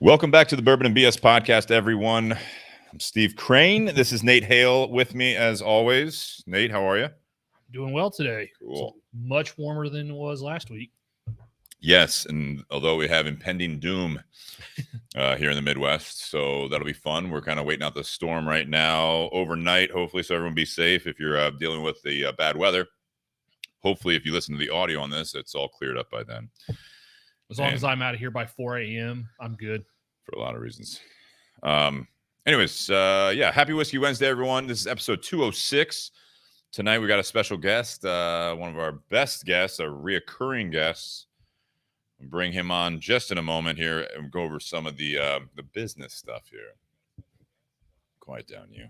Welcome back to the Bourbon and BS podcast, everyone. I'm Steve Crane. This is Nate Hale with me as always. Nate, how are you? Doing well today. Cool. It's much warmer than it was last week. Yes, and although we have impending doom here in the Midwest, so that'll be fun. We're kind of waiting out the storm right now overnight, hopefully, so everyone be safe if you're dealing with the bad weather. Hopefully, if you listen to the audio on this, it's all cleared up by then. As long as I'm out of here by 4 a.m., I'm good. For a lot of reasons. Anyways, happy Whiskey Wednesday, everyone. This is episode 206. Tonight, we got a special guest, one of our best guests, a reoccurring guest. We'll bring him on just in a moment here and go over some of the business stuff here. Quiet down, you.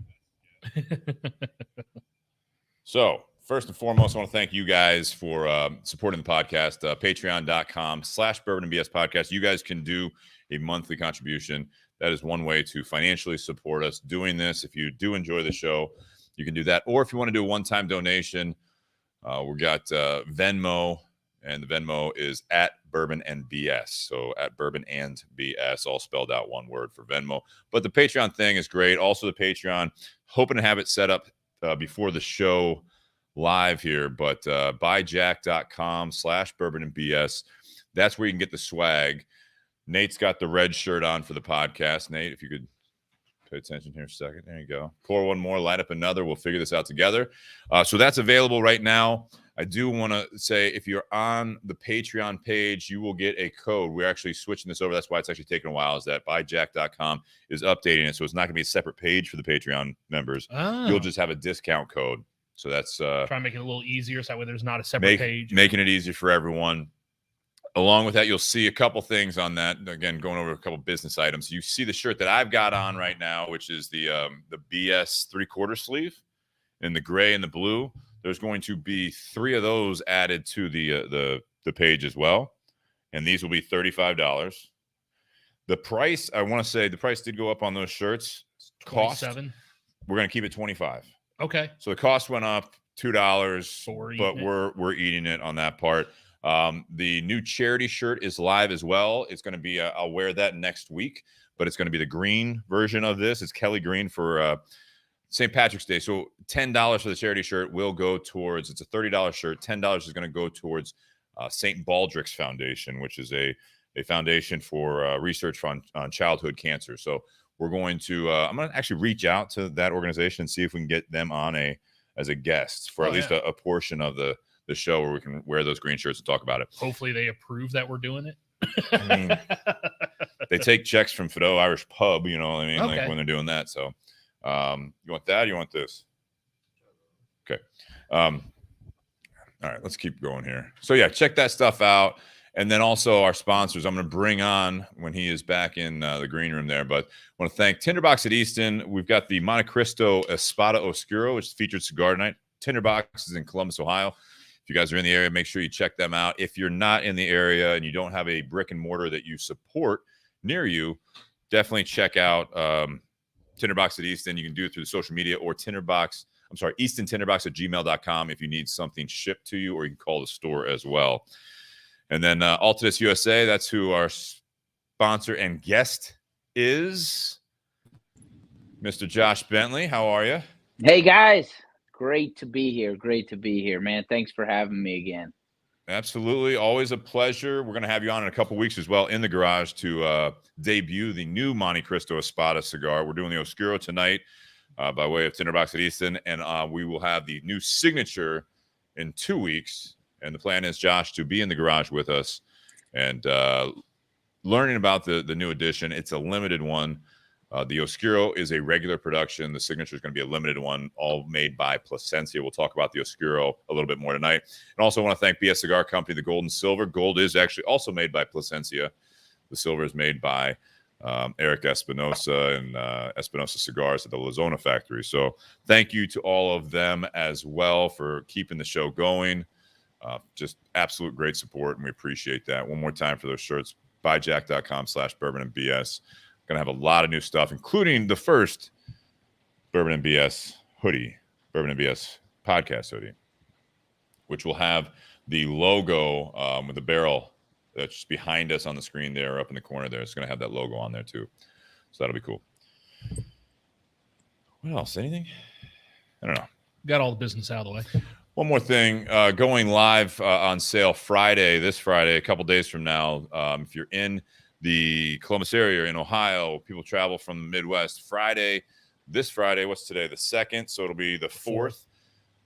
So, first and foremost, I want to thank you guys for supporting the podcast. Patreon.com/Bourbon and BS podcast. You guys can do a monthly contribution. That is one way to financially support us doing this. If you do enjoy the show, you can do that. Or if you want to do a one-time donation, we got Venmo, and the Venmo is at Bourbon and BS. So at Bourbon and BS, all spelled out one word for Venmo. But the Patreon thing is great. Also the Patreon, hoping to have it set up before the show live here, but buyjack.com/Bourbon and BS. That's where you can get the swag. Nate's got the red shirt on for the podcast. Nate, if you could pay attention here a second. There you go. Pour one more, light up another. We'll figure this out together. So that's available right now. I do want to say if you're on the Patreon page, you will get a code. We're actually switching this over. That's why it's actually taking a while, is that buyjack.com is updating it. So it's not going to be a separate page for the Patreon members. Oh. You'll just have a discount code. So that's try and make it a little easier so that way there's not a separate page. Making it easy for everyone. Along with that, you'll see a couple things on that. Again, going over a couple business items. You see the shirt that I've got on right now, which is the BS 3/4 sleeve in the gray and the blue. There's going to be 3 of those added to the page as well, and these will be $35. The price, I want to say, the price did go up on those shirts. Cost, 27. we're going to keep it $25. Okay. So the cost went up $2, but we're eating it on that part. The new charity shirt is live as well. It's going to be, I'll wear that next week, but it's going to be the green version of this. It's Kelly Green for St. Patrick's Day. So $10 for the charity shirt will go towards, it's a $30 shirt. $10 is going to go towards St. Baldrick's Foundation, which is a foundation for research on childhood cancer. So we're going to, I'm going to actually reach out to that organization and see if we can get them on as a guest for at least a portion of the show where we can wear those green shirts and talk about it. Hopefully they approve that we're doing it. I mean, they take checks from Fido Irish Pub, you know what I mean? Okay. Like when they're doing that. So you want that or you want this? Okay. All right, let's keep going here. So yeah, check that stuff out. And then also our sponsors, I'm going to bring on when he is back in the green room there. But I want to thank Tinderbox at Easton. We've got the Montecristo Espada Oscuro, which is featured cigar tonight. Tinderbox is in Columbus, Ohio. If you guys are in the area, make sure you check them out. If you're not in the area and you don't have a brick and mortar that you support near you, definitely check out Tinderbox at Easton. You can do it through the social media or EastonTinderbox@gmail.com if you need something shipped to you, or you can call the store as well. And then Altadis USA, that's who our sponsor and guest is. Mr. Josh Bentley, how are you? Hey, guys. Great to be here. Great to be here, man. Thanks for having me again. Absolutely. Always a pleasure. We're going to have you on in a couple weeks as well in the garage to debut the new Montecristo Espada cigar. We're doing the Oskero tonight by way of Tinderbox at Easton, and we will have the new signature in 2 weeks. And the plan is, Josh, to be in the garage with us and learning about the new edition. It's a limited one. The Oskero is a regular production. The signature is going to be a limited one, all made by Plasencia. We'll talk about the Oskero a little bit more tonight. And also want to thank BS Cigar Company, the Gold and Silver. Gold is actually also made by Plasencia. The silver is made by Eric Espinosa and Espinosa Cigars at the La Zona factory. So thank you to all of them as well for keeping the show going. Just absolute great support, and we appreciate that. One more time for those shirts, buyjack.com/Bourbon and BS. Going to have a lot of new stuff, including the first Bourbon and BS hoodie, Bourbon and BS podcast hoodie, which will have the logo with the barrel That's just behind us on the screen there, up in the corner there. It's going to have that logo on there too. So that'll be cool. What else? Anything? I don't know. Got all the business out of the way. One more thing, going live on sale this Friday, a couple days from now. If you're in the Columbus area in Ohio, people travel from the Midwest. This Friday, what's today? The 2nd, so it'll be the 4th.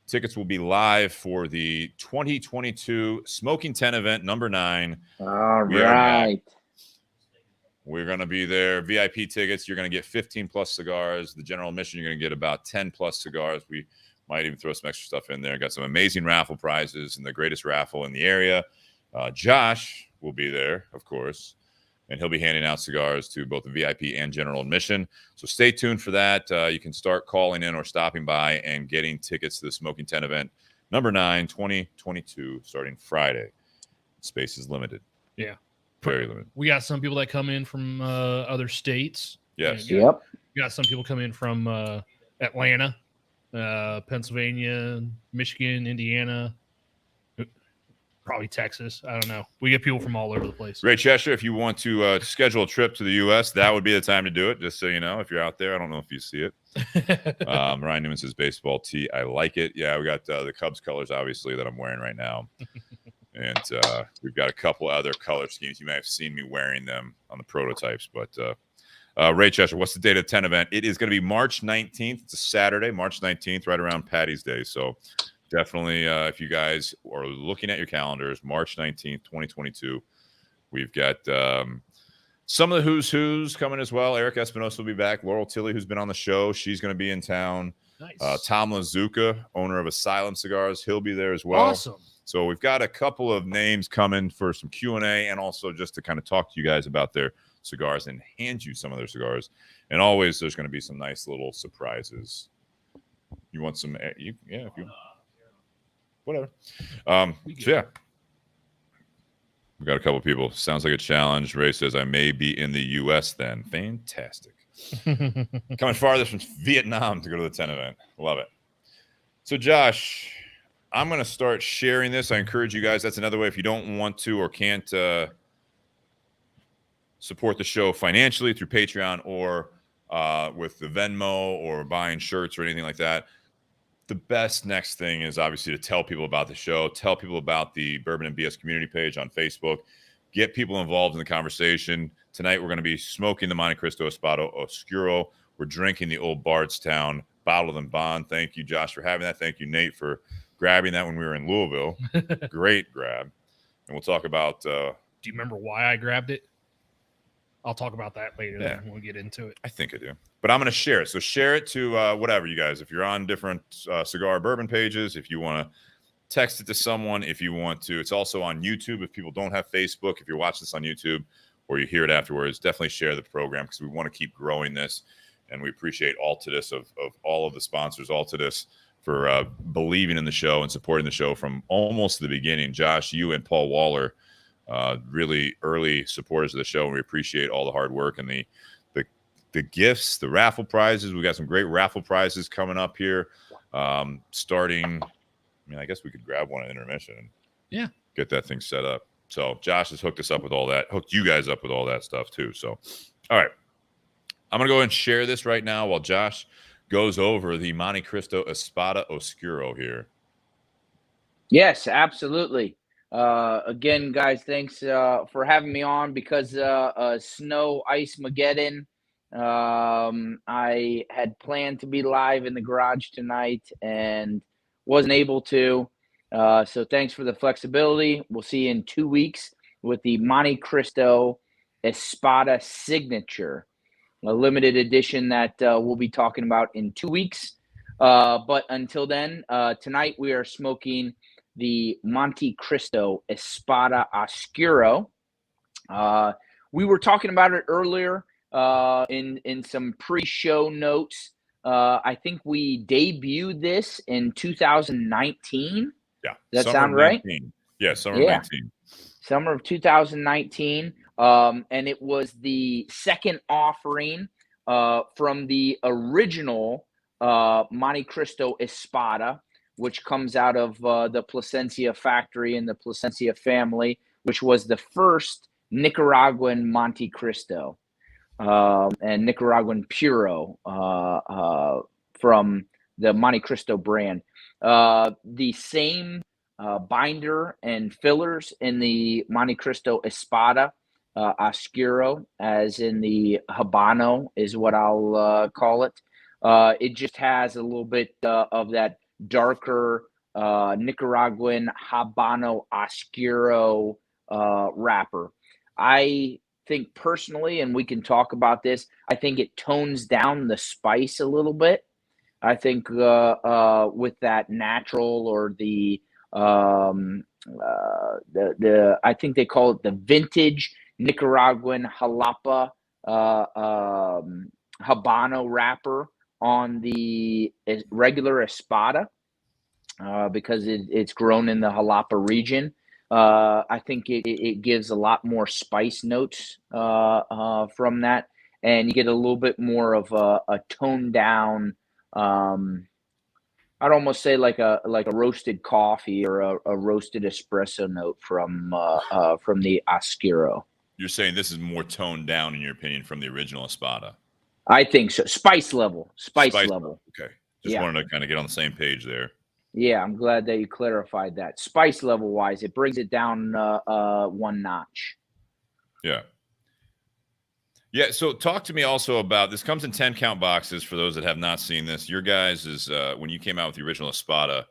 Tickets will be live for the 2022 Smoking 10 event, number 9. All right. We're going to be there. VIP tickets, you're going to get 15 plus cigars. The general admission, you're going to get about 10 plus cigars. We might even throw some extra stuff in there. Got some amazing raffle prizes and the greatest raffle in the area. Josh will be there, of course, and he'll be handing out cigars to both the VIP and general admission. So stay tuned for that. You can start calling in or stopping by and getting tickets to the Smoking 10 event, number 9, 2022, starting Friday. Space is limited. Yeah. Very limited. We got some people that come in from other states. Yes. Yep. We got some people come in from Atlanta, Pennsylvania, Michigan, Indiana, probably Texas. I don't know. We get people from all over the place. Great, Cheshire. If you want to schedule a trip to the U.S., that would be the time to do it, just so you know. If you're out there, I don't know if you see it. Ryan Newman says baseball tee. I like it. Yeah, we got the Cubs colors, obviously, that I'm wearing right now. And we've got a couple other color schemes. You may have seen me wearing them on the prototypes. But Ray Cheshire, what's the date of the 10 event? It is going to be March 19th. It's a Saturday, March 19th, right around Patty's Day. So definitely, if you guys are looking at your calendars, March 19th, 2022, we've got some of the who's coming as well. Eric Espinosa will be back. Laurel Tilley, who's been on the show, she's going to be in town. Nice. Tom Lazuka, owner of Asylum Cigars, he'll be there as well. Awesome. So we've got a couple of names coming for some Q&A and also just to kind of talk to you guys about their cigars and hand you some of their cigars. And always there's going to be some nice little surprises. You want some? If you whatever. So yeah, we got a couple of people. Sounds like a challenge. Ray says I may be in the U.S. then. Fantastic. Coming farthest from Vietnam to go to the 10 event. Love it. So Josh, I'm going to start sharing this. I encourage you guys. That's another way if you don't want to or can't support the show financially through Patreon or with the Venmo or buying shirts or anything like that. The best next thing is obviously to tell people about the show, tell people about the Bourbon and BS community page on Facebook, get people involved in the conversation. Tonight, we're going to be smoking the Montecristo Espada Oscuro. We're drinking the Old Bardstown Bottled and Bond. Thank you, Josh, for having that. Thank you, Nate, for grabbing that when we were in Louisville. Great grab. And we'll talk about... Do you remember why I grabbed it? I'll talk about that later when we get into it. I think I do. But I'm going to share it. So share it to whatever, you guys. If you're on different cigar bourbon pages, if you want to text it to someone, if you want to. It's also on YouTube. If people don't have Facebook, if you're watching this on YouTube or you hear it afterwards, definitely share the program because we want to keep growing this. And we appreciate Altadis of all of the sponsors, Altadis, for believing in the show and supporting the show from almost the beginning. Josh, you and Paul Waller, really early supporters of the show. And we appreciate all the hard work and the gifts, the raffle prizes. We got some great raffle prizes coming up here. Starting, I mean, I guess we could grab one at intermission and get that thing set up. So Josh has hooked us up with all that, hooked you guys up with all that stuff too. So, all right, I'm going to go ahead and share this right now while Josh goes over the Montecristo Espada Oscuro here. Yes, absolutely. Again, guys, thanks for having me on because snow ice mageddon. I had planned to be live in the garage tonight and wasn't able to. So thanks for the flexibility. We'll see you in 2 weeks with the Montecristo Espada Signature, a limited edition that we'll be talking about in 2 weeks. But until then, tonight we are smoking the Montecristo Espada Oscuro. We were talking about it earlier in some pre-show notes. I think we debuted this in 2019. Yeah. Does that sound right? Yeah, summer of 19. Summer of 2019. And it was the second offering from the original Montecristo Espada, which comes out of the Plasencia factory and the Plasencia family, which was the first Nicaraguan Montecristo and Nicaraguan Puro from the Montecristo brand. The same binder and fillers in the Montecristo Espada Oscuro as in the Habano is what I'll call it. It just has a little bit of that darker Nicaraguan Habano Oskero wrapper. I think personally, and we can talk about this, I think it tones down the spice a little bit. I think with that natural or the I think they call it the vintage Nicaraguan Jalapa Habano wrapper on the regular Espada because it's grown in the Jalapa region. I think it gives a lot more spice notes from that, and you get a little bit more of a toned down. I'd almost say like a roasted coffee or a roasted espresso note from the Oskero. You're saying this is more toned down, in your opinion, from the original Espada? I think so. Spice level. Okay. Just wanted to kind of get on the same page there. Yeah, I'm glad that you clarified that. Spice level wise, it brings it down one notch. Yeah. Yeah, so talk to me also about, this comes in 10 count boxes for those that have not seen this. Your guys is when you came out with the original Espada,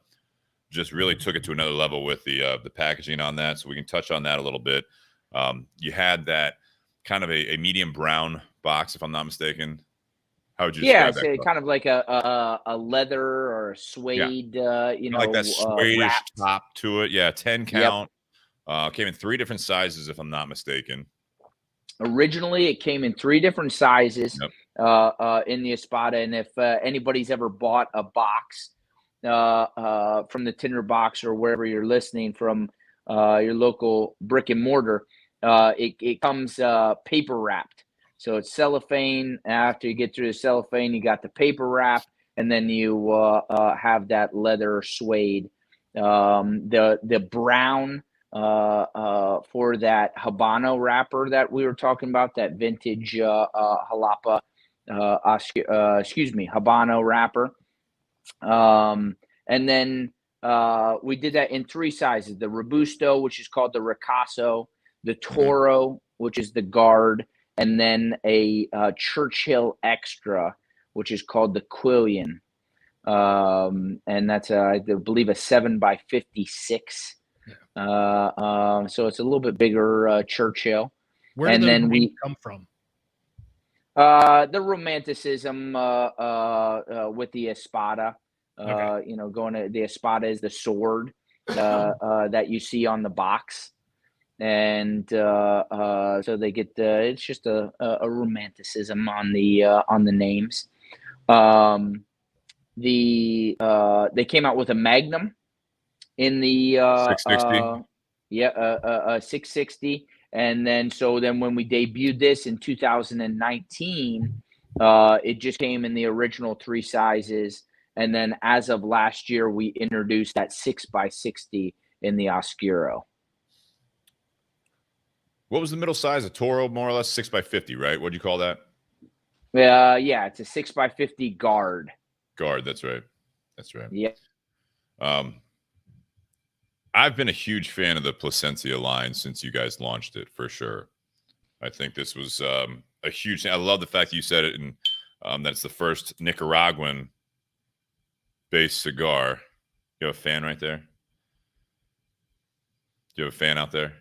just really took it to another level with the packaging on that. So we can touch on that a little bit. You had that kind of a medium brown box, if I'm not mistaken. How would you describe that? Yeah, kind of like a leather or a suede, like that suede-ish wrapped top to it. Yeah, 10 count. Yep. Came in 3 different sizes, if I'm not mistaken. Originally, it came in 3 different sizes. Yep. In the Espada, and if anybody's ever bought a box from the Tinder Box or wherever you're listening from, your local brick and mortar, it comes paper wrapped. So it's cellophane. After you get through the cellophane, you got the paper wrap, and then you have that leather suede. The brown for that Habano wrapper that we were talking about, that vintage Jalapa, Habano wrapper. And then we did that in 3 sizes: the Robusto, which is called the Ricasso, the Toro, which is the Guard, and then a Churchill Extra, which is called the Quillian. And that's, I believe, a 7x56. So it's a little bit bigger Churchill. Where did those names come from? The romanticism with the Espada. Okay. Going to the Espada is the sword that you see on the box. And so they get it's just a romanticism on the names. They came out with a Magnum in the 660. A 660, and then when we debuted this in 2019, it just came in the original 3 sizes, and then as of last year, we introduced that 6x60 in the Oskero. What was the middle size? A Toro, more or less 6x50, right? What'd you call that? Yeah, it's a 6x50 Guard. Guard, that's right. Yeah. I've been a huge fan of the Plasencia line since you guys launched it, for sure. I think this was a huge thing. I love the fact that you said it, and that it's the first Nicaraguan-based cigar. You have a fan right there? Do you have a fan out there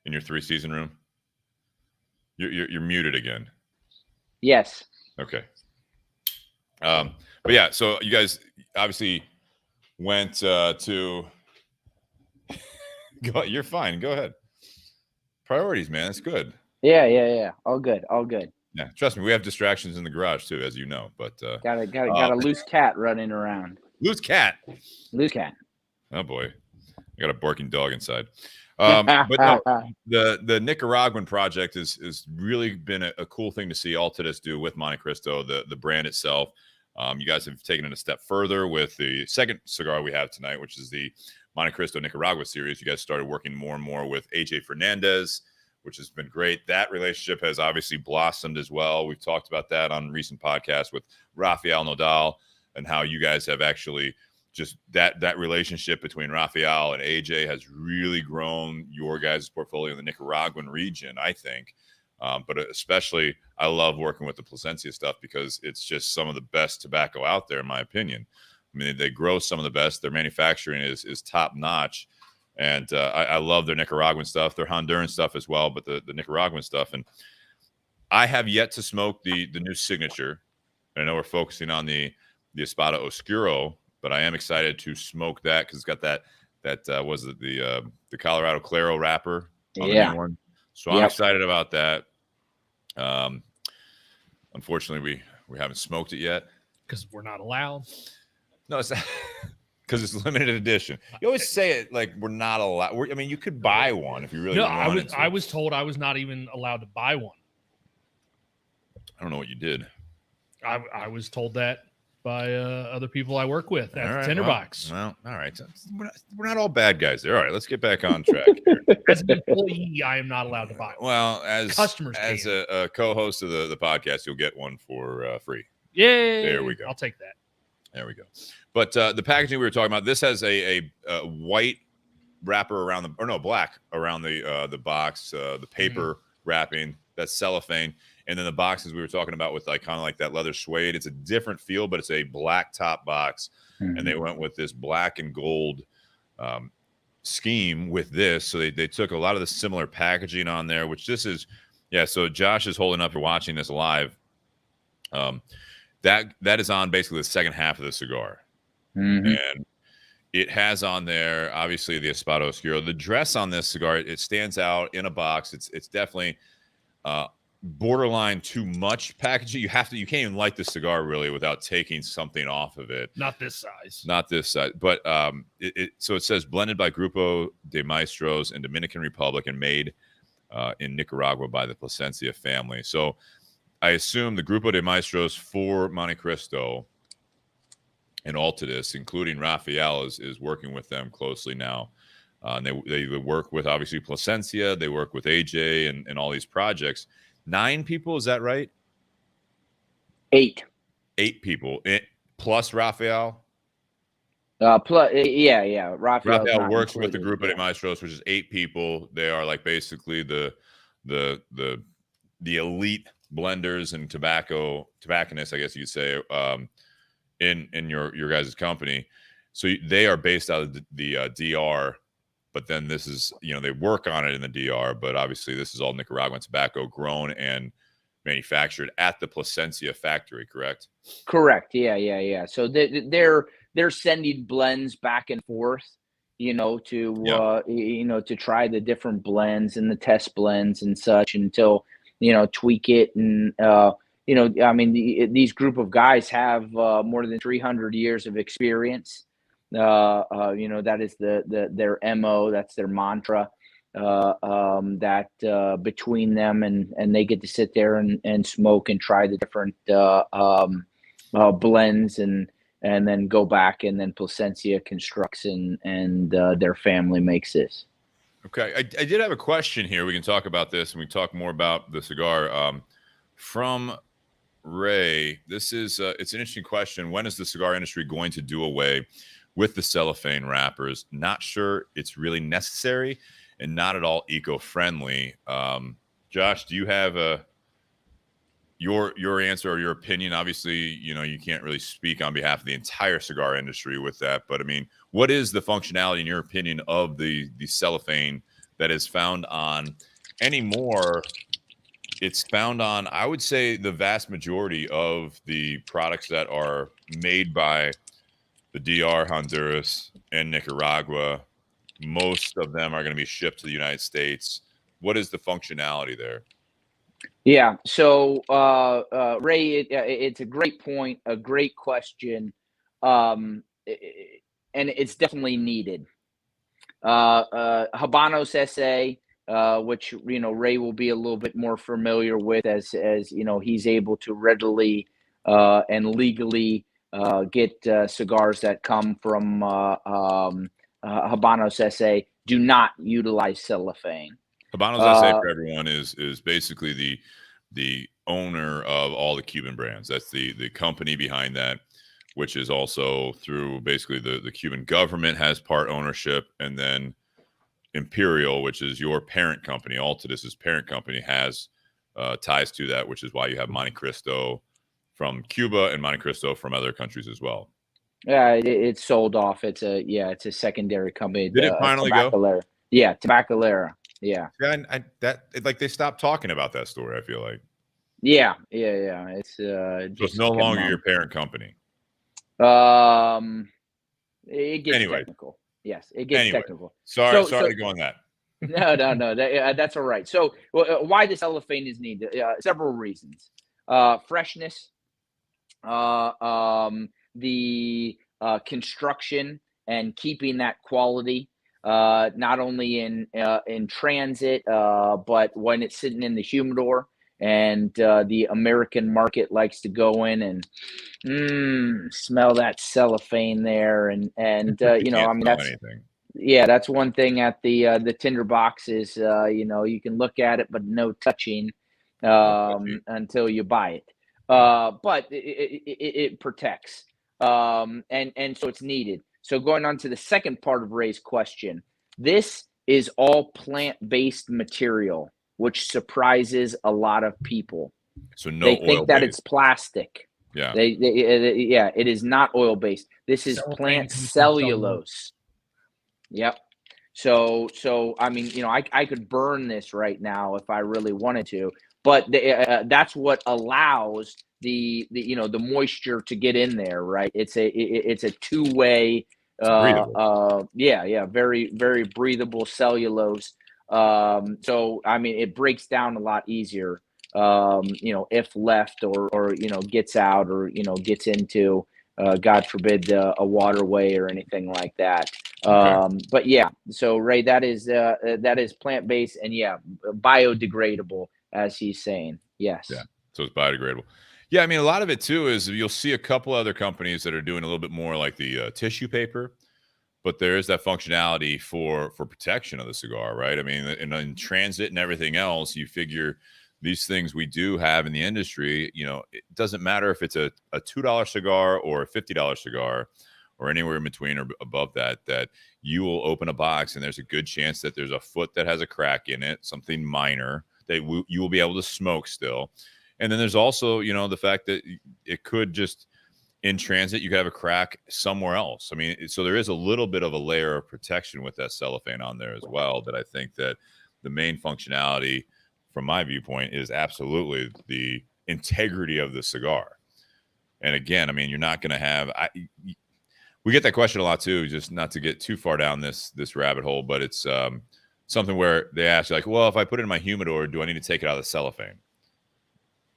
in your 3-season room? You're muted again. Yes. Okay. But yeah, so you guys obviously went to. You're fine. Go ahead. Priorities, man. That's good. Yeah. All good. Yeah, trust me. We have distractions in the garage too, as you know. But got a loose cat running around. Loose cat. Oh boy, I got a barking dog inside. But no, the Nicaraguan project is really been a cool thing to see Altadis do with Montecristo, the brand itself. You guys have taken it a step further with the second cigar we have tonight, which is the Montecristo Nicaragua series, you guys started working more and more with AJ Fernandez, which has been great. That relationship has obviously blossomed as well. We've talked about that on recent podcasts with Rafael Nodal and how you guys have actually just that relationship between Rafael and AJ has really grown your guys' portfolio in the Nicaraguan region, I think. But especially, I love working with the Plasencia stuff because it's just some of the best tobacco out there, in my opinion. I mean, they grow some of the best. Their manufacturing is top notch. And I love their Nicaraguan stuff, their Honduran stuff as well, but the Nicaraguan stuff. And I have yet to smoke the new signature. I know we're focusing on the Espada Oscuro, but I am excited to smoke that because it's got that was it the Colorado Claro wrapper on the new one. So I'm excited about that. Unfortunately, we haven't smoked it yet because we're not allowed. No, it's because it's limited edition. You always say it like we're not allowed. I mean, you could buy one if you really wanted to. I was told I was not even allowed to buy one. I don't know what you did. I was told that by other people I work with at the Tinderbox. Well, all right. We're not all bad guys there. All right, let's get back on track here. As an employee, I am not allowed to buy one. Well, as customers, as a co-host of the podcast, you'll get one for free. Yay! There we go. I'll take that. There we go. But the packaging we were talking about, this has a white wrapper around black around the box, the paper wrapping, that's cellophane. And then the boxes we were talking about with like kind of like that leather suede, it's a different feel, but it's a black top box. And they went with this black and gold scheme with this. So they took a lot of the similar packaging on there, which this is, so Josh is holding up, you're watching this live. That is on basically the second half of the cigar. And it has on there, obviously, the Espada Oscuro. The dress on this cigar, it stands out in a box. It's definitely borderline too much packaging. You can't even light the cigar really without taking something off of it. Not this size. Not this size. But so it says blended by Grupo de Maestros in Dominican Republic and made in Nicaragua by the Plasencia family. So I assume the Grupo de Maestros for Montecristo and Altadis, including Rafael, is working with them closely now. And they work with, obviously, Plasencia. They work with AJ and all these projects. 9 people, is that right? 8. 8 people, plus Rafael? Rafael works with the Grupo de Maestros, which is 8 people. They are like basically the elite blenders and tobacconists, I guess you could say, in your guys' company. So they are based out of the DR, but then this is, they work on it in the DR, but obviously this is all Nicaraguan tobacco grown and manufactured at the Plasencia factory, correct? Correct. Yeah. So they're sending blends back and forth, to try the different blends and the test blends and such until, tweak it. And, these group of guys have more than 300 years of experience. That is their MO, that's their mantra, that between them and they get to sit there and smoke and try the different blends and then go back, and then Plasencia constructs and their family makes this. Okay. I did have a question here. We can talk about this and we talk more about the cigar. From Ray, this is it's an interesting question. When is the cigar industry going to do away with the cellophane wrappers? Not sure it's really necessary and not at all eco-friendly. Josh, do you have your answer or your opinion? Obviously, you can't really speak on behalf of the entire cigar industry with that, but I mean, what is the functionality in your opinion of the cellophane that is found on anymore? It's found on, I would say, the vast majority of the products that are made by the DR, Honduras, and Nicaragua. Most of them are going to be shipped to the United States. What is the functionality there? Yeah. So, Ray, it's a great point, a great question, and it's definitely needed. Habanos SA, which Ray will be a little bit more familiar with, as he's able to readily and legally get cigars that come from Habanos SA do not utilize cellophane. Habanos SA for everyone is basically the owner of all the Cuban brands. That's the company behind that, which is also through basically the Cuban government has part ownership, and then Imperial, which is your parent company, Altadis' parent company, has ties to that, which is why you have Montecristo from Cuba and Montecristo from other countries as well. Yeah, it's sold off. It's a secondary company. Did it finally go? Yeah, Tabacalera. Yeah. Like they stopped talking about that story, I feel like. Yeah. It's it's no longer your parent company. It gets technical. Yes, it gets technical. Sorry to go on that. No. That's all right. So, why the cellophane is needed? Several reasons. Freshness. The construction and keeping that quality, not only in transit, but when it's sitting in the humidor. And the American market likes to go in and smell that cellophane there, and that's one thing at the tinder box is you can look at it but no touching until you buy it. But it protects, and so it's needed. So going on to the second part of Ray's question, this is all plant-based material, which surprises a lot of people. So no they think that it's plastic. Yeah. It is not oil-based. This is plant cellulose. Yep. So I mean, I could burn this right now if I really wanted to, but that's what allows the moisture to get in there, right? It's a two-way. Very, very breathable cellulose. So I mean, it breaks down a lot easier, if left or gets out or gets into, God forbid, a waterway or anything like that. Okay. But yeah, so Ray, that is plant-based and biodegradable, as he's saying. Yes. Yeah. So it's biodegradable. Yeah, I mean, a lot of it too is you'll see a couple other companies that are doing a little bit more like the tissue paper, but there is that functionality for protection of the cigar, right? I mean, in transit and everything else, you figure these things we do have in the industry, it doesn't matter if it's a $2 cigar or a $50 cigar or anywhere in between or above that you will open a box and there's a good chance that there's a foot that has a crack in it, something minor that you will be able to smoke still. And then there's also, the fact that it could just in transit, you could have a crack somewhere else. I mean, so there is a little bit of a layer of protection with that cellophane on there as well, that I think that the main functionality from my viewpoint is absolutely the integrity of the cigar. And again, I mean, you're not going to have, we get that question a lot too, just not to get too far down this rabbit hole, but it's something where they ask you like, well, if I put it in my humidor, do I need to take it out of the cellophane?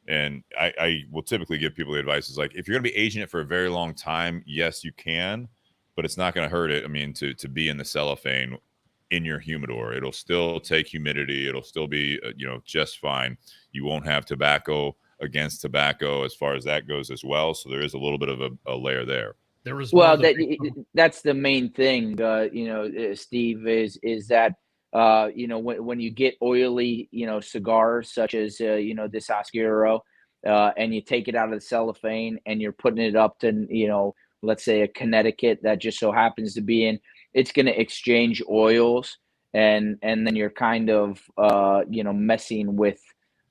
And I will typically give people the advice is like, if you're going to be aging it for a very long time, yes, you can, but it's not going to hurt it. I mean, to be in the cellophane in your humidor, it'll still take humidity. It'll still be, just fine. You won't have tobacco against tobacco as far as that goes as well. So there is a little bit of a layer there. There was that's the main thing, Steve, is that when you get oily, cigars such as, this Oskero, and you take it out of the cellophane and you're putting it up to, let's say a Connecticut that just so happens to be in, it's going to exchange oils. And then you're kind of, messing with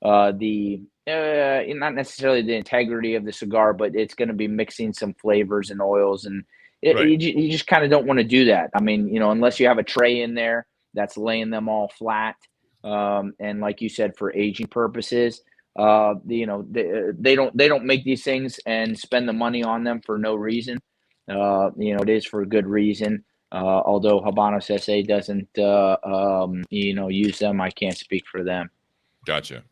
not necessarily the integrity of the cigar, but it's going to be mixing some flavors and oils. And you just kind of don't want to do that. I mean, unless you have a tray in there that's laying them all flat. And like you said, for aging purposes, they don't make these things and spend the money on them for no reason. It is for a good reason. Although Habanos SA doesn't, use them, I can't speak for them. Gotcha.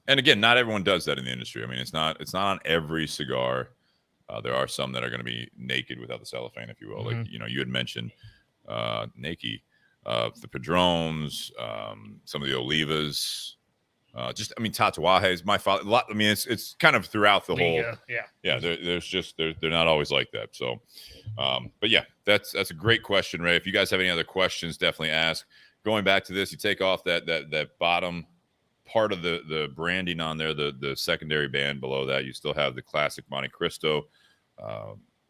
And again, not everyone does that in the industry. I mean, it's not on every cigar. There are some that are going to be naked without the cellophane, if you will. Mm-hmm. Like, you had mentioned naked. The Padrones, some of the Olivas, Just, I mean, Tatuaje is my father. I mean, it's kind of throughout the whole. Yeah. They're not always like that. So, but yeah, that's a great question, Ray. If you guys have any other questions, definitely ask. Going back to this, you take off that bottom part of the branding on there, the secondary band below that. You still have the classic Montecristo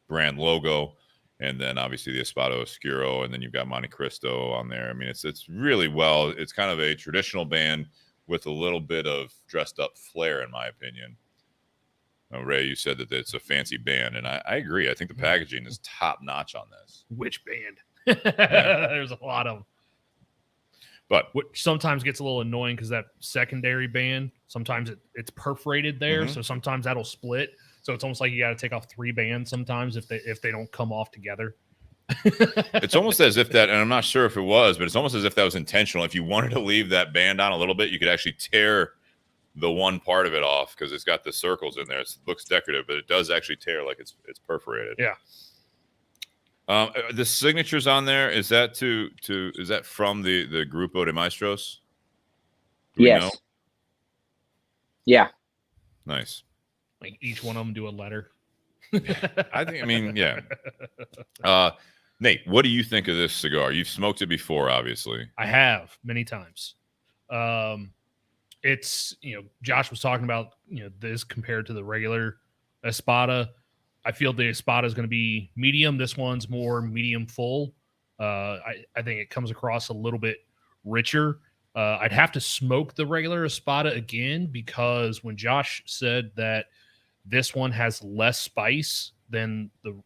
brand logo, and then obviously the Espada Oscuro, and then you've got Montecristo on there. I mean, it's really well. It's kind of a traditional band with a little bit of dressed up flair, in my opinion. Ray, you said that it's a fancy band, and I agree. I think the packaging is top notch on this. Which band? There's a lot of them. But which sometimes gets a little annoying because that secondary band, sometimes it's perforated there. Mm-hmm. So sometimes that'll split. So it's almost like you got to take off 3 bands sometimes if they don't come off together. It's almost as if that, and I'm not sure if it was, but it's almost as if that was intentional. If you wanted to leave that band on a little bit, you could actually tear the one part of it off because it's got the circles in there. It looks decorative, but it does actually tear like it's perforated. Yeah. The signatures on there, is that is that from the Grupo de Maestros? Yes. Yeah. Nice. Like each one of them do a letter. I mean, yeah. Nate, what do you think of this cigar? You've smoked it before, obviously. I have many times. It's, Josh was talking about, this compared to the regular Espada. I feel the Espada is going to be medium. This one's more medium full. I think it comes across a little bit richer. I'd have to smoke the regular Espada again because when Josh said that this one has less spice than the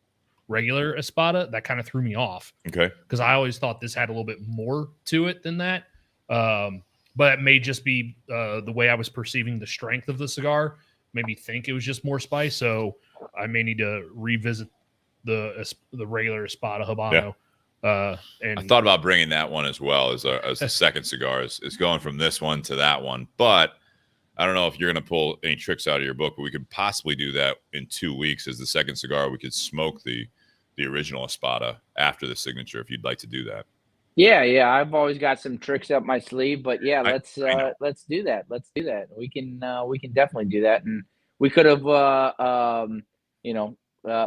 regular Espada, that kind of threw me off. Okay. Because I always thought this had a little bit more to it than that. But it may just be the way I was perceiving the strength of the cigar. Made me think it was just more spice. So I may need to revisit the regular Espada Habano. And I thought about bringing that one as well as a second cigar. Is going from this one to that one. But I don't know if you're going to pull any tricks out of your book, but we could possibly do that in 2 weeks as the second cigar. We could smoke the original Espada after the signature if you'd like to do that. Yeah. I've always got some tricks up my sleeve, but yeah, let's do that. Let's do that. We can definitely do that, and we could have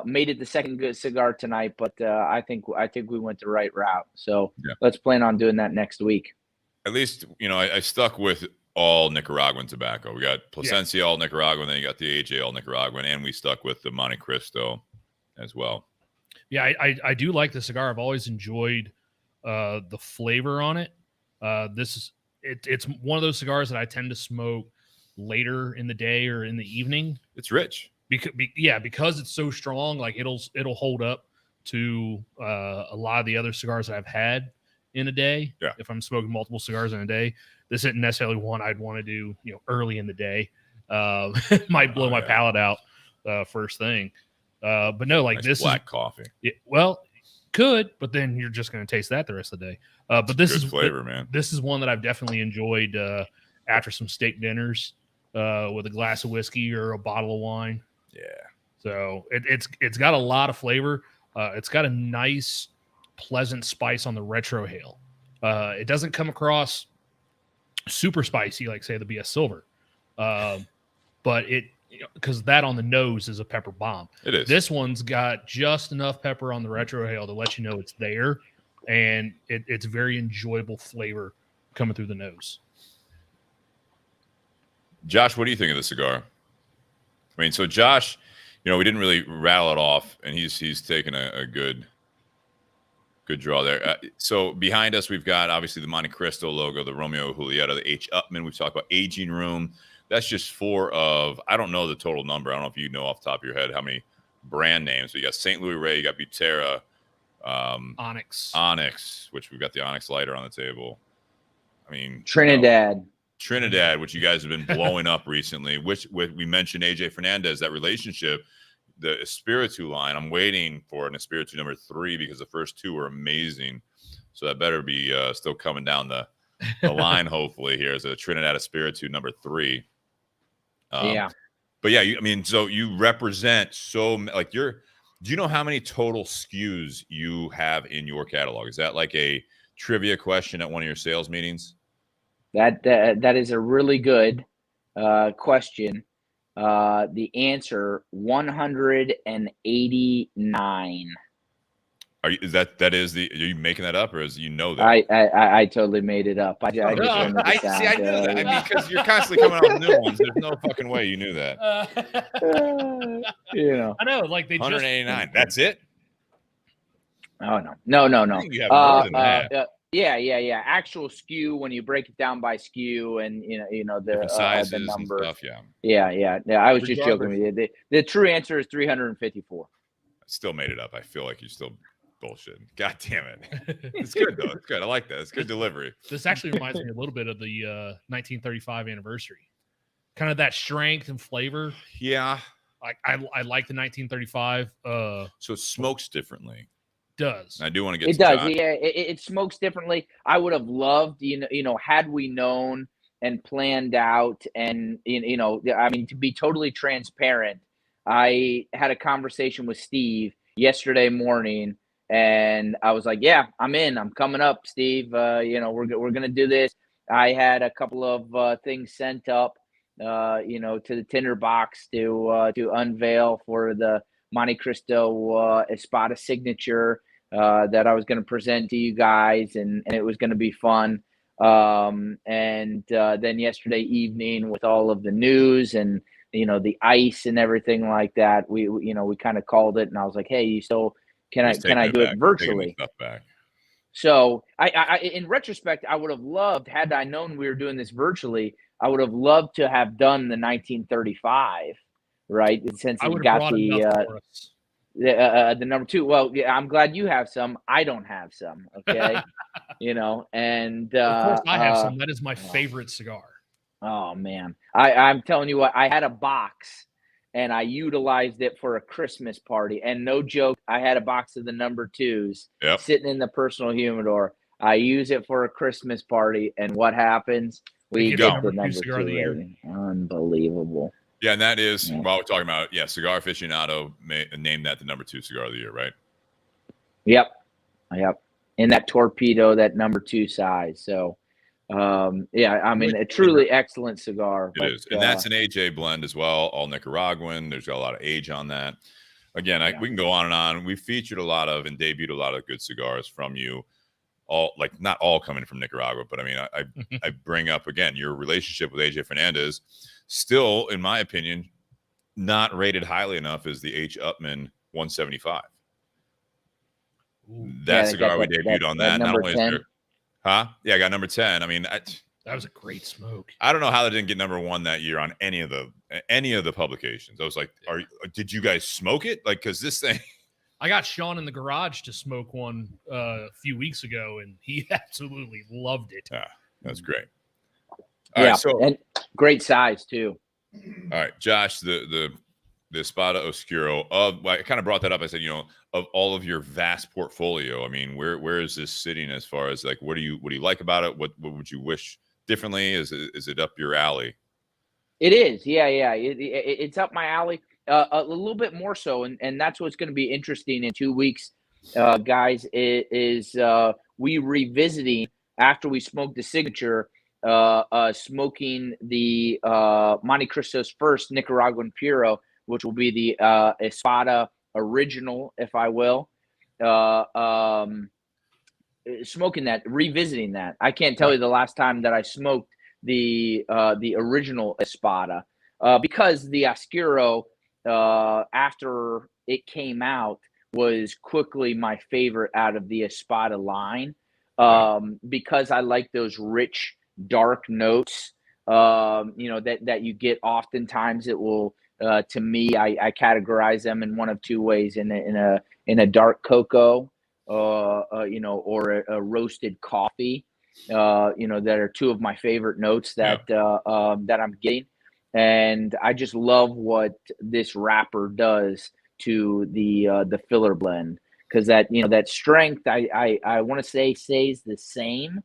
made it the second good cigar tonight, but I think we went the right route. So Let's plan on doing that next week. At least I stuck with all Nicaraguan tobacco. We got Plasencia all Nicaraguan, then you got the AJ all Nicaraguan, and we stuck with the Montecristo as well. Yeah, I do like the cigar. I've always enjoyed the flavor on it. It's one of those cigars that I tend to smoke later in the day or in the evening. It's rich because it's so strong. Like it'll hold up to a lot of the other cigars that I've had in a day. Yeah. If I'm smoking multiple cigars in a day, this isn't necessarily one I'd want to do early in the day. Might blow my palate out first thing. But no, like nice this black coffee. Could, but then you're just going to taste that the rest of the day. But this is flavor, man. This is one that I've definitely enjoyed after some steak dinners with a glass of whiskey or a bottle of wine. Yeah. So it's got a lot of flavor. It's got a nice, pleasant spice on the retrohale. It doesn't come across super spicy like say the BS Silver, but because that on the nose is a pepper bomb. It is. This one's got just enough pepper on the retrohale to let you know it's there, and it's very enjoyable flavor coming through the nose. Josh, what do you think of the cigar? I mean, so Josh, we didn't really rattle it off, and he's taken a good draw there. So behind us, we've got obviously the Montecristo logo, the Romeo Julieta, the H. Upman. We've talked about aging room. That's just 4 of, I don't know the total number. I don't know if you know off the top of your head how many brand names. So you got St. Louis Ray, you got Butera, Onyx, which we've got the Onyx lighter on the table. I mean, Trinidad, which you guys have been blowing up recently. We mentioned AJ Fernandez, that relationship, the Espiritu line. I'm waiting for an Espiritu number 3 because the first 2 were amazing. So that better be still coming down the line. Hopefully, here is a Trinidad Espiritu number 3. But yeah, so you represent do you know how many total SKUs you have in your catalog? Is that like a trivia question at one of your sales meetings? That is a really good question. The answer 189. Are you, are you making that up, or is that? I totally made it up. I just wanted to I knew that. I mean, because you're constantly coming up with new ones. There's no fucking way you knew that. I know, like they 189. That's it. Oh no. I think you have more than that. Yeah. Actual SKU, when you break it down by SKU and the sizes the numbers. and stuff. Yeah. I was just joking with you. The true answer is 354. I still made it up. I feel like you still bullshit. God damn it. It's good though. It's good. I like that. It's good delivery. This actually reminds me a little bit of the 1935 anniversary. Kind of that strength and flavor. Yeah. I like the 1935. So it smokes differently. Does. I do want to get it does. Yeah, it smokes differently. I would have loved, had we known and planned out, and I mean, to be totally transparent, I had a conversation with Steve yesterday morning. And I was like, yeah, I'm in. I'm coming up, Steve. We're going to do this. I had a couple of things sent up, to the tinderbox to unveil for the Montecristo Espada signature that I was going to present to you guys, and it was going to be fun. Then yesterday evening, with all of the news and the ice and everything like that, we kind of called it, and I was like, hey, you still. Can I do it virtually? So I in retrospect, I would have loved, had I known we were doing this virtually, I would have loved to have done the 1935, right? Since it got the number 2. Well, yeah, I'm glad you have some. I don't have some. Okay. And of course I have some. That is my favorite cigar. Oh man. I'm telling you what, I had a box. And I utilized it for a Christmas party. And no joke, I had a box of the number 2s sitting in the personal humidor. I use it for a Christmas party. And what happens? We get the number 2 rating. Unbelievable. Yeah, and that is, while we're talking about, Cigar Aficionado named that the number 2 cigar of the year, right? Yep. In that torpedo, that number 2 size. So, I mean, a truly excellent cigar. It is. And that's an AJ blend as well, all Nicaraguan. There's got a lot of age on that. Again, we can go on and on. We featured a lot of and debuted a lot of good cigars from you. Not all coming from Nicaragua, but I mean, I bring up again your relationship with AJ Fernandez. Still, in my opinion, not rated highly enough as the H. Upman 175. That cigar we debuted on that. Not only is there. Huh? Yeah, I got number 10. I mean, that was a great smoke. I don't know how they didn't get number 1 that year on any of the publications. I was like, did you guys smoke it? Like, because this thing. I got Sean in the garage to smoke one a few weeks ago, and he absolutely loved it. Yeah, that's great. All right, so and great size too. All right, Josh, the Espada Oscuro. I kind of brought that up. I said, of all of your vast portfolio, I mean, where is this sitting as far as like what do you like about it? What would you wish differently? Is it up your alley? It is, yeah. It's up my alley a little bit more so, and that's what's going to be interesting in 2 weeks, guys. Is we revisiting after we smoked the signature, smoking the Montecristo's first Nicaraguan Puro, which will be the Espada original, if I will. Smoking that, revisiting that. I can't tell you the last time that I smoked the original Espada, because the Oskero, after it came out, was quickly my favorite out of the Espada line, because I like those rich, dark notes, that you get oftentimes. It will, to me, I categorize them in one of 2 ways: in a dark cocoa, or a roasted coffee. That are 2 of my favorite notes that I'm getting, and I just love what this wrapper does to the filler blend, because that strength I want to say stays the same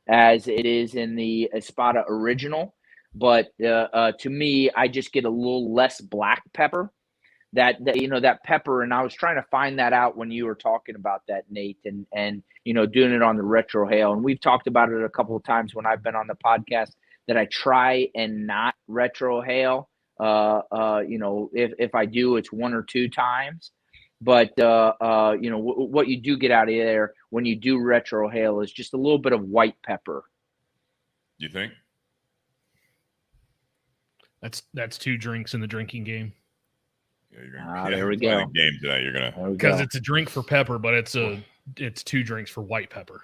as it is in the Espada original, but to me, I just get a little less black pepper. that pepper. And I was trying to find that out when you were talking about that, Nate, and doing it on the retrohale. And we've talked about it a couple of times when I've been on the podcast that I try and not retrohale. If I do, it's 1 or 2 times. But what you do get out of there when you do retrohale is just a little bit of white pepper. You think? That's 2 drinks in the drinking game. Yeah, you're gonna, there we go. Game tonight. You're gonna because it's a drink for pepper, but it's 2 drinks for white pepper.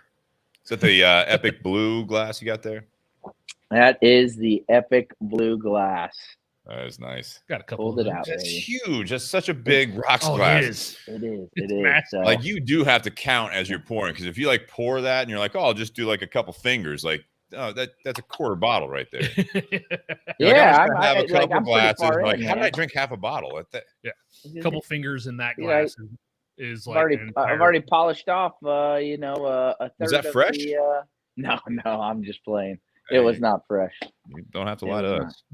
Is that the Epic Blue glass you got there? That is the Epic Blue glass. That is nice. Got a couple. Pulled it out. That's baby. huge. That's such a big rocks glass. It is. It's It is. massive. Like you do have to count as you're pouring, because if you like pour that and you're like, oh, I'll just do like a couple fingers, like, oh, that's a quarter bottle right there. Yeah, I have a couple I'm pretty glasses. far Like, in, how did man. I drink half a bottle? A couple fingers in that Yeah, glass is like I've already polished off. A third. Was that of fresh? No, I'm just playing. It was not fresh. You don't have to lie to us.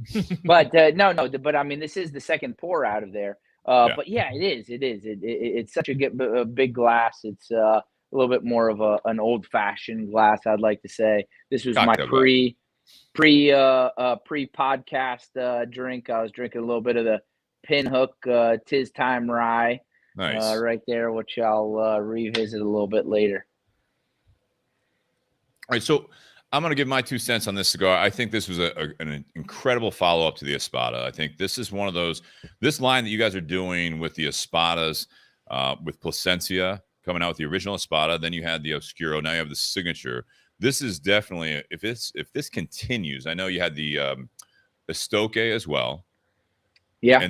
But no. But I mean, this is the second pour out of there. But yeah, it is. It's such a big glass. It's a little bit more of an old fashioned glass, I'd like to say. This was Cocktail my pre podcast drink. I was drinking a little bit of the Pinhook Tis Time Rye. Nice. Right there, which I'll revisit a little bit later. All right, so I'm going to give my 2 cents on this cigar. I think this was an incredible follow-up to the Espada. I think this is one of those, this line that you guys are doing with the Espadas, with Plasencia coming out with the original Espada, then you had the Oskero, now you have the signature. This is definitely, if this continues, I know you had the Estoque as well. Yeah.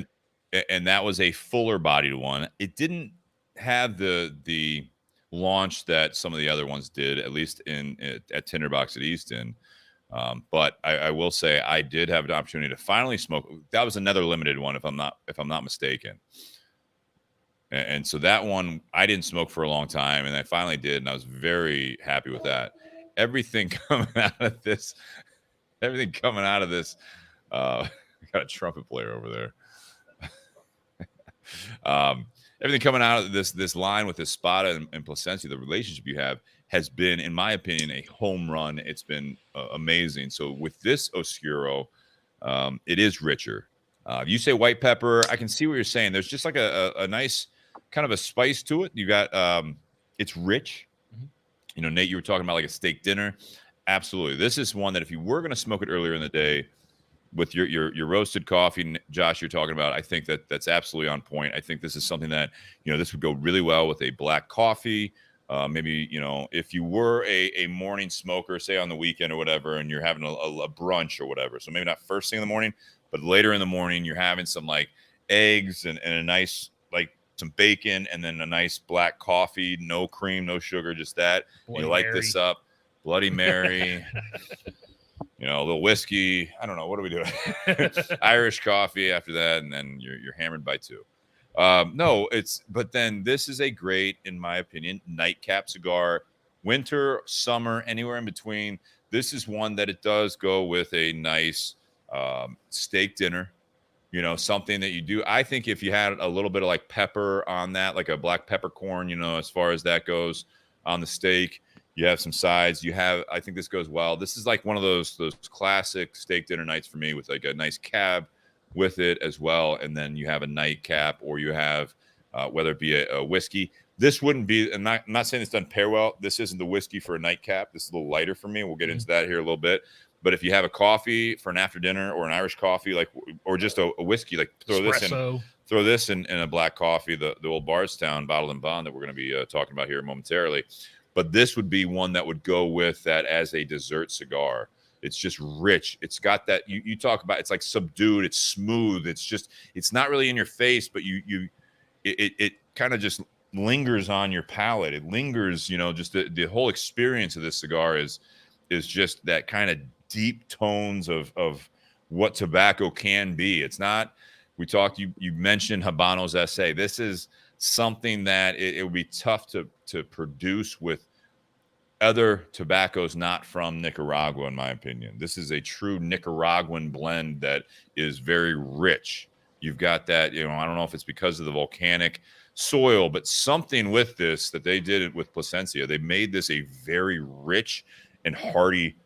And that was a fuller bodied one. It didn't have the launch that some of the other ones did, at least at Tinderbox at Easton. But I will say I did have an opportunity to finally smoke. That was another limited one, if I'm not mistaken. And so that one I didn't smoke for a long time, and I finally did, and I was very happy with that. Everything coming out of this, got a trumpet player over there. Everything coming out of this line with Espada and Plasencia, the relationship you have has been, in my opinion, a home run. It's been amazing. So with this Oskero, it is richer. You say white pepper, I can see what you're saying. There's just like a nice kind of a spice to it. You got it's rich. Nate, you were talking about like a steak dinner. Absolutely. This is one that if you were going to smoke it earlier in the day with your roasted coffee, Josh, you're talking about, I think that's absolutely on point. I think this is something that, this would go really well with a black coffee. Maybe, if you were a morning smoker, say on the weekend or whatever, and you're having a brunch or whatever. So maybe not first thing in the morning, but later in the morning, you're having some like eggs and a nice, like some bacon and then a nice black coffee, no cream, no sugar, just that. Bloody you light Mary. this up, Bloody Mary. A little whiskey. I don't know. What are we doing? Irish coffee after that, and then you're hammered by 2. But then this is a great, in my opinion, nightcap cigar. Winter, summer, anywhere in between. This is one that it does go with a nice steak dinner. Something that you do. I think if you had a little bit of like pepper on that, like a black peppercorn, as far as that goes on the steak. You have some sides. I think this goes well. This is like one of those classic steak dinner nights for me, with like a nice cab with it as well. And then you have a nightcap, or you have, whether it be a whiskey. This wouldn't be, I'm not saying this doesn't pair well. This isn't the whiskey for a nightcap. This is a little lighter for me. We'll get into that here a little bit. But if you have a coffee for an after dinner, or an Irish coffee, like, or just a whiskey, like throw this in a black coffee, the Old Bardstown Bottled and Bond that we're going to be talking about here momentarily. But this would be one that would go with that as a dessert cigar. It's just rich. It's got that, you talk about, it's like subdued, it's smooth. It's not really in your face, but it kind of just lingers on your palate. It lingers, just the whole experience of this cigar is just that kind of deep tones of what tobacco can be. It's not, you mentioned Habanos SA. This is something that it would be tough to produce with other tobaccos not from Nicaragua, in my opinion. This is a true Nicaraguan blend that is very rich. You've got that, I don't know if it's because of the volcanic soil, but something with this that they did it with Plasencia. They made this a very rich and hearty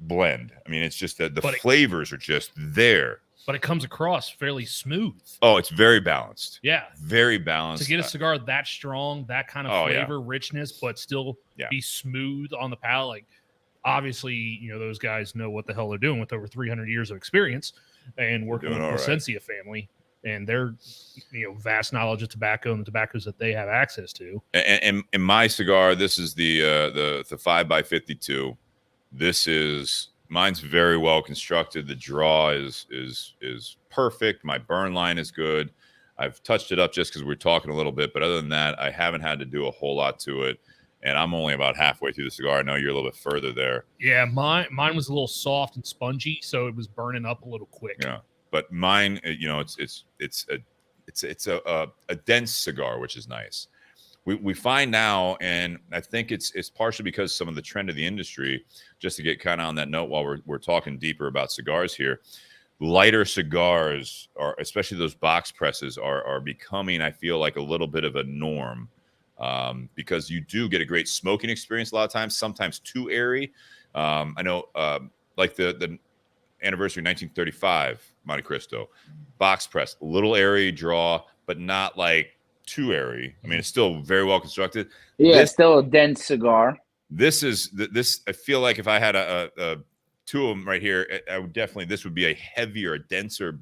blend. I mean, it's just that the flavors are just there. But it comes across fairly smooth. Oh, it's very balanced. Yeah. Very balanced. To get a cigar that strong, that kind of flavor, richness, but still be smooth on the palate. Like, obviously, those guys know what the hell they're doing with over 300 years of experience and working with the Plasencia family and their, vast knowledge of tobacco and the tobaccos that they have access to. And my cigar, this is the 5x52. Mine's very well constructed. The draw is perfect. My burn line is good. I've touched it up just because we're talking a little bit, but other than that, I haven't had to do a whole lot to it. And I'm only about halfway through the cigar. I know you're a little bit further there. Yeah, mine was a little soft and spongy, so it was burning up a little quick. Yeah, but mine, it's a dense cigar, which is nice. We find now, and I think it's partially because some of the trend of the industry, just to get kind of on that note while we're talking deeper about cigars here, lighter cigars, are, especially those box presses, are becoming, I feel like, a little bit of a norm, because you do get a great smoking experience a lot of times, sometimes too airy. I know like the anniversary 1935 Montecristo, box press, a little airy draw, but not like too airy. I mean, it's still very well constructed. Yeah, it's still a dense cigar. This I feel like if I had a two of them right here, I would definitely, this would be a heavier, denser,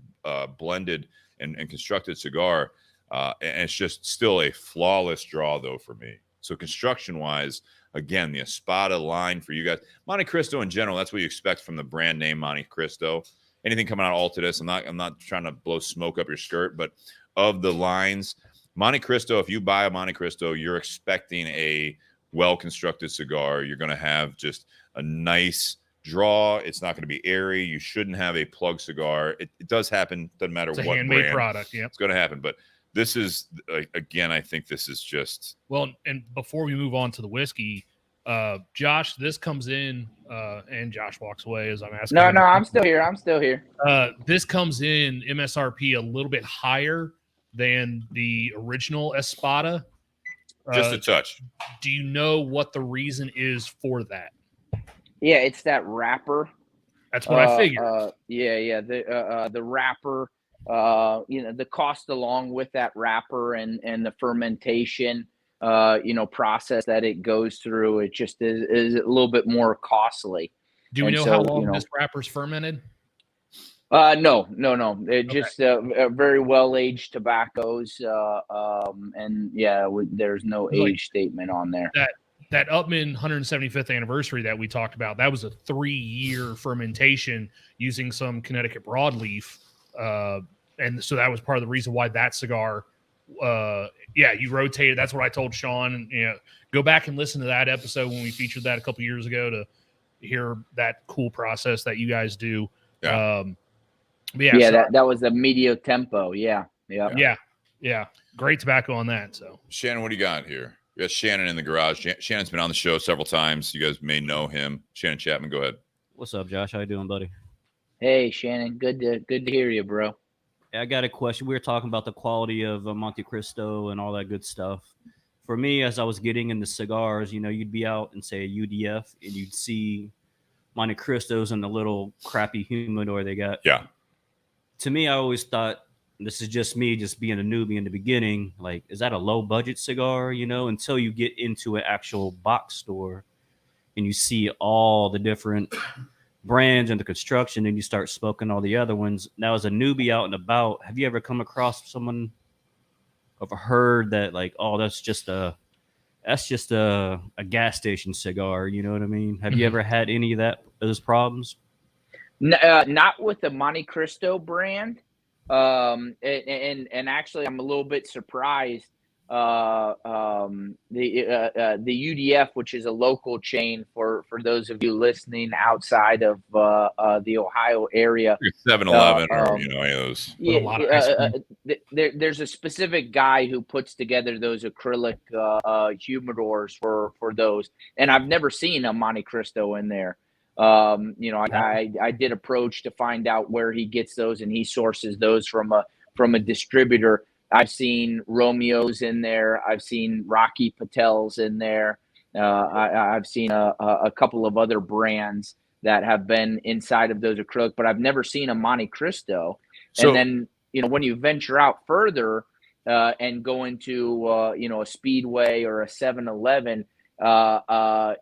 blended and constructed cigar. And it's just still a flawless draw though for me. So construction wise, again, the Espada line for you guys, Montecristo in general, that's what you expect from the brand name Montecristo. Anything coming out of Altadis, I'm not trying to blow smoke up your skirt, but of the lines, Montecristo, if you buy a Montecristo, you're expecting a well-constructed cigar. You're going to have just a nice draw. It's not going to be airy. You shouldn't have a plug cigar. It does happen. Doesn't matter what brand. It's a handmade product. Yeah, it's going to happen. But this is, again, I think this is just. Well, and before we move on to the whiskey, Josh, this comes in, and Josh walks away as I'm asking. No, I'm still here. This comes in MSRP a little bit higher than the original Espada. Just a touch. Do you know what the reason is for that? Yeah, it's that wrapper. That's what I figured. The wrapper. The cost along with that wrapper and the fermentation, process that it goes through. It just is a little bit more costly. Do we know how long this wrapper's fermented? No. It just very well-aged tobaccos. There's no age statement on there. That Upman 175th anniversary that we talked about, that was a 3-year fermentation using some Connecticut broadleaf. And so that was part of the reason why that cigar, you rotated. That's what I told Sean. And, go back and listen to that episode when we featured that a couple years ago to hear that cool process that you guys do. Yeah. That was a medio tempo. Yeah. Great tobacco on that. So Shannon, what do you got here? We got Shannon in the garage. Shannon's been on the show several times. You guys may know him. Shannon Chapman, go ahead. What's up, Josh? How you doing, buddy? Hey, Shannon. Good to hear you, bro. I got a question. We were talking about the quality of Montecristo and all that good stuff. For me, as I was getting into cigars, you'd be out and say a UDF, and you'd see Montecristos in the little crappy humidor they got. Yeah. To me, I always thought, this is just me, just being a newbie in the beginning, like, is that a low budget cigar? Until you get into an actual box store and you see all the different brands and the construction, and you start smoking all the other ones. Now, as a newbie out and about, have you ever come across someone or heard that, like, oh, that's just a gas station cigar? You know what I mean? Have you ever had any of those problems? Not with the Montecristo brand. And actually, I'm a little bit surprised. The UDF, which is a local chain for those of you listening outside of the Ohio area, 7-Eleven or any of those. There's a specific guy who puts together those acrylic humidors for those, and I've never seen a Montecristo in there. I did approach to find out where he gets those, and he sources those from from a distributor. I've seen Romeo's in there. I've seen Rocky Patel's in there. I've seen a couple of other brands that have been inside of those acrylic, but I've never seen a Montecristo. So, And then, you know, when you venture out further and go into, you know, a Speedway or a 7-Eleven,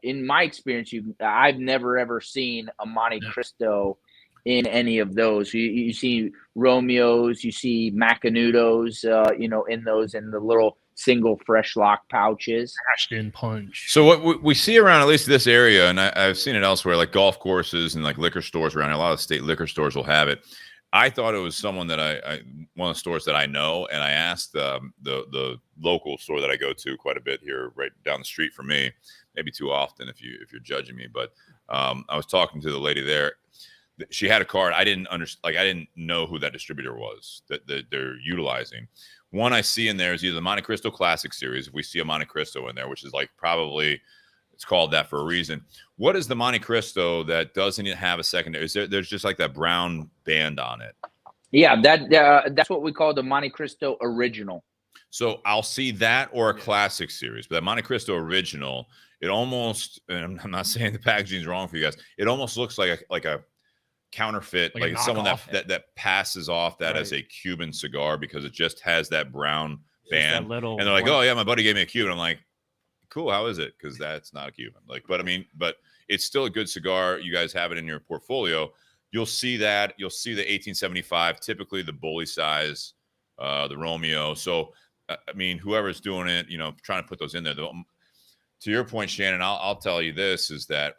in my experience, I've never ever seen a Montecristo in any of those. You see Romeo's, you see Macanudos, you know, in the little single fresh lock pouches. Ashton punch. so what we see around at least this area, and I've seen it elsewhere, like golf courses and like liquor stores around. A lot of state liquor stores will have it. I thought it was someone that one of the stores that I know, and I asked the local store that I go to quite a bit here, right down the street from me, maybe too often if you're judging me, but I was talking to the lady there. She had a card. I didn't understand, I didn't know who that distributor was that they're utilizing. One I see in there is either the Montecristo Classic Series. If we see a Montecristo in there, which is like probably it's called that for a reason. What is the Montecristo that doesn't have a secondary? There's just like that brown band on it? Yeah, that's what we call the Montecristo Original. So I'll see that or a Classic Series, but that Montecristo Original, it almost, and I'm not saying the packaging is wrong for you guys, it almost looks like a counterfeit, like it's someone that passes off that as a Cuban cigar because it just has that brown band. And they're like, oh yeah, my buddy gave me a Cuban. I'm like, cool, how is it? Because that's not a Cuban. Like, but it's still a good cigar. You guys have it in your portfolio. You'll see that. You'll see the 1875, typically the bully size, the Romeo. So I mean, whoever's doing it, you know, trying to put those in there. To your point, Shannon, I'll tell you this is that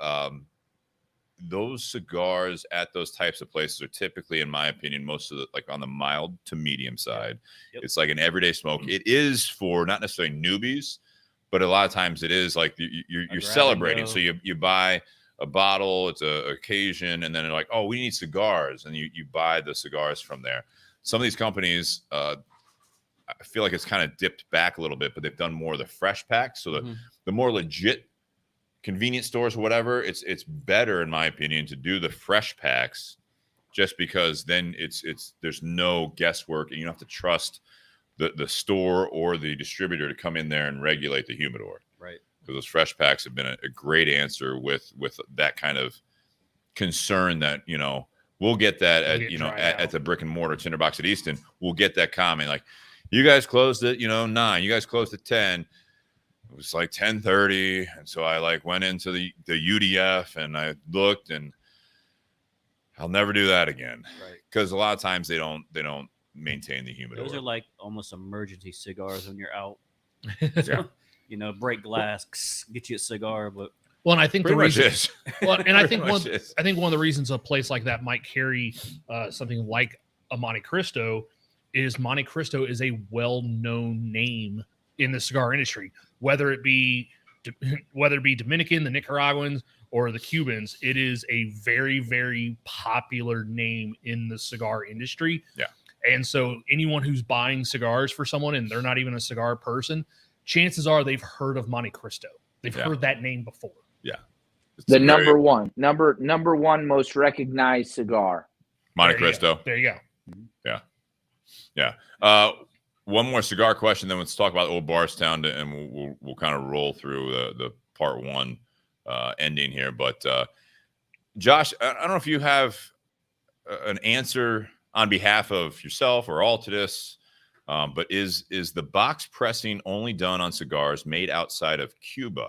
those cigars at those types of places are typically, in my opinion, most of the like on the mild to medium side. Yep. It's like an everyday smoke. It is for not necessarily newbies, but a lot of times it is like you're celebrating. So you buy a bottle, it's a occasion, and then they're like, oh, we need cigars, and you buy the cigars from there. Some of these companies, I feel like it's kind of dipped back a little bit, but they've done more of the fresh packs. So the more legit convenience stores or whatever, it's better in my opinion to do the fresh packs, just because then there's no guesswork and you don't have to trust the store or the distributor to come in there and regulate the humidor. Right. Because those fresh packs have been a great answer with that kind of concern that, you know, we'll get that at the brick and mortar Tinderbox at Easton. We'll get that comment like, you guys closed at 9, you guys closed at 10. It was like 10:30, and so I like went into the UDF and I looked, and I'll never do that again. Right. Because a lot of times they don't maintain the humidor. Those are like almost emergency cigars when you're out. You know, break glass, get you a cigar, but and I think the reason is. Well, and I think one of the reasons a place like that might carry something like a Montecristo is Montecristo is a well-known name in the cigar industry. Whether it be Dominican, the Nicaraguans, or the Cubans, it is a very, very popular name in the cigar industry. Yeah. And so anyone who's buying cigars for someone and they're not even a cigar person, chances are they've heard of Montecristo. They've heard that name before. Yeah. It's the number one most recognized cigar. Montecristo. There you go. Yeah. One more cigar question, then let's talk about Old Bardstown, and we'll kind of roll through the part one ending here. But Josh, I don't know if you have an answer on behalf of yourself or Altadis, but is the box pressing only done on cigars made outside of Cuba?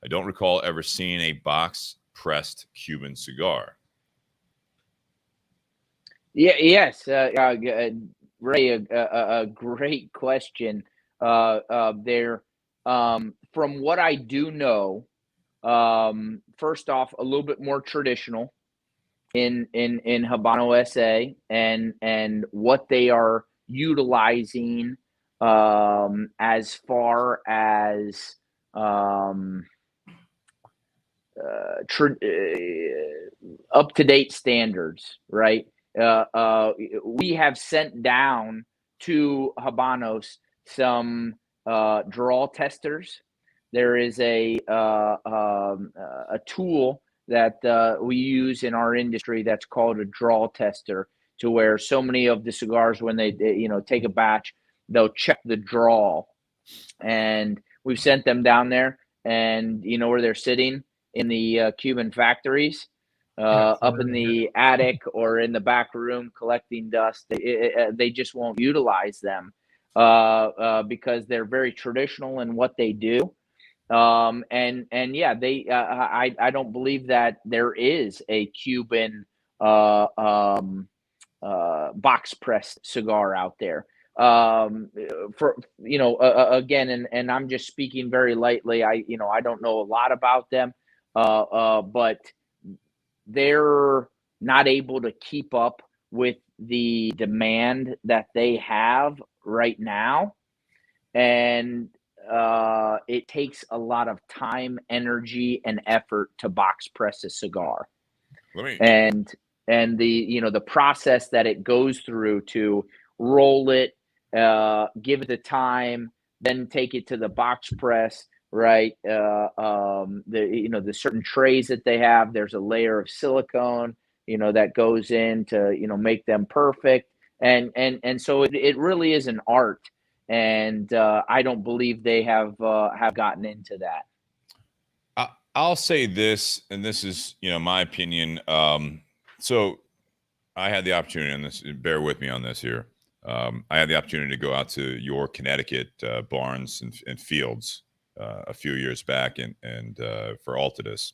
I don't recall ever seeing a box pressed Cuban cigar. Yeah. Yes. Ray, a great question there. From what I do know, first off, a little bit more traditional in Habano SA and what they are utilizing as far as up-to-date standards, right? We have sent down to Habanos some draw testers. There is a tool that we use in our industry that's called a draw tester to where so many of the cigars, when they take a batch, they'll check the draw. And we've sent them down there, and where they're sitting in the Cuban factories, up in the attic or in the back room collecting dust. They just won't utilize them because they're very traditional in what they do. And yeah, I don't believe that there is a Cuban box pressed cigar out there. For again, and I'm just speaking very lightly. I don't know a lot about them, but they're not able to keep up with the demand that they have right now. And it takes a lot of time, energy, and effort to box press a cigar. And the process that it goes through to roll it, give it the time, then take it to the box press, right? The certain trays that they have, there's a layer of silicone, that goes in to, make them perfect. And so it really is an art. And I don't believe they have gotten into that. I'll say this, and this is, my opinion. So I had the opportunity, and this, bear with me on this here. I had the opportunity to go out to your Connecticut barns and fields a few years back, and for Altadis,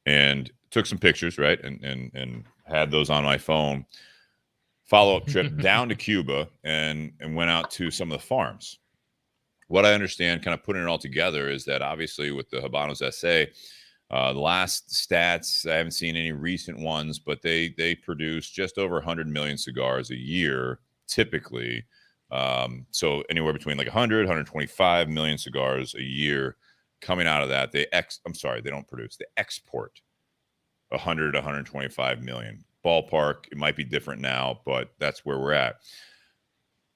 and took some pictures, right, and had those on my phone. Follow-up trip down to Cuba and went out to some of the farms. What I understand, kind of putting it all together, is that obviously with the Habanos SA, the last stats, I haven't seen any recent ones, but they produce just over 100 million cigars a year, typically. So anywhere between like 100, 125 million cigars a year coming out of that. They don't produce. They export 100 to 125 million. Ballpark, it might be different now, but that's where we're at.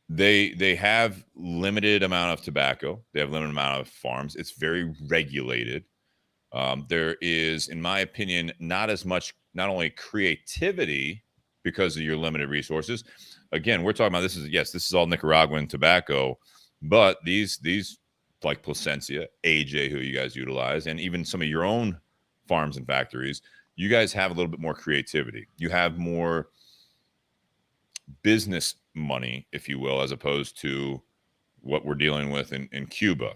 They have limited amount of tobacco. They have limited amount of farms. It's very regulated. There is, in my opinion, not as much, not only creativity because of your limited resources. Again, we're talking about this is all Nicaraguan tobacco, but these like Plasencia, AJ, who you guys utilize, and even some of your own farms and factories, you guys have a little bit more creativity. You have more business money, if you will, as opposed to what we're dealing with in Cuba,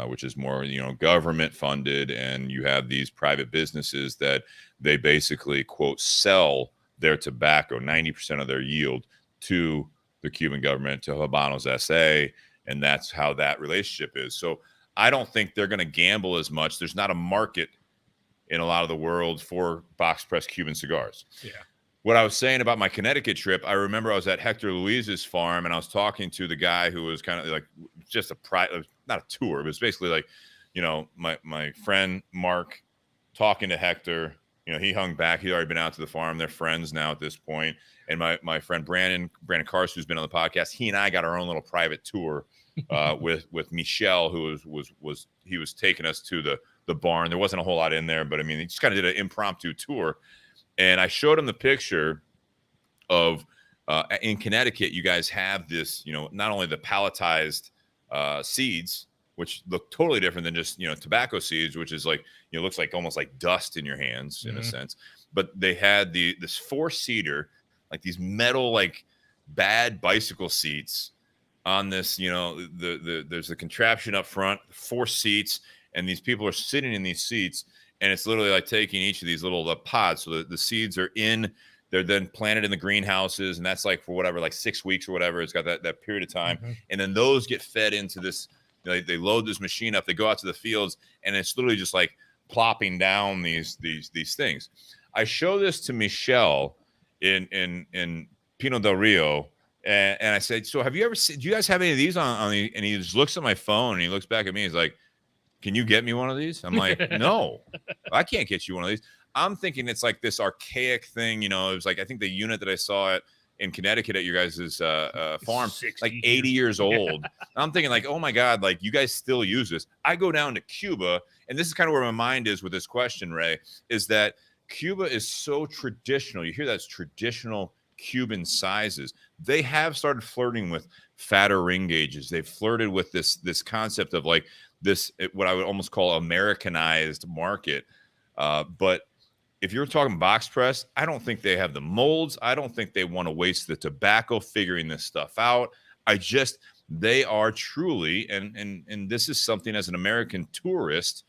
which is more, government funded. And you have these private businesses that they basically, quote, sell their tobacco, 90% of their yield, to the Cuban government, to Habanos SA. And that's how that relationship is. So I don't think they're going to gamble as much. There's not a market in a lot of the world for box press Cuban cigars. Yeah. What I was saying about my Connecticut trip, I remember I was at Hector Luis's farm, and I was talking to the guy who was kind of like just not a tour, but it's basically like, my friend Mark talking to Hector. He hung back. He'd already been out to the farm. They're friends now at this point. And my friend Brandon Carson, who's been on the podcast, he and I got our own little private tour with Michelle, who was taking us to the barn. There wasn't a whole lot in there, but I mean, he just kind of did an impromptu tour. And I showed him the picture of in Connecticut, you guys have this, not only the palletized seeds, which look totally different than just, tobacco seeds, which is like, looks like almost like dust in your hands in a sense. But they had this 4-seater, like these metal, like bad bicycle seats on this, there's a contraption up front, 4 seats, and these people are sitting in these seats. And it's literally like taking each of these little pods. So the seeds are they're then planted in the greenhouses. And that's like for whatever, like 6 weeks or whatever. It's got that period of time. Mm-hmm. And then those get fed into this, they load this machine up. They go out to the fields, and it's literally just like plopping down these things. I show this to Michelle in Pino del Rio. And I said, so have you ever seen, do you guys have any of these on the, and he just looks at my phone and he looks back at me. He's like, can you get me one of these? I'm like, no, I can't get you one of these. I'm thinking it's like this archaic thing. It was like, I think the unit that I saw in Connecticut at your guys' farm, like 80 years old. I'm thinking like, oh my God, like you guys still use this. I go down to Cuba, and this is kind of where my mind is with this question, Ray, is that Cuba is so traditional. You hear that's traditional Cuban sizes. They have started flirting with fatter ring gauges. They've flirted with this concept of like this, what I would almost call Americanized market. But if you're talking box press, I don't think they have the molds. I don't think they want to waste the tobacco figuring this stuff out. They are truly, and this is something as an American tourist,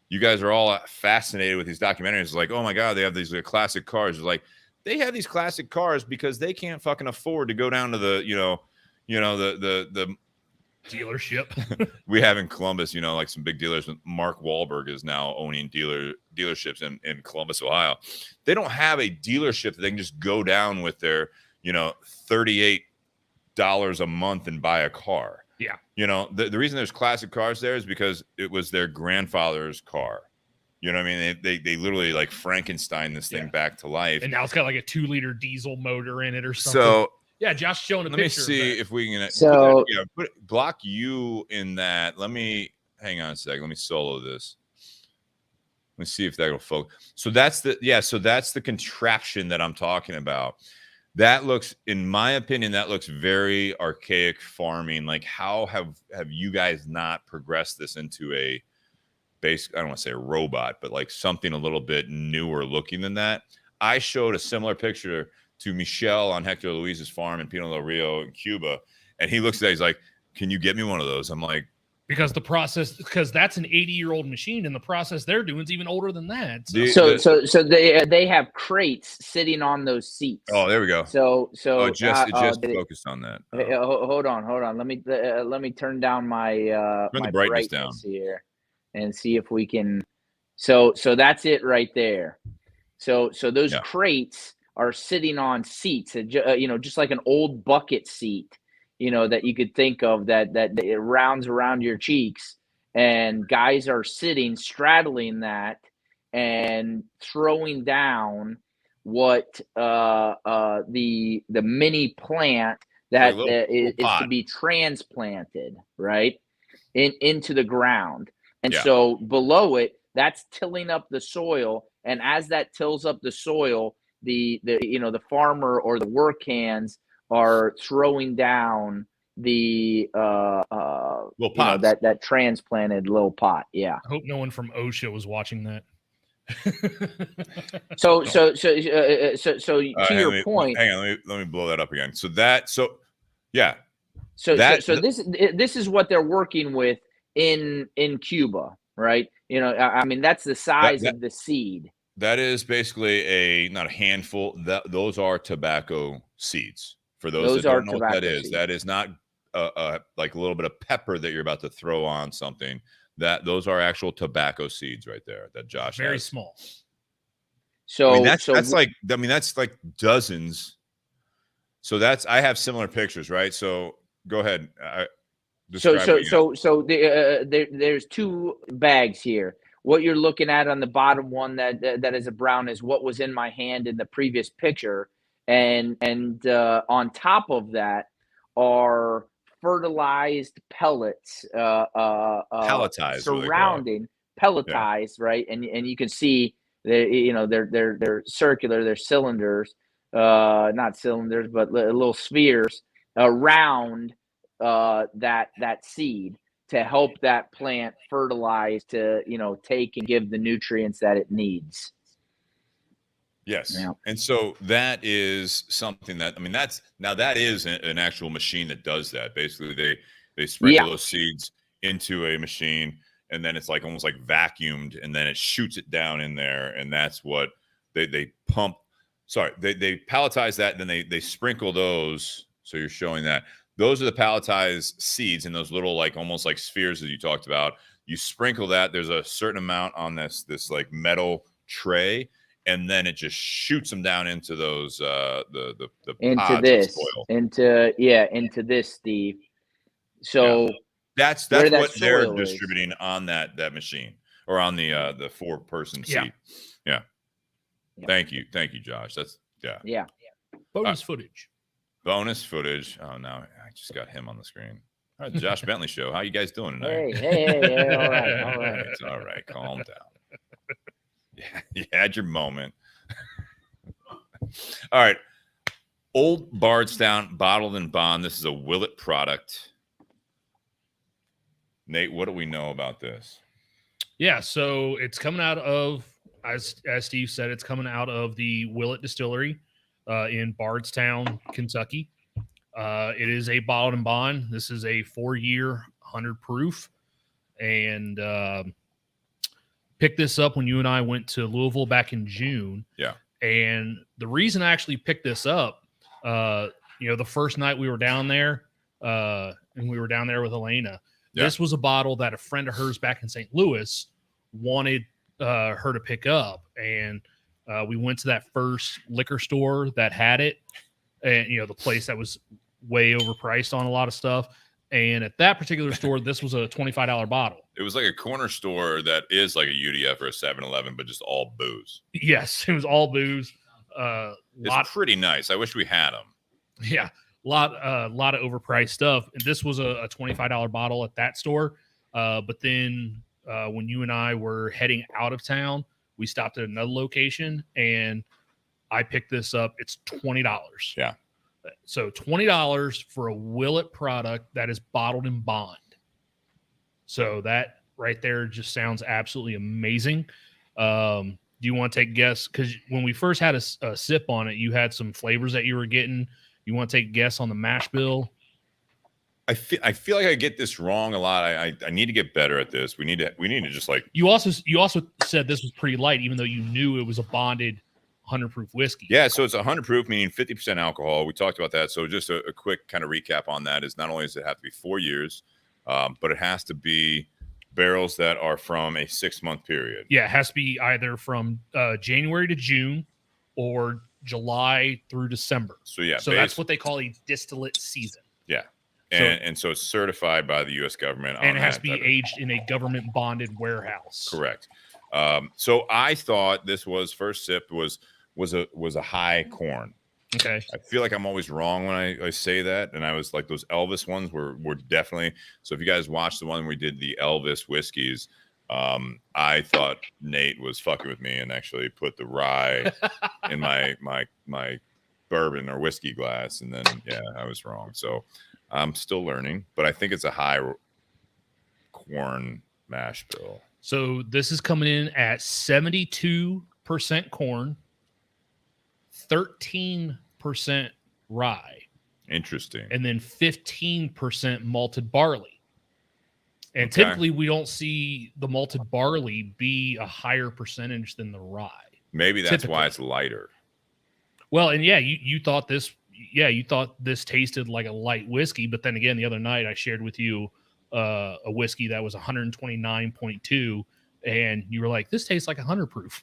you guys are all fascinated with these documentaries. It's like, oh my God, they have these classic cars. It's like, they have these classic cars because they can't fucking afford to go down to the, the dealership we have in Columbus, like some big dealers. Mark Wahlberg is now owning dealerships in Columbus, Ohio. They don't have a dealership that they can just go down with their, $38 a month and buy a car. Yeah. The reason there's classic cars there is because it was their grandfather's car. You know what I mean? They literally like Frankenstein this thing back to life. And now it's got like a 2-liter diesel motor in it or something. So yeah, Josh showing a picture. Let me see if we can block you in that. Let me hang on a second. Let me solo this. Let me see if that'll focus. So that's the contraption that I'm talking about. That looks, in my opinion, that looks very archaic farming. Like, how have you guys not progressed this into a basic, I don't want to say a robot, but like something a little bit newer looking than that? I showed a similar picture to Michelle on Hector Luis's farm in Pino del Rio in Cuba. And he looks at that, he's like, can you get me one of those? I'm like, because that's an 80-year-old machine, and the process they're doing is even older than that. So they have crates sitting on those seats. Oh, there we go. It just focused on that. Hold on. Let me turn down my my brightness down here, and see if we can. So that's it right there. So those crates are sitting on seats, just like an old bucket seat. That you could think of that it rounds around your cheeks, and guys are sitting, straddling that, and throwing down what the mini plant that is to be transplanted right into the ground, and so below it, that's tilling up the soil, and as that tills up the soil, the farmer or the work hands are throwing down the that transplanted little pot. Yeah. I hope no one from OSHA was watching that. So to your point. Hang on, let me blow that up again. So this is what they're working with in Cuba, right? I mean, that's the size of the seed. That is basically not a handful. Those are tobacco seeds. For those that don't know what that is, that is not like a little bit of pepper that you're about to throw on something. Those are actual tobacco seeds right there that Josh very has. Small. So that's like dozens. So I have similar pictures, right? So go ahead. There's two bags here. What you're looking at on the bottom one that is a brown is what was in my hand in the previous picture. And on top of that are fertilized pellets, pelletized, surrounding pelletized, right? And you can see they're circular, they're cylinders, not cylinders, but little spheres around that seed to help that plant fertilize to take and give the nutrients that it needs. Yes. Yeah. And so that is something that, that is an actual machine that does that. Basically, they sprinkle those seeds into a machine, and then it's like almost like vacuumed, and then it shoots it down in there. And that's what they pump. Sorry, they palletize that, and then they sprinkle those. So you're showing that. Those are the palletized seeds in those little, like almost like spheres that you talked about. You sprinkle that. There's a certain amount on this like metal tray. And then it just shoots them down into those the pods of soil. into this, Steve. So that's what they're distributing on that machine, or on the 4-person seat. Yeah. Thank you, Josh. That's bonus footage. Oh, now I just got him on the screen. All right, the Josh Bentley Show. How you guys doing tonight? Hey, all right. It's all right. Calm down. Yeah, you had your moment. All right. Old Bardstown Bottled and Bond. This is a Willett product. Nate, what do we know about this? Yeah, so it's coming out of, as Steve said, it's coming out of the Willett Distillery in Bardstown, Kentucky. It is a bottled and bond. This is a 4-year, 100 proof, and picked this up when you and I went to Louisville back in June. Yeah, and the reason I actually picked this up, the first night we were down there, and we were down there with Elena. Yeah. This was a bottle that a friend of hers back in St. Louis wanted her to pick up, and we went to that first liquor store that had it, and the place that was way overpriced on a lot of stuff. And at that particular store, this was a $25 bottle. it was like a corner store that is like a UDF or a 7-Eleven, but just all booze. Yes, it was all booze. It's pretty nice. I wish we had them. Yeah, lot of overpriced stuff. And this was a $25 bottle at that store. But then when you and I were heading out of town, we stopped at another location and I picked this up. It's $20. Yeah. So $20 for a Willett product that is bottled in bond. So that right there just sounds absolutely amazing. Do you want to take a guess? Because when we first had a sip on it, you had some flavors that you were getting. You want to take a guess on the mash bill? I feel like I get this wrong a lot. I need to get better at this. We need to just like You also said this was pretty light, even though you knew it was a bonded 100 proof whiskey. Yeah, so it's 100 proof, meaning 50% alcohol. We talked about that. So just a quick kind of recap on that is not only does it have to be 4 years, but it has to be barrels that are from a 6-month period. Yeah, it has to be either from January to June or July through December. So yeah, that's what they call a distillate season. Yeah. And so it's certified by the U.S. government. And it has to be aged in a government bonded warehouse. Correct. So I thought this was first sip was a high corn. Okay. I feel like I'm always wrong when I say that. And I was like, those Elvis ones were definitely. So if you guys watched the one we did the Elvis whiskeys, I thought Nate was fucking with me and actually put the rye in my bourbon or whiskey glass. And then, yeah, I was wrong. So I'm still learning, but I think it's a high corn mash bill. So this is coming in at 72% corn, 13% rye. Interesting. And then 15% malted barley. And Okay. typically we don't see the malted barley be a higher percentage than the rye. Maybe that's why typically. it's lighter. Well, and yeah, you thought this tasted like a light whiskey, but then again, the other night I shared with you a whiskey that was 129.2, and you were like, "This tastes like 100 proof."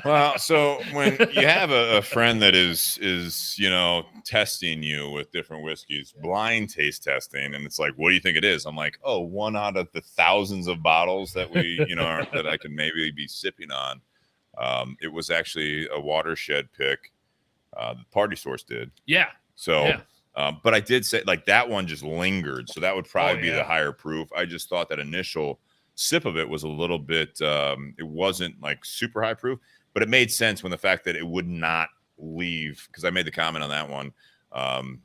Well, so when you have a friend that is testing you with different whiskeys, blind taste testing, and it's like, "What do you think it is?" I'm like, "Oh, one out of the thousands of bottles that we that I could maybe be sipping on." It was actually a watershed pick. The Party Source did. Yeah. So, yeah. But I did say like that one just lingered. So that would probably be the higher proof. I just thought that initial sip of it was a little bit, it wasn't like super high proof, but it made sense when the fact that it would not leave. Cause I made the comment on that one,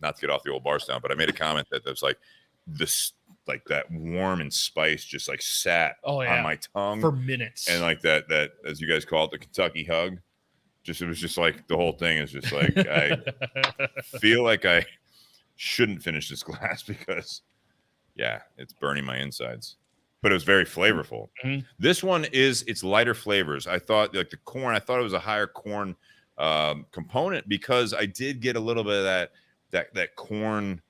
not to get off the Old Bardstown, but I made a comment that was like this, like that warm and spice just like sat on my tongue for minutes. And like that, as you guys call it, the Kentucky hug. It was just like the whole thing is just like I feel like I shouldn't finish this glass because it's burning my insides. But it was very flavorful. Mm-hmm. This one it's lighter flavors. I thought like the corn, I thought it was a higher corn component because I did get a little bit of that corn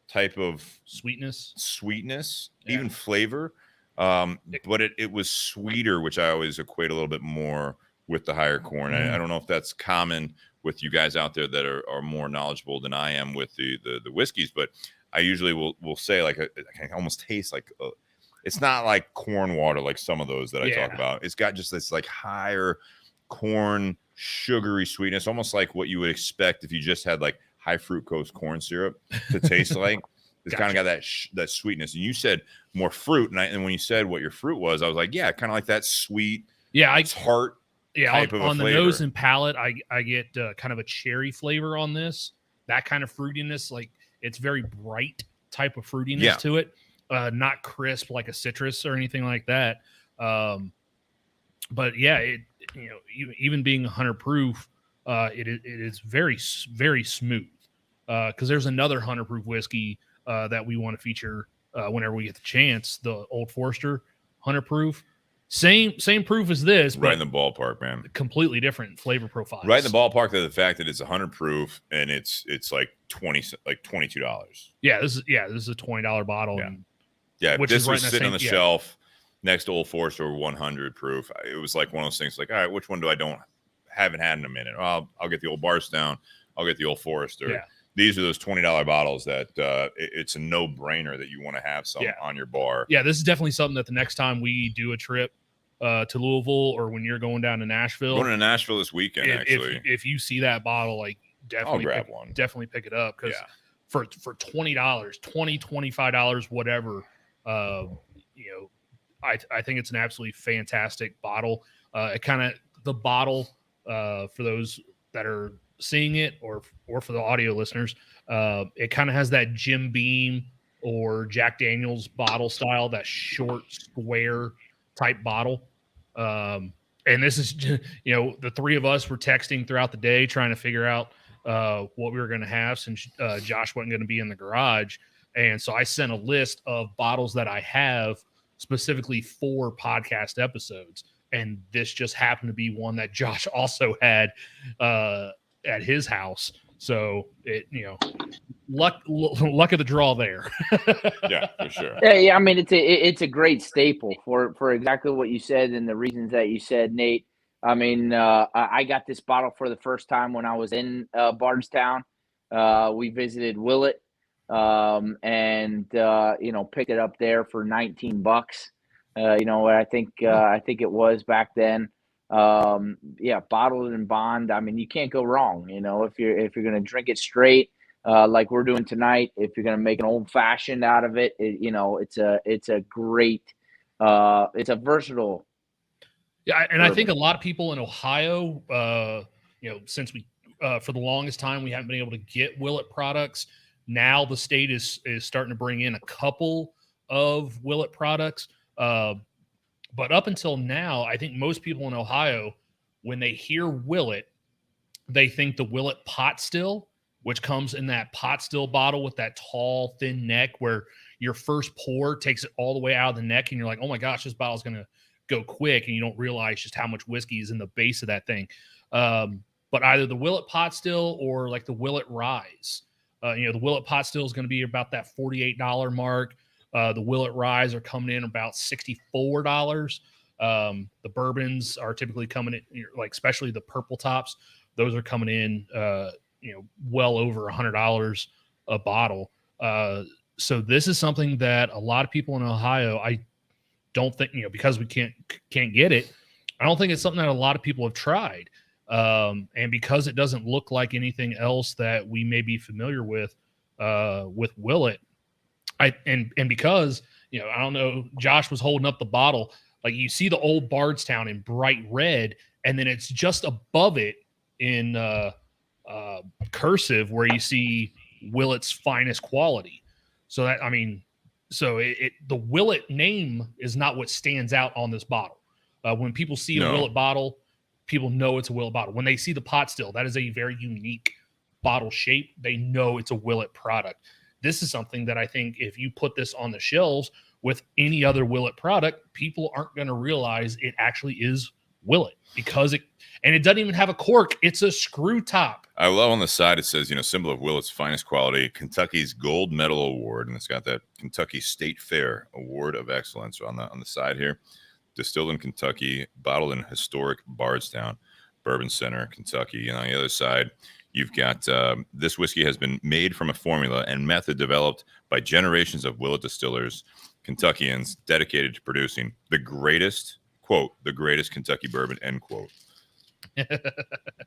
type of sweetness, even flavor. But it was sweeter, which I always equate a little bit more with the higher corn. I don't know if that's common with you guys out there that are more knowledgeable than I am with the whiskeys, but I usually will say like I can almost taste like it's not like corn water like some of those that I talk about. It's got just this like higher corn sugary sweetness, almost like what you would expect if you just had like high fructose corn syrup to taste like. It's kind of got that sweetness. And you said more fruit, and when you said what your fruit was, I was like, yeah, kind of like that sweet, tart Yeah, type of a on the flavor. nose and palate, I get kind of a cherry flavor on this. That kind of fruitiness, like it's very bright type of fruitiness to it, not crisp like a citrus or anything like that. But yeah, even being 100 proof, it is very very smooth. Because there's another 100 proof whiskey that we want to feature whenever we get the chance, the Old Forester 100 proof. Same proof as this, Right but in the ballpark, man. Completely different flavor profiles. Right in the ballpark of the fact that it's 100 proof and it's like $22. Yeah, this is a $20 bottle. Yeah, and, yeah. which This is right was in that sitting on the same- shelf next to Old Forester 100 proof. It was like one of those things. Like, all right, which one do I haven't had in a minute? Well, I'll get the Old Bardstown. I'll get the Old Forester. Yeah. These are those $20 bottles that it's a no-brainer that you want to have some on your bar. Yeah, this is definitely something that the next time we do a trip to Louisville, or when you're going down to Nashville, Going to Nashville this weekend, actually. if you see that bottle, like definitely I'll grab one. Definitely pick it up, because for $20, $25, whatever, I think it's an absolutely fantastic bottle. It kind of the bottle for those that are seeing it, or for the audio listeners, it kind of has that Jim Beam or Jack Daniel's bottle style, that short square type bottle. And this is, the three of us were texting throughout the day trying to figure out what we were going to have, since Josh wasn't going to be in the garage. And so I sent a list of bottles that I have specifically for podcast episodes. And this just happened to be one that Josh also had at his house. So it, luck of the draw there. Yeah, for sure. Yeah, I mean, it's a great staple for exactly what you said and the reasons that you said, Nate. I mean, I got this bottle for the first time when I was in Bardstown. We visited Willett, and picked it up there for $19. I think it was back then. Bottled and bond. I mean, you can't go wrong. If you're gonna drink it straight, like we're doing tonight, if you're gonna make an old fashioned out of it, it's a great, it's a versatile. Yeah, and I think a lot of people in Ohio, since we for the longest time we haven't been able to get Willett products. Now the state is starting to bring in a couple of Willett products. But up until now, I think most people in Ohio, when they hear Willett, they think the Willett pot still, which comes in that pot still bottle with that tall, thin neck, where your first pour takes it all the way out of the neck, and you're like, oh my gosh, this bottle's going to go quick, and you don't realize just how much whiskey is in the base of that thing. But either the Willett pot still or like the Willett Rise. The Willett pot still is going to be about that $48 mark. The Willett Rise are coming in about $64. The bourbons are typically coming in, like especially the purple tops. Those are coming in, well over $100 a bottle. So this is something that a lot of people in Ohio, I don't think, because we can't get it. I don't think it's something that a lot of people have tried. And because it doesn't look like anything else that we may be familiar with Willett, because I don't know, Josh was holding up the bottle, like you see the Old Bardstown in bright red, and then it's just above it in cursive where you see Willett's finest quality. So that, the Willett name is not what stands out on this bottle. When people see a Willett bottle, people know it's a Willett bottle. When they see the pot still, that is a very unique bottle shape. They know it's a Willett product. This is something that I think if you put this on the shelves with any other Willett product, people aren't going to realize it actually is Willett, because it doesn't even have a cork. It's a screw top. I love on the side, it says, symbol of Willett's finest quality, Kentucky's Gold Medal Award. And it's got that Kentucky State Fair Award of Excellence on the side here. Distilled in Kentucky, bottled in historic Bardstown, Bourbon Center, Kentucky. And on the other side, you've got this whiskey has been made from a formula and method developed by generations of Willett distillers, Kentuckians dedicated to producing the greatest, quote, the greatest Kentucky bourbon, end quote.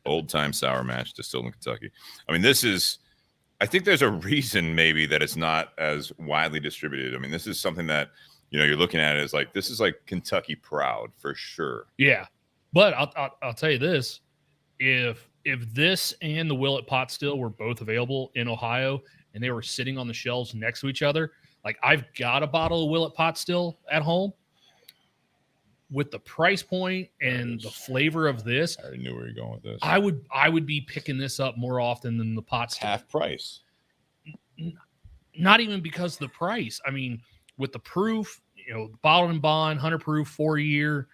Old time sour mash distilled in Kentucky. I think there's a reason maybe that it's not as widely distributed. This is something that, you're looking at it as like, this is like Kentucky proud for sure. Yeah. But I'll tell you this: if this and the Willett Pot Still were both available in Ohio and they were sitting on the shelves next to each other, like I've got a bottle of Willett Pot Still at home. With the price point and the flavor of this, I already knew where you're going with this. I would be picking this up more often than the Pot Still. Half price. Not even because of the price. I mean, with the proof, bottled and bond, 100 proof, 4 year.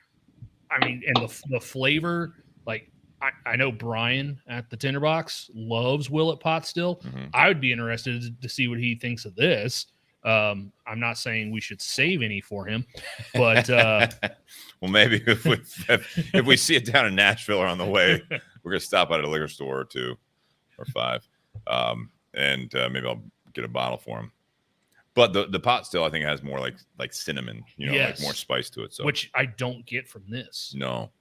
I mean, and the flavor, like I know Brian at the Tinderbox loves Willett Pot Still. Mm-hmm. I would be interested to see what he thinks of this. I'm not saying we should save any for him, but well, maybe if we see it down in Nashville or on the way, we're gonna stop at a liquor store or 2 or 5, and maybe I'll get a bottle for him. But the pot still, I think, has more like cinnamon, yes. like more spice to it. So which I don't get from this. No,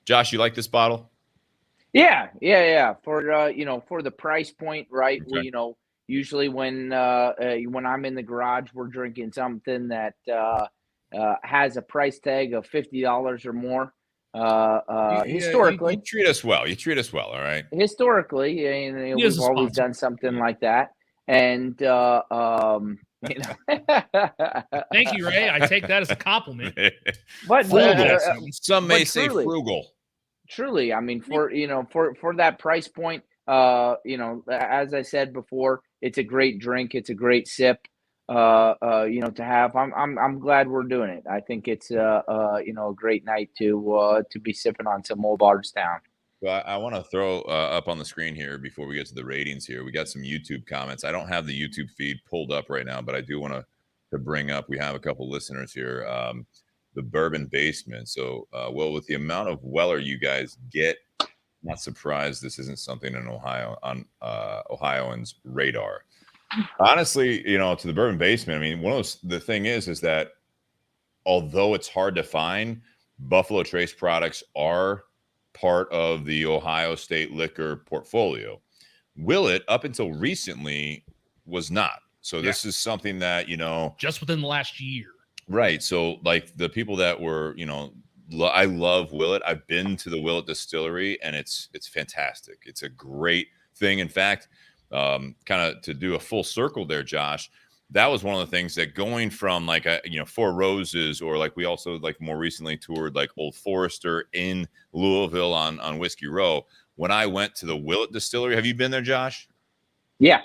Josh, you like this bottle? Yeah. For for the price point, right? Okay. Well, usually when I'm in the garage, we're drinking something that has a price tag of $50 or more. Historically, you treat us well. You treat us well, all right. Historically, and we've always done something like that. And Thank you, Ray. I take that as a compliment. But some may say frugal. Truly, I mean, for that price point, as I said before, it's a great drink. It's a great sip, to have. I'm glad we're doing it. I think it's a great night to be sipping on some Old Bardstown. Well, I want to throw up on the screen here before we get to the ratings here. We got some YouTube comments. I don't have the YouTube feed pulled up right now, but I do want to bring up, we have a couple listeners here, the Bourbon Basement. So, well, with the amount of Weller you guys get, not surprised this isn't something in Ohio on Ohioans' radar. Honestly, to the Bourbon Basement, I mean, the thing is that although it's hard to find, Buffalo Trace products are part of the Ohio State liquor portfolio. Willett, up until recently, was not. So this is something that, just within the last year. Right. So like the people that were, I love Willett. I've been to the Willett Distillery and it's fantastic. It's a great thing. In fact, kind of to do a full circle there, Josh, that was one of the things that going from like Four Roses, or like we also like more recently toured like Old Forester in Louisville on Whiskey Row. When I went to the Willett Distillery, have you been there, Josh? Yeah.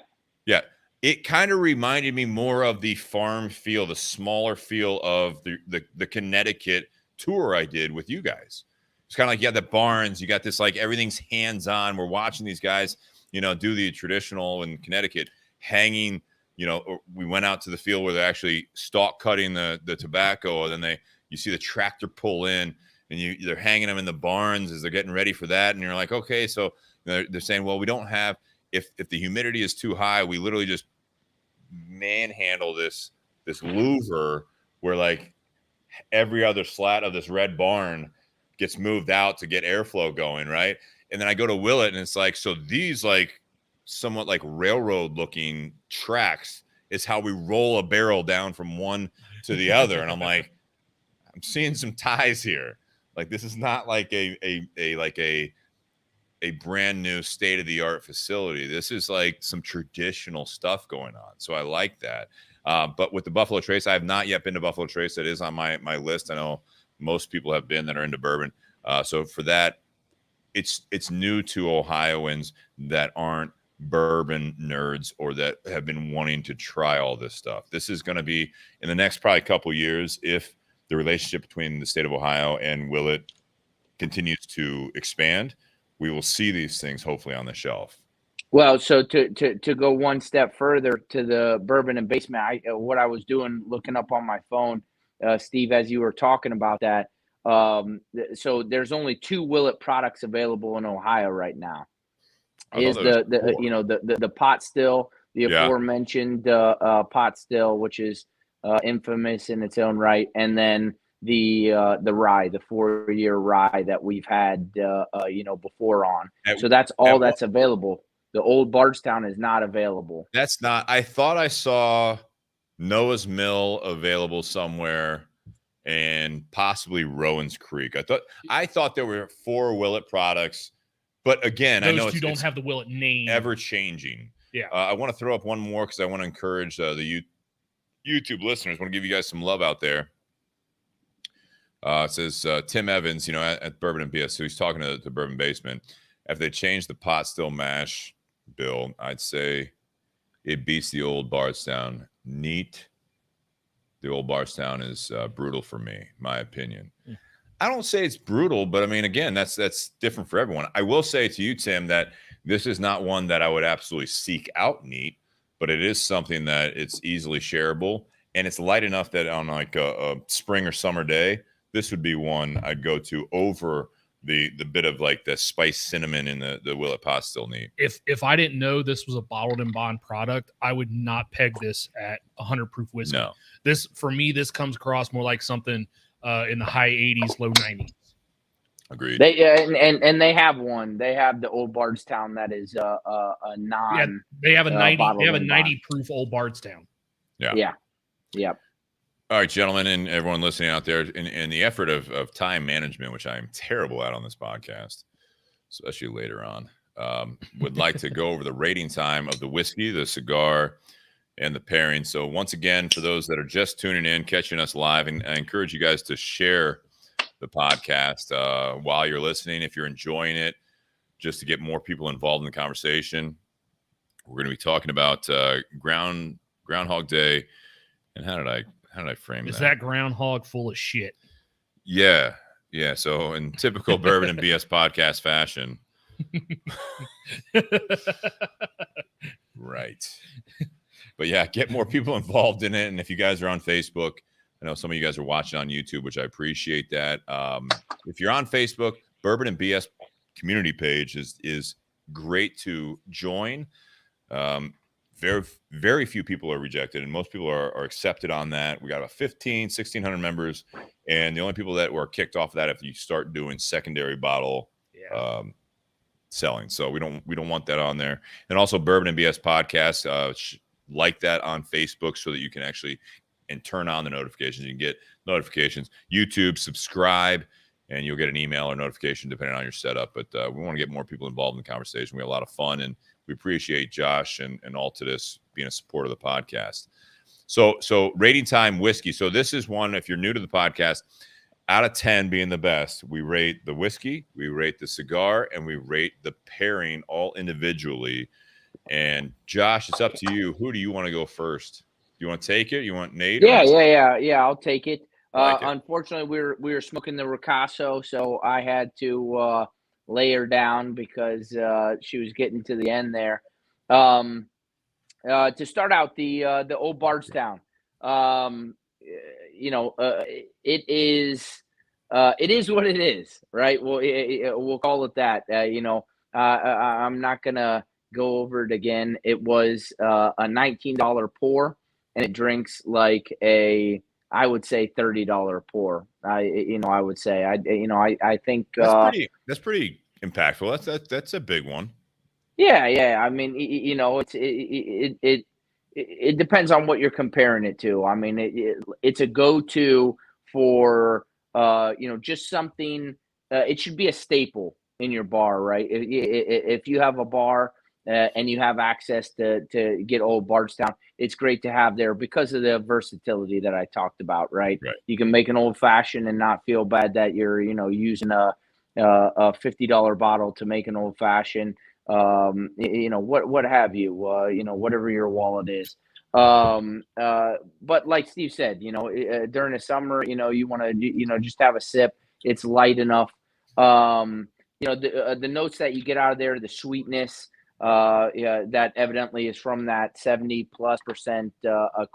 It kind of reminded me more of the farm feel, the smaller feel of the Connecticut tour I did with you guys. It's kind of like you got the barns, you got this like everything's hands-on. We're watching these guys, do the traditional in Connecticut, hanging. We went out to the field where they're actually stalk cutting the tobacco, and then you see the tractor pull in, and they're hanging them in the barns as they're getting ready for that. And you're like, okay, so they're saying, well, we don't have, if the humidity is too high, we literally just manhandle this louver where like every other slat of this red barn gets moved out to get airflow going, right? And then I go to Willett, and it's like, so these like somewhat like railroad looking tracks is how we roll a barrel down from one to the other. And I'm like, I'm seeing some ties here. Like this is not like a brand new state of the art facility. This is like some traditional stuff going on. So I like that. But with the Buffalo Trace, I have not yet been to Buffalo Trace. That is on my list. I know most people have been that are into bourbon. So for that, it's new to Ohioans that aren't bourbon nerds or that have been wanting to try all this stuff. This is going to be in the next probably couple years, if the relationship between the state of Ohio and Willett continues to expand, we will see these things hopefully on the shelf. Well, so to go one step further to the Bourbon and Basement, what I was doing, looking up on my phone, Steve, as you were talking about that. So there's only 2 Willett products available in Ohio right now. Is the pot still, the aforementioned pot still, which is infamous in its own right, and then the rye, the 4-year rye that we've had before on. So that's all that's available. The Old Bardstown is not available. That's not. I thought I saw Noah's Mill available somewhere, and possibly Rowan's Creek. I thought there were 4 Willett products, but again, I know Those two don't have the Willett name. Ever changing. Yeah. I want to throw up one more because I want to encourage the YouTube listeners. I want to give you guys some love out there. It says Tim Evans, at Bourbon and BS. So he's talking to the Bourbon Basement. If they change the pot still mash bill, I'd say it beats the Old Bardstown. Neat. The Old Bardstown is brutal for me, my opinion. Yeah. I don't say it's brutal, but I mean, again, that's different for everyone. I will say to you, Tim, that this is not one that I would absolutely seek out neat, but it is something that it's easily shareable, and it's light enough that on like a spring or summer day, this would be one I'd go to over the bit of like the spice cinnamon in the Willett pot still neat. If I didn't know this was a bottled and bond product, I would not peg this at 100 proof whiskey. No. This, for me, this comes across more like something in the high 80s, low 90s. Agreed. And they have one. They have the Old Bardstown that is a non. Yeah, they have a 90. bottled They have a and 90 proof Old Bardstown. Yeah. Yep. All right, gentlemen, and everyone listening out there, in the effort of time management, which I am terrible at on this podcast, especially later on, would like to go over the rating time of the whiskey, the cigar, and the pairing. So once again, for those that are just tuning in, catching us live, and I encourage you guys to share the podcast while you're listening, if you're enjoying it, just to get more people involved in the conversation. We're going to be talking about Groundhog Day, and how did I frame that? Is that groundhog full of shit? Yeah. So in typical Bourbon and BS podcast fashion, right. But yeah, get more people involved in it. And if you guys are on Facebook, I know some of you guys are watching on YouTube, which I appreciate that. If you're on Facebook, Bourbon and BS community page is great to join. Very, very few people are rejected, and most people are accepted on that. We got about 1,600 members, and the only people that were kicked off of that if you start doing secondary bottle selling. So we don't want that on there. And also Bourbon and BS podcast, like that on Facebook so that you can actually and turn on the notifications. You can get notifications. YouTube, subscribe, and you'll get an email or notification depending on your setup. But we want to get more people involved in the conversation. We have a lot of fun, and we appreciate Josh and Altadis being a supporter of the podcast. So rating time whiskey. So this is one, if you're new to the podcast, out of 10 being the best, we rate the whiskey, we rate the cigar, and we rate the pairing all individually. And Josh, it's up to you. Who do you want to go first? Do you want to take it? You want Nate? Yeah. I'll take it. Like it. Unfortunately, we were smoking the Ricasso, so I had to lay her down because she was getting to the end there. To start out, the Old Bardstown, it is what it is, right? We'll call it that. I'm not gonna go over it again. It was a $19 pour, and it drinks like I would say $30 pour. I would say I think that's pretty impactful. That's a big one. Yeah. I mean, it depends on what you're comparing it to. I mean, it's a go-to for just something. It should be a staple in your bar, right? If you have a bar and you have access to get Old Bardstown, it's great to have there because of the versatility that I talked about, right? You can make an old fashioned and not feel bad that you're using a $50 bottle to make an old fashioned. What have you, whatever your wallet is. But like Steve said, during the summer, you want to, just have a sip. It's light enough. The notes that you get out of there, the sweetness, that evidently is from that 70+%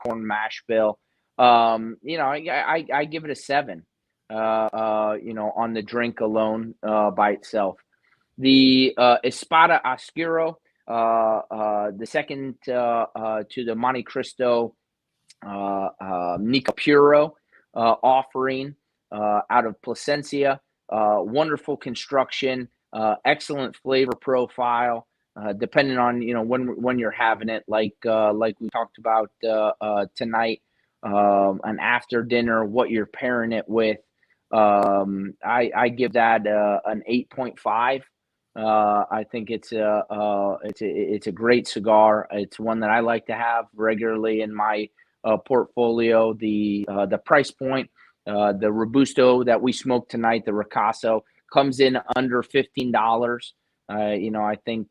corn mash bill. I give it a 7, on the drink alone, by itself. The Espada Oscuro, the second to the Montecristo Nica Puro offering out of Plasencia. Wonderful construction, excellent flavor profile. Depending on when you're having it, like we talked about tonight. an after dinner, what you're pairing it with. I give that an 8.5. I think it's a great cigar. It's one that I like to have regularly in my portfolio. The price point, the Robusto that we smoked tonight, the Ricasso, comes in under $15. I think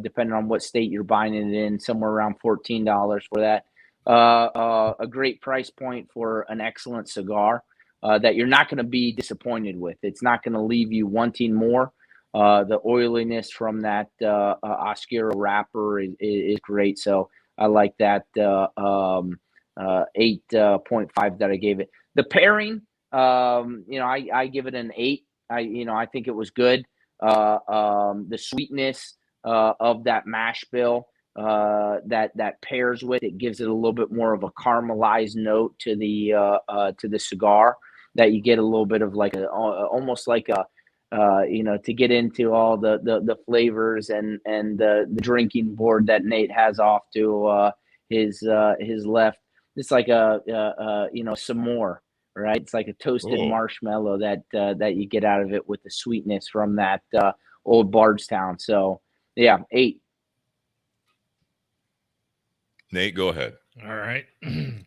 depending on what state you're buying it in, somewhere around $14 for that. A great price point for an excellent cigar that you're not going to be disappointed with. It's not going to leave you wanting more. The oiliness from that Oskero wrapper is great. So I like that 8.5 that I gave it. The pairing, I give it an 8. I think it was good. The sweetness of that mash bill that pairs with it gives it a little bit more of a caramelized note to the cigar, that you get a little bit of like almost like a to get into all the flavors and the drinking board that Nate has off to his left. It's like some more, right? It's like a toasted marshmallow that you get out of it with the sweetness from that Old Bardstown. So yeah, 8. Nate, go ahead. All right.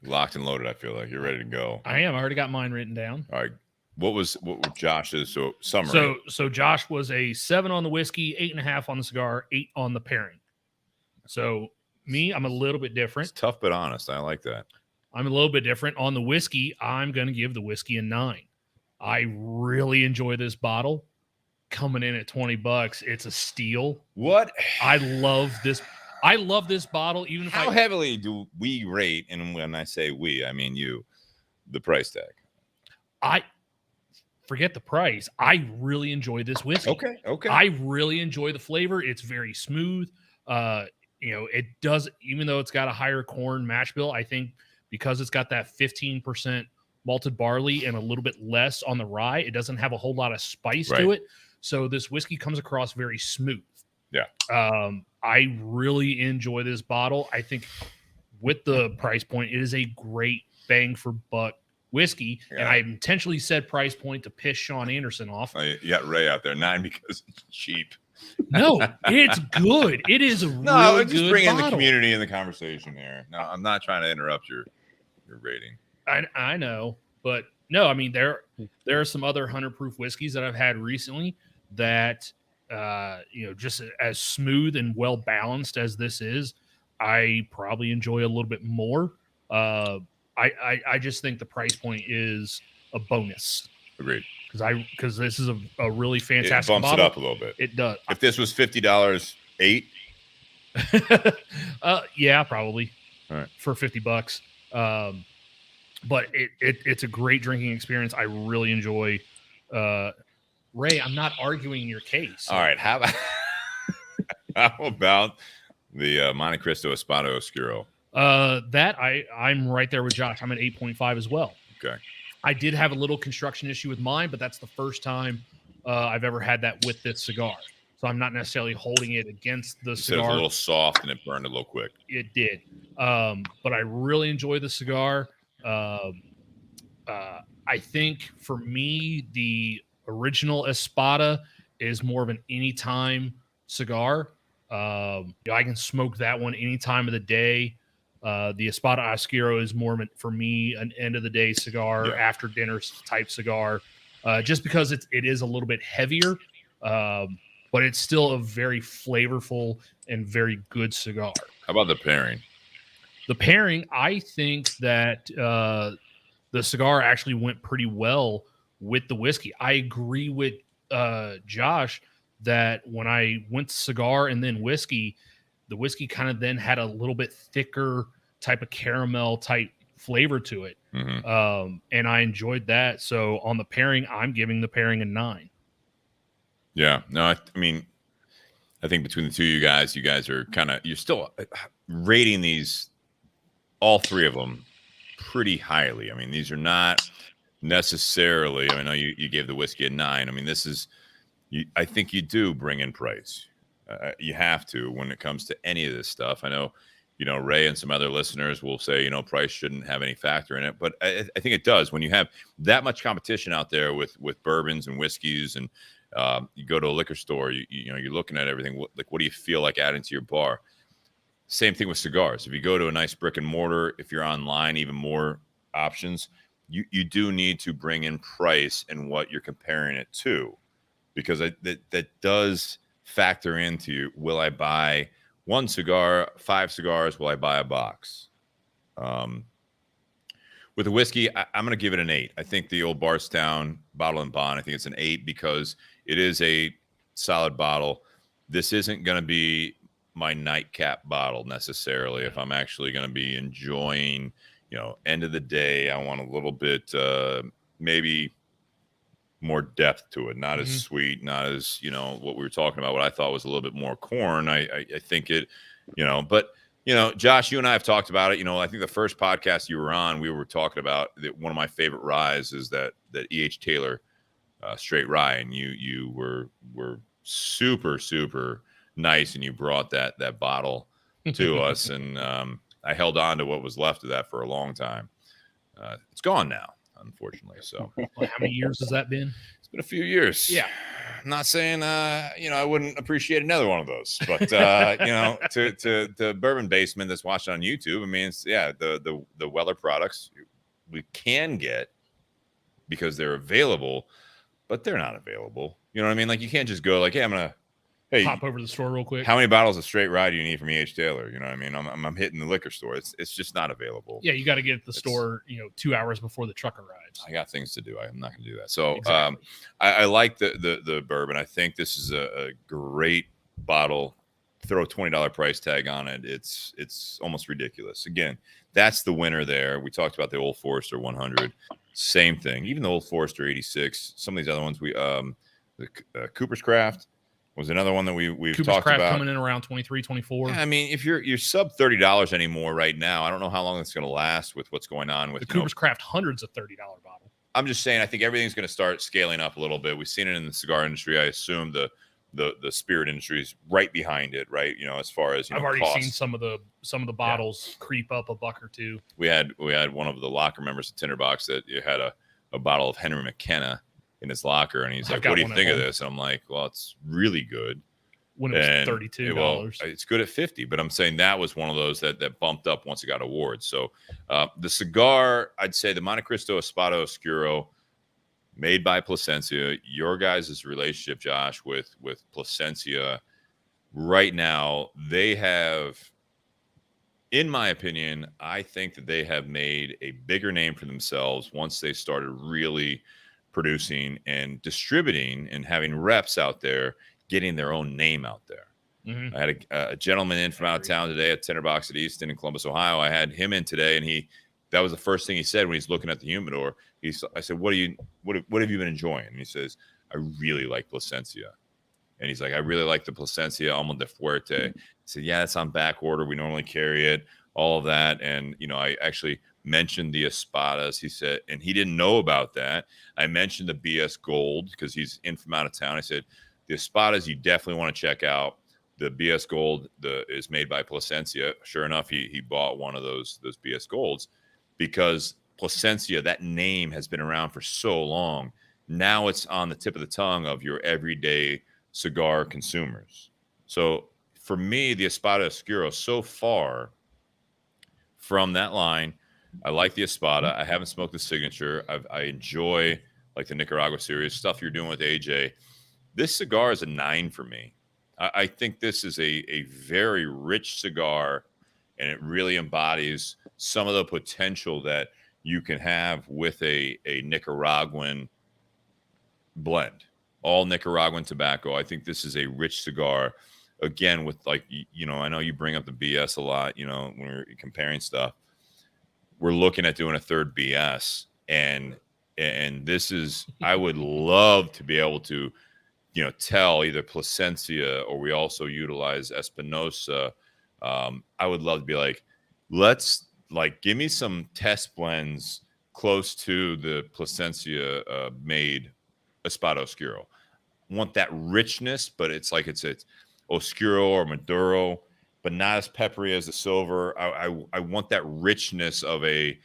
Locked and loaded. I feel like you're ready to go. I am. I already got mine written down. All right. What was Josh's summary? So Josh was a 7 on the whiskey, 8.5 on the cigar, 8 on the pairing. So me, I'm a little bit different. It's tough but honest. I like that. I'm a little bit different. On the whiskey, I'm going to give the whiskey a 9. I really enjoy this bottle. Coming in at $20, it's a steal. What? I love this. I love this bottle. Even if How heavily do we rate? And when I say we, I mean you. The price tag. I forget the price. I really enjoy this whiskey. Okay. I really enjoy the flavor. It's very smooth. It does, even though it's got a higher corn mash bill, I think because it's got that 15% malted barley and a little bit less on the rye, it doesn't have a whole lot of spice to it. So this whiskey comes across very smooth. Yeah. I really enjoy this bottle. I think with the price point, it is a great bang for buck whiskey. Yeah. And I intentionally said price point to piss Sean Anderson off. You got Ray out there, 9 because it's cheap. No, it's good. It is a really good just bring in the bottle. Community in the conversation here. No, I'm not trying to interrupt your rating. I know, but no, I mean there are some other 100 proof whiskeys that I've had recently that just as smooth and well balanced as this is, I probably enjoy a little bit more. I just think the price point is a bonus. Agreed. Because this is a really fantastic bumps bottle. It up a little bit. It does. If this was $50, 8. Yeah, probably. All right. For $50. But it's a great drinking experience. I really enjoy. Ray, I'm not arguing your case. All right. How about the Montecristo Espada Oscuro? That I'm right there with Josh. I'm at 8.5 as well. Okay. I did have a little construction issue with mine, but that's the first time I've ever had that with this cigar. So I'm not necessarily holding it against the cigar. It was a little soft and it burned a little quick. It did. But I really enjoy the cigar. I think for me, the original Espada is more of an anytime cigar. I can smoke that one any time of the day. The Espada Oscuro is more for me an end of the day cigar, after dinner type cigar, just because it is a little bit heavier, but it's still a very flavorful and very good cigar. How about the pairing? The pairing, I think that the cigar actually went pretty well with the whiskey. I agree with Josh that when I went cigar and then whiskey, the whiskey kind of then had a little bit thicker type of caramel type flavor to it. Mm-hmm. And I enjoyed that. So on the pairing, I'm giving the pairing a 9. Yeah. No, I mean, I think between the two of you guys are you're still rating these, all three of them, pretty highly. I mean, these are not necessarily, I know you gave the whiskey a 9. I mean, this is, I think you do bring in price. You have to when it comes to any of this stuff. I know Ray and some other listeners will say, price shouldn't have any factor in it, but I think it does. When you have that much competition out there with bourbons and whiskeys, and you go to a liquor store, you're looking at everything. What do you feel like adding to your bar? Same thing with cigars. If you go to a nice brick and mortar, if you're online, even more options. You do need to bring in price and what you're comparing it to, because that does factor into, will I buy one cigar, 5 cigars? Will I buy a box? With a whiskey, I'm going to give it an 8. I think the Old Bardstown Bottled and Bond, I think it's an 8 because it is a solid bottle. This isn't going to be my nightcap bottle necessarily. If I'm actually going to be enjoying, end of the day, I want a little bit, maybe more depth to it, not as sweet, not as, what we were talking about, what I thought was a little bit more corn. I think it, but, Josh, you and I have talked about it. I think the first podcast you were on, we were talking about that one of my favorite ryes is that E.H. Taylor straight rye. And you were super, super nice. And you brought that bottle to us. And I held on to what was left of that for a long time. It's gone now, unfortunately. So how many years has that been? It's been a few years. Yeah. I'm not saying, I wouldn't appreciate another one of those, but, to Bourbon Basement that's watching on YouTube, I mean, it's, the Weller products we can get because they're available, but they're not available. You know what I mean? Like, you can't just go like, hey, Pop over to the store real quick. How many bottles of straight rye do you need from E.H. Taylor? You know what I mean? I'm hitting the liquor store. It's just not available. Yeah, you got to get at the store, 2 hours before the truck arrives. I got things to do. I'm not going to do that. So Exactly. I like the bourbon. I think this is a great bottle. Throw a $20 price tag on it. It's almost ridiculous. Again, that's the winner there. We talked about the Old Forester 100. Same thing. Even the Old Forester 86. Some of these other ones, the Cooper's Craft was another one that we've Cooper's talked Craft about. coming in around 23, 24. Yeah, I mean, if you're sub $30 anymore right now, I don't know how long it's going to last with what's going on with the Cooper's Craft hundreds of $30 bottle. I'm just saying, I think everything's going to start scaling up a little bit. We've seen it in the cigar industry. I assume the spirit industry is right behind it, right? As far as I've already cost. seen some of the bottles creep up $1 or $2. We had one of the locker members at Tinderbox that had a bottle of Henry McKenna in his locker, and he's like, "What do you think of this?" And I'm like, "Well, it's really good." When it was $32. Well, it's good at 50, but I'm saying that was one of those that bumped up once it got awards. So the cigar, I'd say the Montecristo Espada Oscuro, made by Plasencia. Your guys' relationship, Josh, with Plasencia right now, they have, in my opinion, I think that they have made a bigger name for themselves once they started really producing and distributing and having reps out there, getting their own name out there. I had a gentleman in from out of town today at Tinderbox at Easton in Columbus, Ohio. I had him in today, and that was the first thing he said when he's looking at the humidor. I said, what have you been enjoying? And he says, I really like Plasencia. And he's like, I really like the Plasencia Alma de Fuerte. I said, yeah, it's on back order. We normally carry it, all of that. And, I actually mentioned the Espadas. He said, and he didn't know about that. I mentioned the BS Gold because he's in from out of town. I said, the Espadas you definitely want to check out. The BS Gold is made by Plasencia. Sure enough, he bought one of those BS Golds because Plasencia, that name has been around for so long. Now it's on the tip of the tongue of your everyday cigar consumers. So for me, the Espada Oscuro, so far from that line, I like the Espada. I haven't smoked the Signature. I enjoy like the Nicaragua series stuff you're doing with AJ. This cigar is a 9 for me. I think this is a very rich cigar, and it really embodies some of the potential that you can have with a Nicaraguan blend. All Nicaraguan tobacco. I think this is a rich cigar. Again, with I know you bring up the BS a lot, when we're comparing stuff. We're looking at doing a third BS, and this is, I would love to be able to tell either Plasencia or we also utilize Espinosa. I would love to be like, let's give me some test blends close to the Plasencia made Espada Oscuro. I want that richness, but it's Oscuro or Maduro, but not as peppery as the silver. I want that richness of a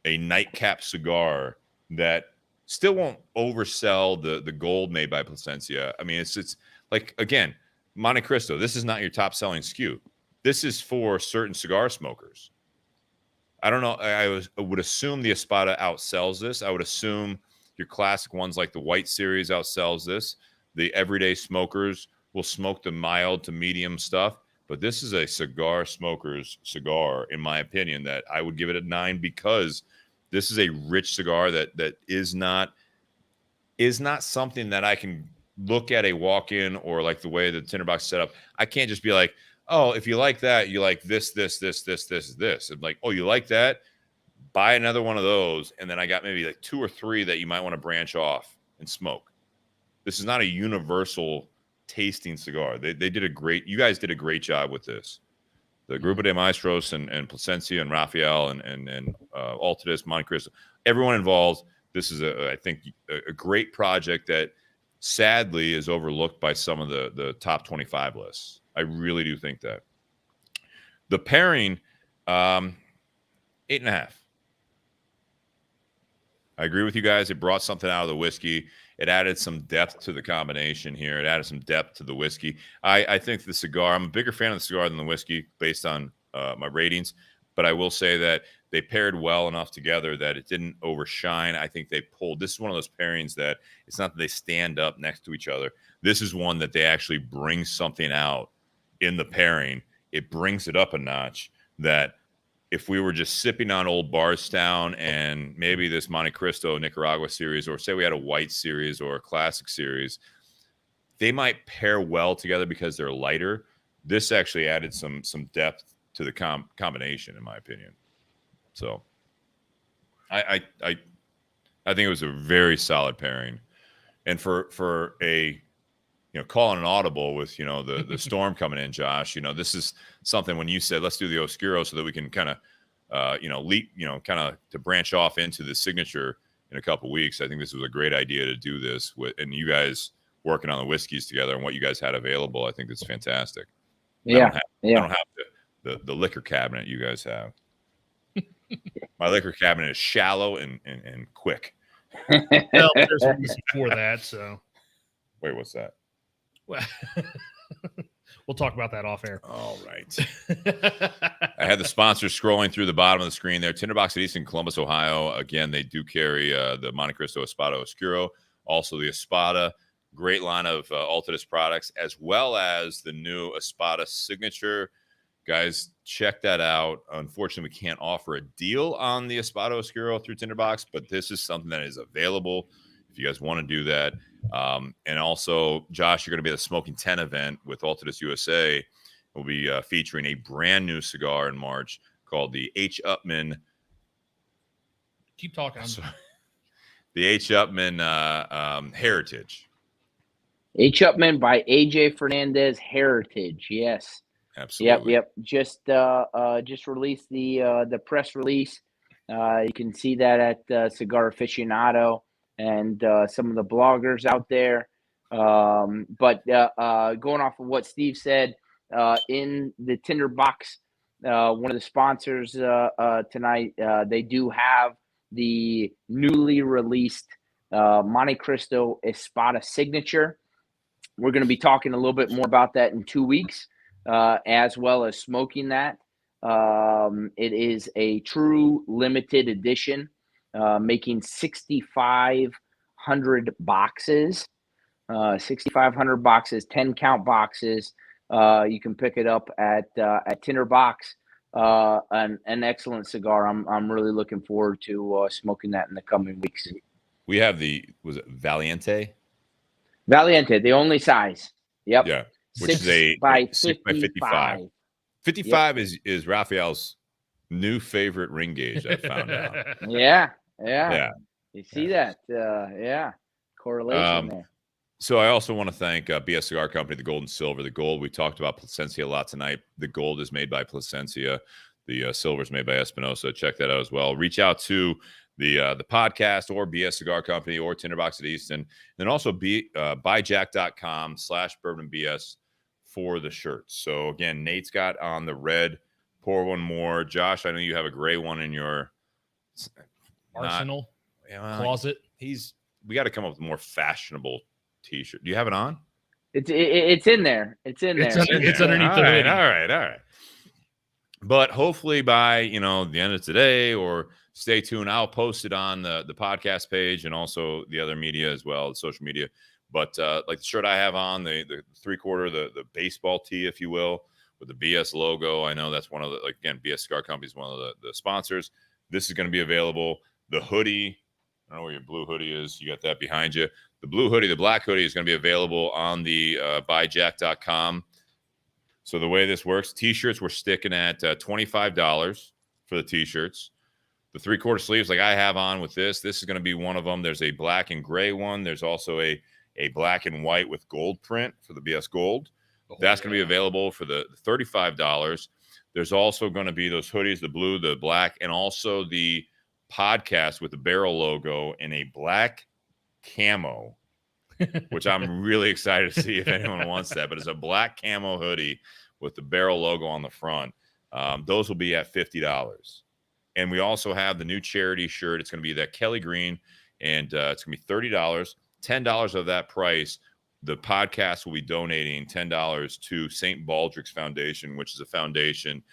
nightcap cigar that still won't oversell the gold made by Plasencia. I mean, it's like, again, Montecristo, this is not your top selling SKU. This is for certain cigar smokers. I don't know. I would assume the Espada outsells this. I would assume your classic ones like the White Series outsells this. The everyday smokers will smoke the mild to medium stuff. But this is a cigar smoker's cigar, in my opinion, that I would give it a 9 because this is a rich cigar that is not something that I can look at a walk-in or like the way the tinderbox set up. I can't just be like, oh, if you like that, you like this. And like, oh, you like that? Buy another one of those. And then I got maybe like 2 or 3 that you might want to branch off and smoke. This is not a universal tasting cigar. You guys did a great job with this. The Grupo de Maestros and Plasencia and Rafael and Altadis, Montecristo, everyone involved. This is I think a great project that sadly is overlooked by some of the top 25 lists. I really do think that. The pairing, 8.5. I agree with you guys. It brought something out of the whiskey. It added some depth to the combination here. It added some depth to the whiskey. I think the cigar, I'm a bigger fan of the cigar than the whiskey based on my ratings, but I will say that they paired well enough together that it didn't overshine. I think they pulled. This is one of those pairings that it's not that they stand up next to each other. This is one that they actually bring something out in the pairing. It brings it up a notch that if we were just sipping on Old Bardstown and maybe this Montecristo Nicaragua series, or say we had a white series or a classic series, they might pair well together because they're lighter. This actually added some depth to the combination, in my opinion. So I think it was a very solid pairing. And for a, calling an audible with, the storm coming in, Josh, this is something when you said, let's do the Oskero so that we can kind of, leap, kind of to branch off into the signature in a couple weeks. I think this was a great idea to do this with, and you guys working on the whiskeys together and what you guys had available. I think that's fantastic. Yeah. I don't have the liquor cabinet you guys have. My liquor cabinet is shallow and quick. Well, there's a reason for that. So, wait, what's that? Well, we'll talk about that off air. All right. I had the sponsors scrolling through the bottom of the screen there. Tinderbox at East in Columbus, Ohio. Again, they do carry the Montecristo Espada Oscuro, also the Espada. Great line of Altadis products, as well as the new Espada Signature. Guys, check that out. Unfortunately, we can't offer a deal on the Espada Oscuro through Tinderbox, but this is something that is available if you guys want to do that. And also, Josh, you're going to be at the Smoking 10 event with Altadis USA. We'll be featuring a brand new cigar in March called the H. Upman. Keep talking. The H. Upman Heritage. H. Upman by AJ Fernandez Heritage. Yes. Absolutely. Yep. Just released the press release. You can see that at Cigar Aficionado and some of the bloggers out there. But going off of what Steve said, in the Tinderbox, one of the sponsors tonight, they do have the newly released Montecristo Espada Signature. We're going to be talking a little bit more about that in 2 weeks, as well as smoking that. It is a true limited edition, making 6,500 boxes, 6,500 boxes, 10 count boxes. You can pick it up at Tinderbox. An excellent cigar. I'm really looking forward to smoking that in the coming weeks. We have was it Valiente? Valiente, the only size. Yep. Yeah. Which is a 6 by 55. 55 is Raphael's new favorite ring gauge, I found out. Yeah. You see that? Correlation there. So I also want to thank BS Cigar Company, the gold and silver. The gold, we talked about Plasencia a lot tonight. The gold is made by Plasencia. The silver is made by Espinosa. Check that out as well. Reach out to the podcast or BS Cigar Company or Tinderbox at Easton. Then also buyjack.com/bourbonbs for the shirts. So again, Nate's got on the red. Pour one more. Josh, I know you have a gray one in your Arsenal closet. We got to come up with a more fashionable t-shirt. Do you have it on? It's in there. It's in there. It's underneath the hoodie. All right. But hopefully by the end of today, or stay tuned, I'll post it on the podcast page and also the other media as well, the social media. But like the shirt I have on, the 3/4, the baseball tee, if you will, with the BS logo. I know that's one of the, like, again, BS Cigar Company is one of the sponsors. This is going to be available. The hoodie, I don't know where your blue hoodie is. You got that behind you. The blue hoodie, the black hoodie is going to be available on the buyjack.com. So the way this works, t-shirts, we're sticking at $25 for the t-shirts. The 3/4 sleeves, like I have on with this is going to be one of them. There's a black and gray one. There's also a black and white with gold print for the BS Gold. That's going to be available for the $35. There's also going to be those hoodies, the blue, the black, and also the podcast with the barrel logo in a black camo, which I'm really excited to see if anyone wants that. But it's a black camo hoodie with the barrel logo on the front. Those will be at $50. And we also have the new charity shirt. It's going to be that Kelly Green, and it's going to be $30. $10 of that price, the podcast will be donating $10 to St. Baldrick's Foundation, which is a foundation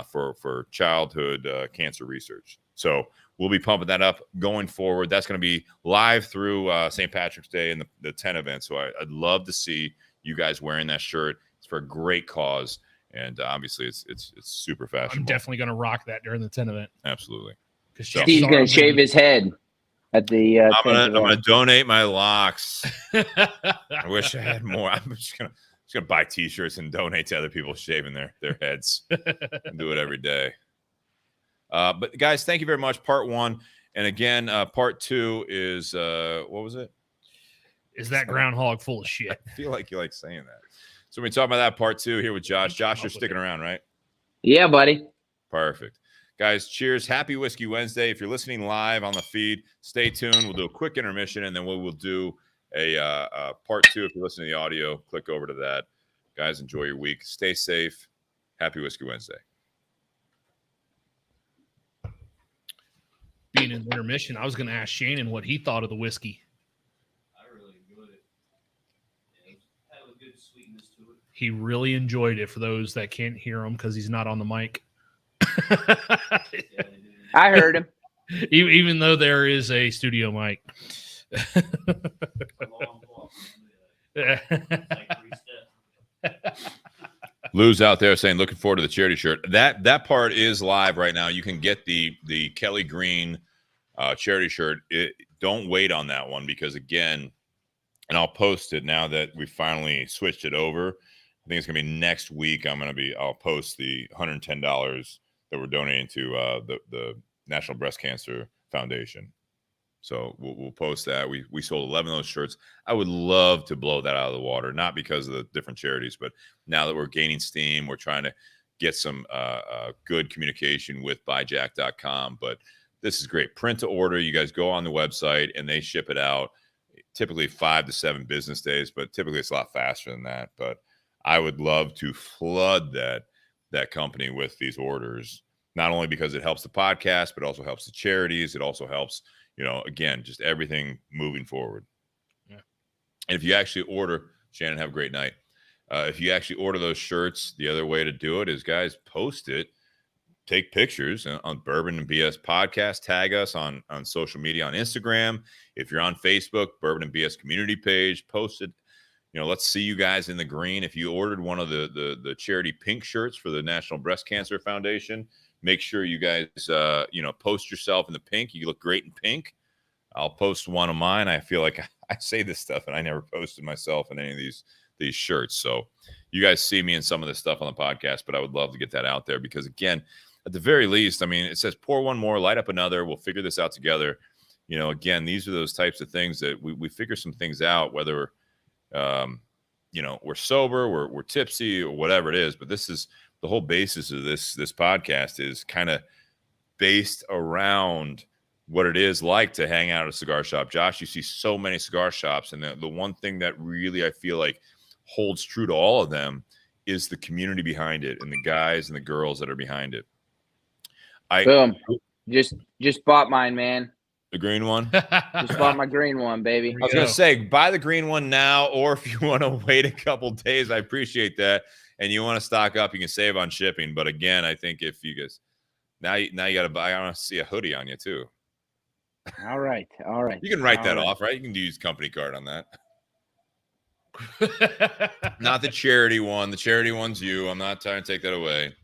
for childhood cancer research. So we'll be pumping that up going forward. That's going to be live through St. Patrick's Day and the 10 event. So I'd love to see you guys wearing that shirt. It's for a great cause, and obviously it's super fashionable. I'm definitely going to rock that during the 10 event. Absolutely. Steve's going to shave his head at the. I'm gonna donate my locks. I wish I had more. I'm just gonna buy t-shirts and donate to other people shaving their heads. And do it every day. But guys, thank you very much. Part 1, and again, part 2 is what was it? Is that groundhog full of shit? I feel like you like saying that. So we talk about that part 2 here with Josh. Josh, you're sticking around, right? Yeah, buddy. Perfect. Guys, cheers. Happy Whiskey Wednesday. If you're listening live on the feed, stay tuned. We'll do a quick intermission, and then we will do a part 2. If you're listening to the audio, click over to that. Guys, enjoy your week. Stay safe. Happy Whiskey Wednesday. Being in intermission, I was going to ask Shannon what he thought of the whiskey. I really enjoyed it. It had a good sweetness to it. He really enjoyed it, for those that can't hear him because he's not on the mic. I heard him. Even though there is a studio mic. Lou's out there saying, looking forward to the charity shirt. That part is live right now. You can get the Kelly Green charity shirt. Don't wait on that one, because again, and I'll post it now that we finally switched it over. I think it's gonna be next week. I'll post the $110 that we're donating to the National Breast Cancer Foundation. So we'll post that. We sold 11 of those shirts. I would love to blow that out of the water, not because of the different charities, but now that we're gaining steam, we're trying to get some good communication with buyjack.com. But this is great. Print to order. You guys go on the website and they ship it out. Typically 5 to 7 business days, but typically it's a lot faster than that. But I would love to flood that company with these orders, not only because it helps the podcast, but also helps the charities. It also helps, again, just everything moving forward. Yeah. And if you actually order, Shannon, have a great night. If you actually order those shirts, the other way to do it is, guys, post it, take pictures on Bourbon and BS podcast, tag us on social media, on Instagram. If you're on Facebook, Bourbon and BS community page, post it. Let's see you guys in the green. If you ordered one of the charity pink shirts for the National Breast Cancer Foundation, make sure you guys, post yourself in the pink. You look great in pink. I'll post one of mine. I feel like I say this stuff and I never posted myself in any of these shirts. So you guys see me in some of this stuff on the podcast, but I would love to get that out there, because again, at the very least, it says pour one more, light up another. We'll figure this out together. Again, these are those types of things that we figure some things out, whether we're sober, we're tipsy, or whatever it is. But this is the whole basis of this podcast, is kind of based around what it is like to hang out at a cigar shop. Josh, you see so many cigar shops, and the one thing that really I feel like holds true to all of them is the community behind it and the guys and the girls that are behind it. Boom. Just bought mine, man. The green one? Just bought my green one, baby. I was going to say, buy the green one now, or if you want to wait a couple days, I appreciate that. And you want to stock up, you can save on shipping. But again, I think if you guys now you got to buy, I want to see a hoodie on you too. All right. You can write that off, right? You can use company card on that. Not the charity one. The charity one's you. I'm not trying to take that away.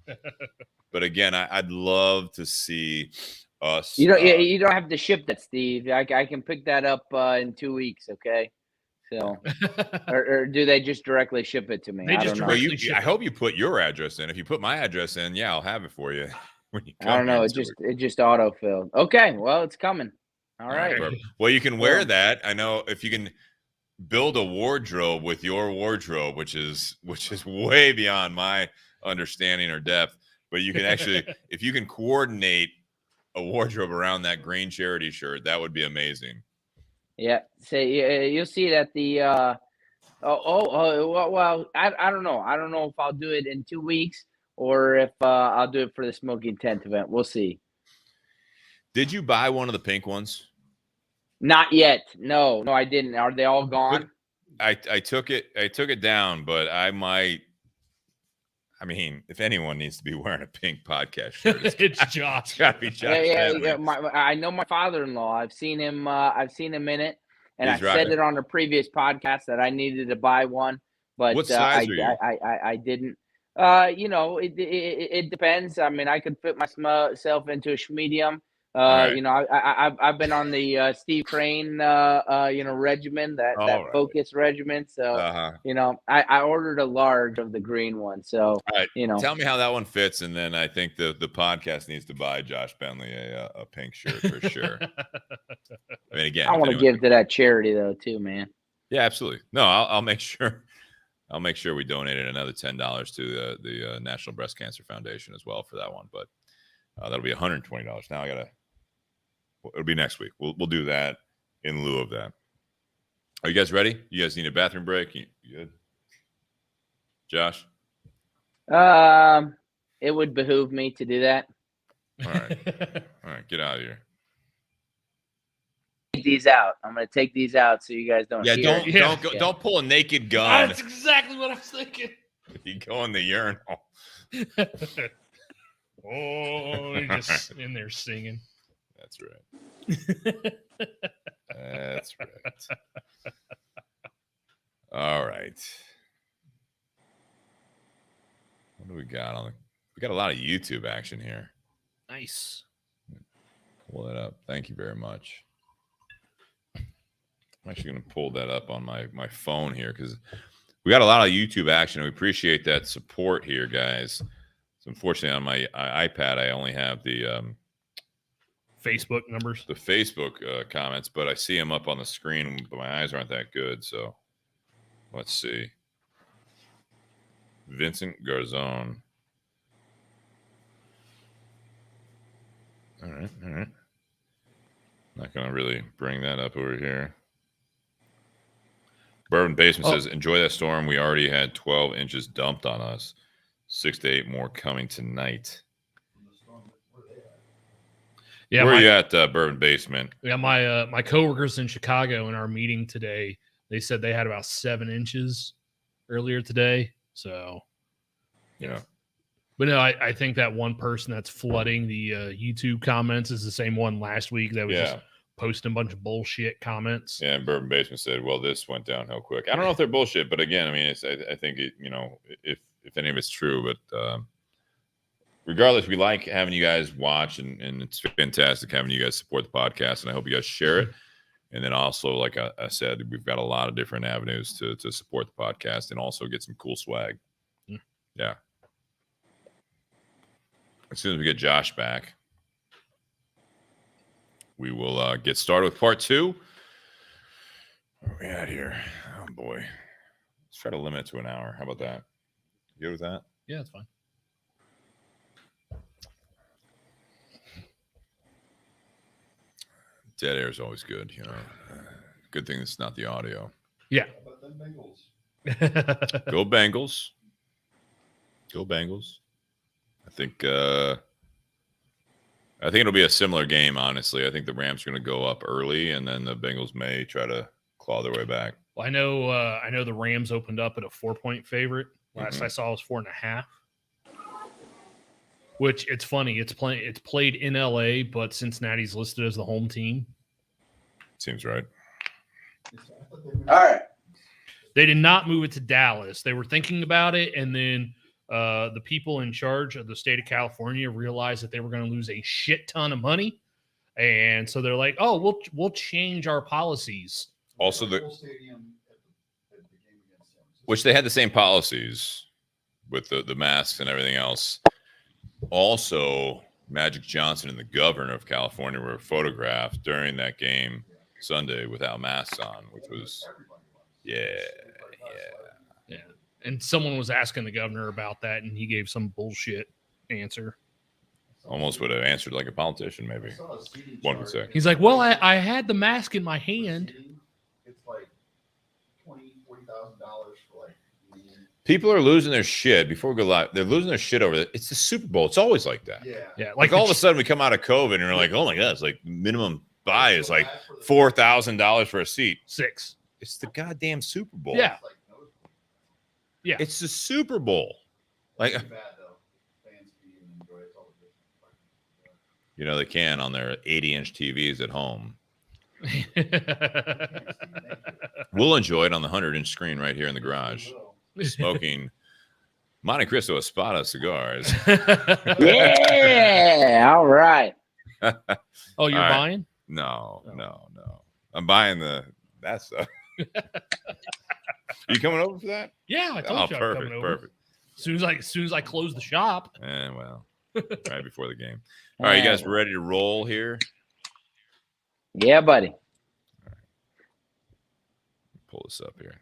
But again, I'd love to see us. You don't have to ship that, Steve. I can pick that up in 2 weeks. Okay. So, or do they just directly ship it to me? I don't know. I hope you put your address in. If you put my address in, yeah, I'll have it for you. When you come I don't know. It just auto-filled. Okay. Well, it's coming. All right. Well, you can wear that. I know if you can build a wardrobe with your wardrobe, which is way beyond my understanding or depth. But you can actually, if you can coordinate a wardrobe around that green charity shirt, that would be amazing. Yeah. Say you'll see it at the. Well, I don't know. I don't know if I'll do it in 2 weeks or if I'll do it for the Smoking Tent event. We'll see. Did you buy one of the pink ones? Not yet. No, I didn't. Are they all gone? I took it down, but I might. I mean, if anyone needs to be wearing a pink podcast shirt, it's Josh. It's gotta be Josh. Yeah. I know my father-in-law. I've seen him in it, and I said it on a previous podcast that I needed to buy one, but what size are you? I didn't. It depends. I mean, I could fit myself into a medium. Right. I've been on the Steve Crane regimen, that focus regimen. So I ordered a large of the green one. So tell me how that one fits, and then I think the podcast needs to buy Josh Bentley a pink shirt for sure. I mean, again, I want to give to that charity though too, man. Yeah, absolutely. No, I'll make sure. I'll make sure we donated another $10 to the National Breast Cancer Foundation as well for that one. But that'll be $120. Now it'll be next week. We'll do that in lieu of that. Are you guys ready? You guys need a bathroom break? You good? Josh? It would behoove me to do that. All right. Get out of here. Take these out. I'm going to take these out so you guys don't. Don't pull a naked gun. That's exactly what I was thinking. You go in the urinal. You're just in there singing. That's right. That's right. All right. What do we got on? We got a lot of YouTube action here. Nice. Pull that up. Thank you very much. I'm actually going to pull that up on my phone here because we got a lot of YouTube action. We appreciate that support here, guys. So unfortunately, on my iPad, I only have the Facebook numbers, the Facebook comments, but I see them up on the screen, but my eyes aren't that good. So let's see. Vincent Garzone. All right. Not going to really bring that up over here. Bourbon Basement says, enjoy that storm. We already had 12 inches dumped on us. 6 to 8 more coming tonight. Yeah, where are you at, Bourbon Basement? Yeah, my coworkers in Chicago in our meeting today, they said they had about 7 inches earlier today. So, but no, I think that one person that's flooding the YouTube comments is the same one last week that was just posting a bunch of bullshit comments. Yeah, and Bourbon Basement said, "Well, this went downhill quick." I don't know if they're bullshit, but again, I mean, I think if any of it's true, but regardless, we like having you guys watch, and it's fantastic having you guys support the podcast, and I hope you guys share it. And then also, like I said, we've got a lot of different avenues to support the podcast and also get some cool swag. Yeah. As soon as we get Josh back, we will get started with part 2. Where are we at here? Oh, boy. Let's try to limit it to an hour. How about that? You good with that? Yeah, that's fine. Dead air is always good, Good thing it's not the audio. Yeah. Go Bengals. Go Bengals. I think it'll be a similar game, honestly. I think the Rams are going to go up early, and then the Bengals may try to claw their way back. Well, I know the Rams opened up at a 4-point favorite. Last Mm-hmm. I saw was 4.5. Which it's funny. It's played in LA, but Cincinnati's listed as the home team. Seems right. All right. They did not move it to Dallas. They were thinking about it, and then the people in charge of the state of California realized that they were going to lose a shit ton of money, and so they're like, "Oh, we'll change our policies." Also, which they had the same policies with the masks and everything else. Also, Magic Johnson and the governor of California were photographed during that game Sunday without masks on, which was, yeah. And someone was asking the governor about that, and he gave some bullshit answer. Almost would have answered like a politician, maybe. One could say. He's like, "Well, I had the mask in my hand." It's like $20,000-$40,000 for like. People are losing their shit before we go live. They're losing their shit over it. It's the Super Bowl. It's always like that. Yeah. Yeah, Like all of a sudden we come out of COVID and we're like, oh my God, it's like minimum buy is like $4,000 for a seat. 6. It's the goddamn Super Bowl. Yeah. Yeah. It's the Super Bowl. Like, Bad though. Fans can even enjoy it. It's all the you know, they can on their 80-inch TVs at home. We'll enjoy it on the 100-inch screen right here in the garage, smoking Montecristo Espada cigars. Yeah. All right. Oh, you're All right. buying? No. I'm buying that stuff. You coming over for that? Yeah, I told you I was coming over. Perfect. As soon as I close the shop. Well, right before the game. All right, you guys ready to roll here? Yeah, buddy. Pull this up here.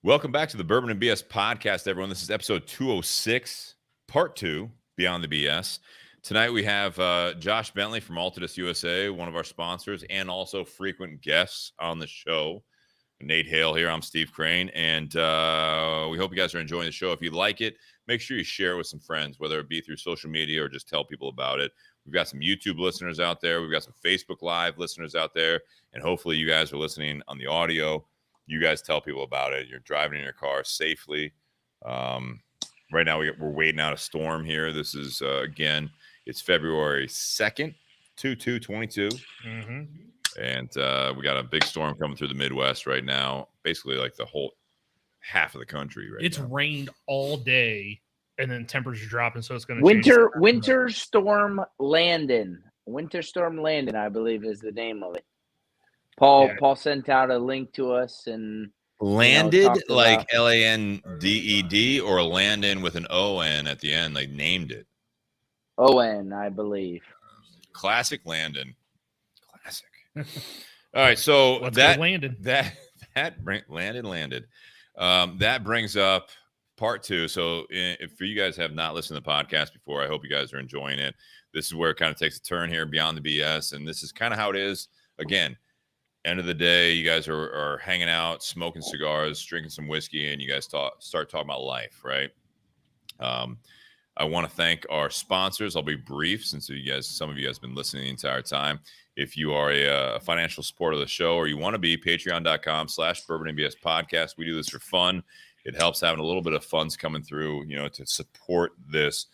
Welcome back to the Bourbon and BS podcast, everyone. This is episode 206, part 2, Beyond the BS. Tonight we have Josh Bentley from Altadis USA, one of our sponsors, and also frequent guests on the show. Nate Hale here. I'm Steve Crane, and we hope you guys are enjoying the show. If you like it, make sure you share it with some friends, whether it be through social media or just tell people about it. We've got some YouTube listeners out there. We've got some Facebook Live listeners out there, and hopefully you guys are listening on the audio. You guys tell people about it. You're driving in your car safely. Right now, we're waiting out a storm here. This is, again, it's February 2nd, 2222. Mm-hmm. And we got a big storm coming through the Midwest right now. Basically, like the whole half of the country right It's now. rained all day, and then temperatures dropping, so it's going to Winter Storm Landon. Winter Storm Landon, I believe, is the name of it. Paul sent out a link to us, and Landed, talked like about- Landed, or Landon with an O-N at the end. They named it. Owen, I believe. Classic Landon. Classic. All right, so Let's that go Landon. landed. That brings up part 2. So if you guys have not listened to the podcast before, I hope you guys are enjoying it. This is where it kind of takes a turn here, Beyond the BS, and this is kind of how it is. Again, end of the day, you guys are hanging out, smoking cigars, drinking some whiskey, and you guys start talking about life, right? I want to thank our sponsors. I'll be brief since some of you guys have been listening the entire time. If you are a financial supporter of the show, or you want to be, patreon.com/bourbonandbs podcast. We do this for fun. It helps having a little bit of funds coming through, to support this,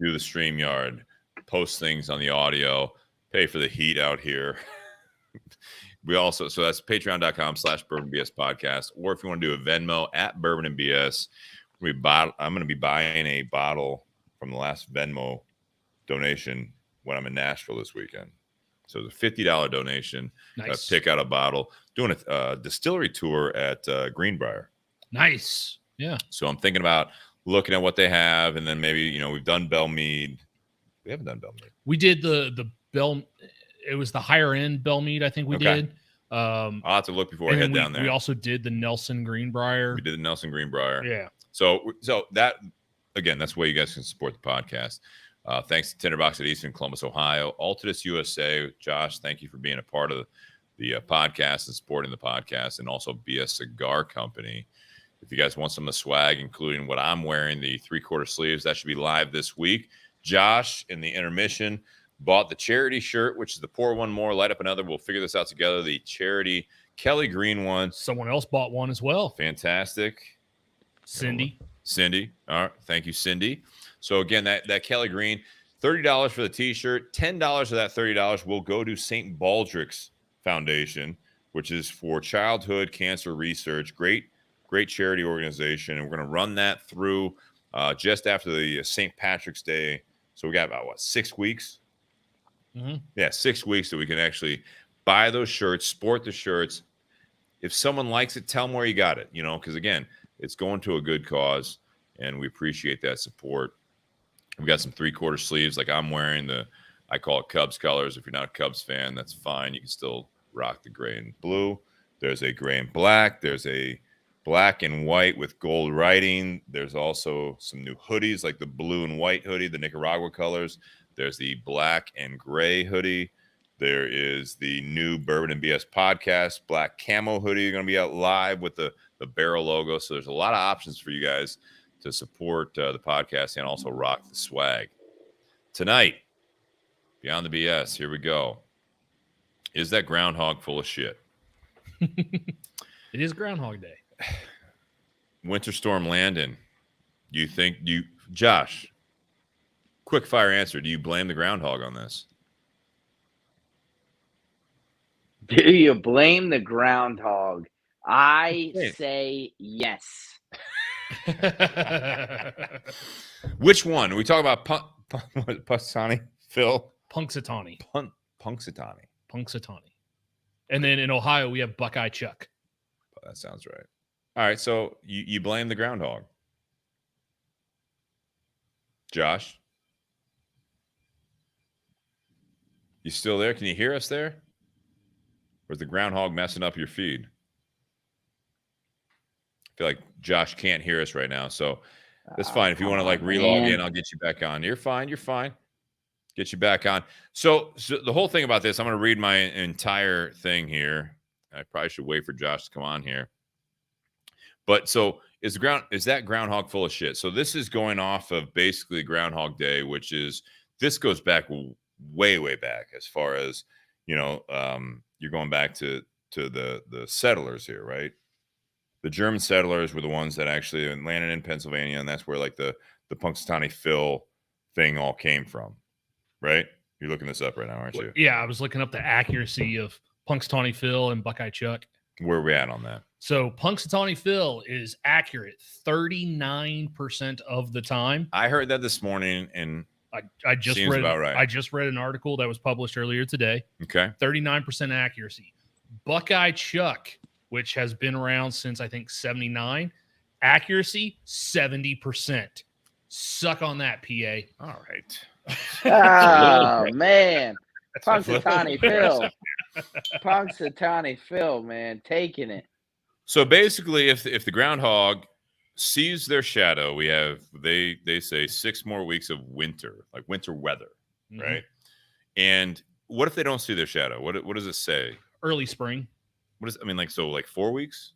do the StreamYard, post things on the audio, pay for the heat out here. So that's patreon.com/bourbonandbs podcast. Or if you want to do a Venmo at Bourbon and BS, I'm going to be buying a bottle from the last Venmo donation when I'm in Nashville this weekend. So it's a $50 donation. Nice. Pick out a bottle. Doing a distillery tour at Greenbrier. Nice. Yeah. So I'm thinking about looking at what they have, and then maybe we've done Bell Mead. We haven't done Bell Mead. We did the Bell. It was the higher end Bell Mead, I think we Okay. did. I'll have to look before I head down there. We also did the Nelson Greenbrier. We did the Nelson Greenbrier. Yeah. So that, again, that's where you guys can support the podcast. Thanks to Tinderbox at Eastern Columbus, Ohio. Altadis USA. Josh, thank you for being a part of podcast and supporting the podcast, and also be a cigar company. If you guys want some of the swag, including what I'm wearing, the 3/4 sleeves, that should be live this week. Josh, in the intermission, bought the charity shirt, which is the Pour One More, Light Up Another. We'll figure this out together. The charity Kelly Green one. Someone else bought one as well. Fantastic. Cindy. All right. Thank you, Cindy. So again, that Kelly Green, $30 for the t-shirt. $10 of that $30 will go to St. Baldrick's Foundation, which is for childhood cancer research. Great charity organization. And we're going to run that through just after the St. Patrick's Day. So we got about 6 weeks? Mm-hmm. Yeah, 6 weeks that we can actually buy those shirts, sport the shirts. If someone likes it, tell them where you got it, because again, it's going to a good cause and we appreciate that support. We've got some 3/4 sleeves like I'm wearing. I call it Cubs colors. If you're not a Cubs fan, that's fine. You can still rock the gray and blue. There's a gray and black. There's a black and white with gold writing. There's also some new hoodies like the blue and white hoodie, the Nicaragua colors. There's the black and gray hoodie. There is the new Bourbon and BS podcast black camo hoodie going to be out live with the barrel logo. So there's a lot of options for you guys to support the podcast and also rock the swag. Tonight, Beyond the BS, here we go. Is that groundhog full of shit? It is Groundhog Day. Winter Storm Landon. Josh, quick fire answer. Do you blame the groundhog on this? Do you blame the groundhog? I say yes. Which one? Are we talking about Punxsutawney Phil? Punxsutawney. Punxsutawney. And then in Ohio, we have Buckeye Chuck. That sounds right. All right, so you blame the groundhog. Josh? You still there? Can you hear us there? Or is the groundhog messing up your feed? I feel like Josh can't hear us right now, so that's fine. If you want to relog in, I'll get you back on. You're fine. Get you back on. So the whole thing about this, I'm going to read my entire thing here. I probably should wait for Josh to come on here. But so is that groundhog full of shit? So this is going off of basically Groundhog Day, which is, this goes back way, way back as far as, you're going back to the settlers here, right? The German settlers were the ones that actually landed in Pennsylvania, and that's where the Punxsutawney Phil thing all came from, right? You're looking this up right now, aren't you? Yeah, I was looking up the accuracy of Punxsutawney Phil and Buckeye Chuck. Where are we at on that? So Punxsutawney Phil is accurate 39% of the time. I heard that this morning, and I just seems read about right. I just read an article that was published earlier today. Okay. 39% accuracy. Buckeye Chuck, which has been around since I think 79, accuracy 70%. Suck on that, PA. All right. Oh man, Punxsutawney Phil, man, taking it. So basically, if the groundhog sees their shadow, we have they say 6 more weeks of winter, like winter weather, right? And what if they don't see their shadow? What does it say? Early spring. Like 4 weeks?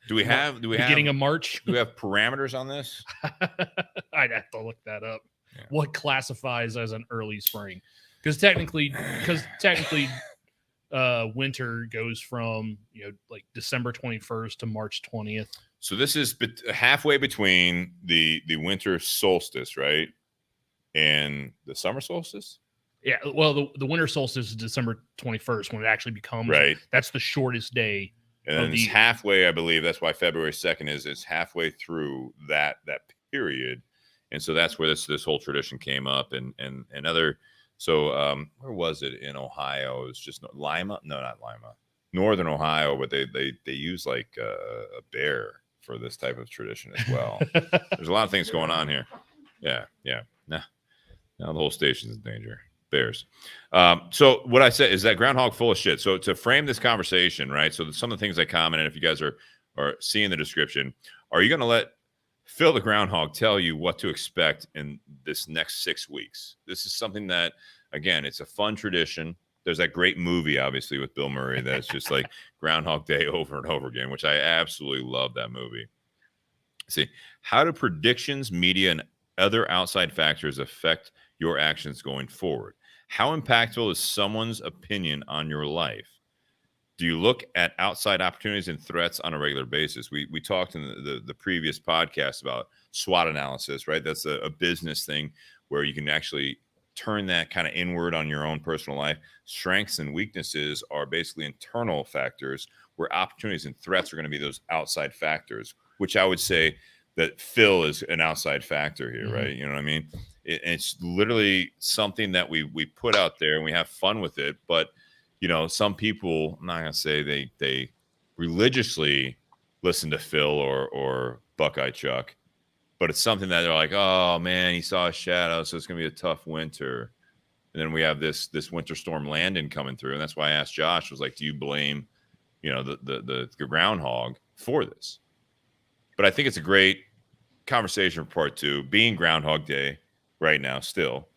Do we have beginning of March? Do we have parameters on this? I'd have to look that up. Yeah. What classifies as an early spring? Because technically, winter goes from December 21st to March 20th. So this is halfway between the winter solstice, right, and the summer solstice. Yeah, well, the winter solstice is December 21st when it actually becomes right. That's the shortest day. And then it's halfway, I believe. That's why February 2nd is. It's halfway through that period, and so that's where this whole tradition came up. And other. So where was it in Ohio? It was just Lima. No, not Lima. Northern Ohio, but they use a bear for this type of tradition as well. There's a lot of things going on here. Yeah. Now the whole station's in danger. Bears. So what I said is that groundhog full of shit. So to frame this conversation, right? So some of the things I commented, if you guys are seeing the description, are you going to let Phil the groundhog tell you what to expect in this next 6 weeks? This is something that, again, it's a fun tradition there's that great movie, obviously, with Bill Murray that's just like Groundhog Day over and over again, which I absolutely love that movie. See, how do predictions, media, and other outside factors affect your actions going forward? How impactful is someone's opinion on your life? Do you look at outside opportunities and threats on a regular basis? We talked in the previous podcast about SWOT analysis, right? That's a business thing where you can actually turn that kind of inward on your own personal life. Strengths and weaknesses are basically internal factors, where opportunities and threats are going to be those outside factors, which I would say that Phil is an outside factor here, right? You know what I mean? It's literally something that we put out there and we have fun with it. But, you know, some people, I'm not going to say they religiously listen to Phil or Buckeye Chuck, but it's something that they're like, oh man, he saw a shadow, so it's going to be a tough winter. And then we have this winter storm Landon coming through. And that's why I asked Josh, was like, do you blame, you know, the groundhog for this? But I think it's a great conversation for part two, being Groundhog Day right now still,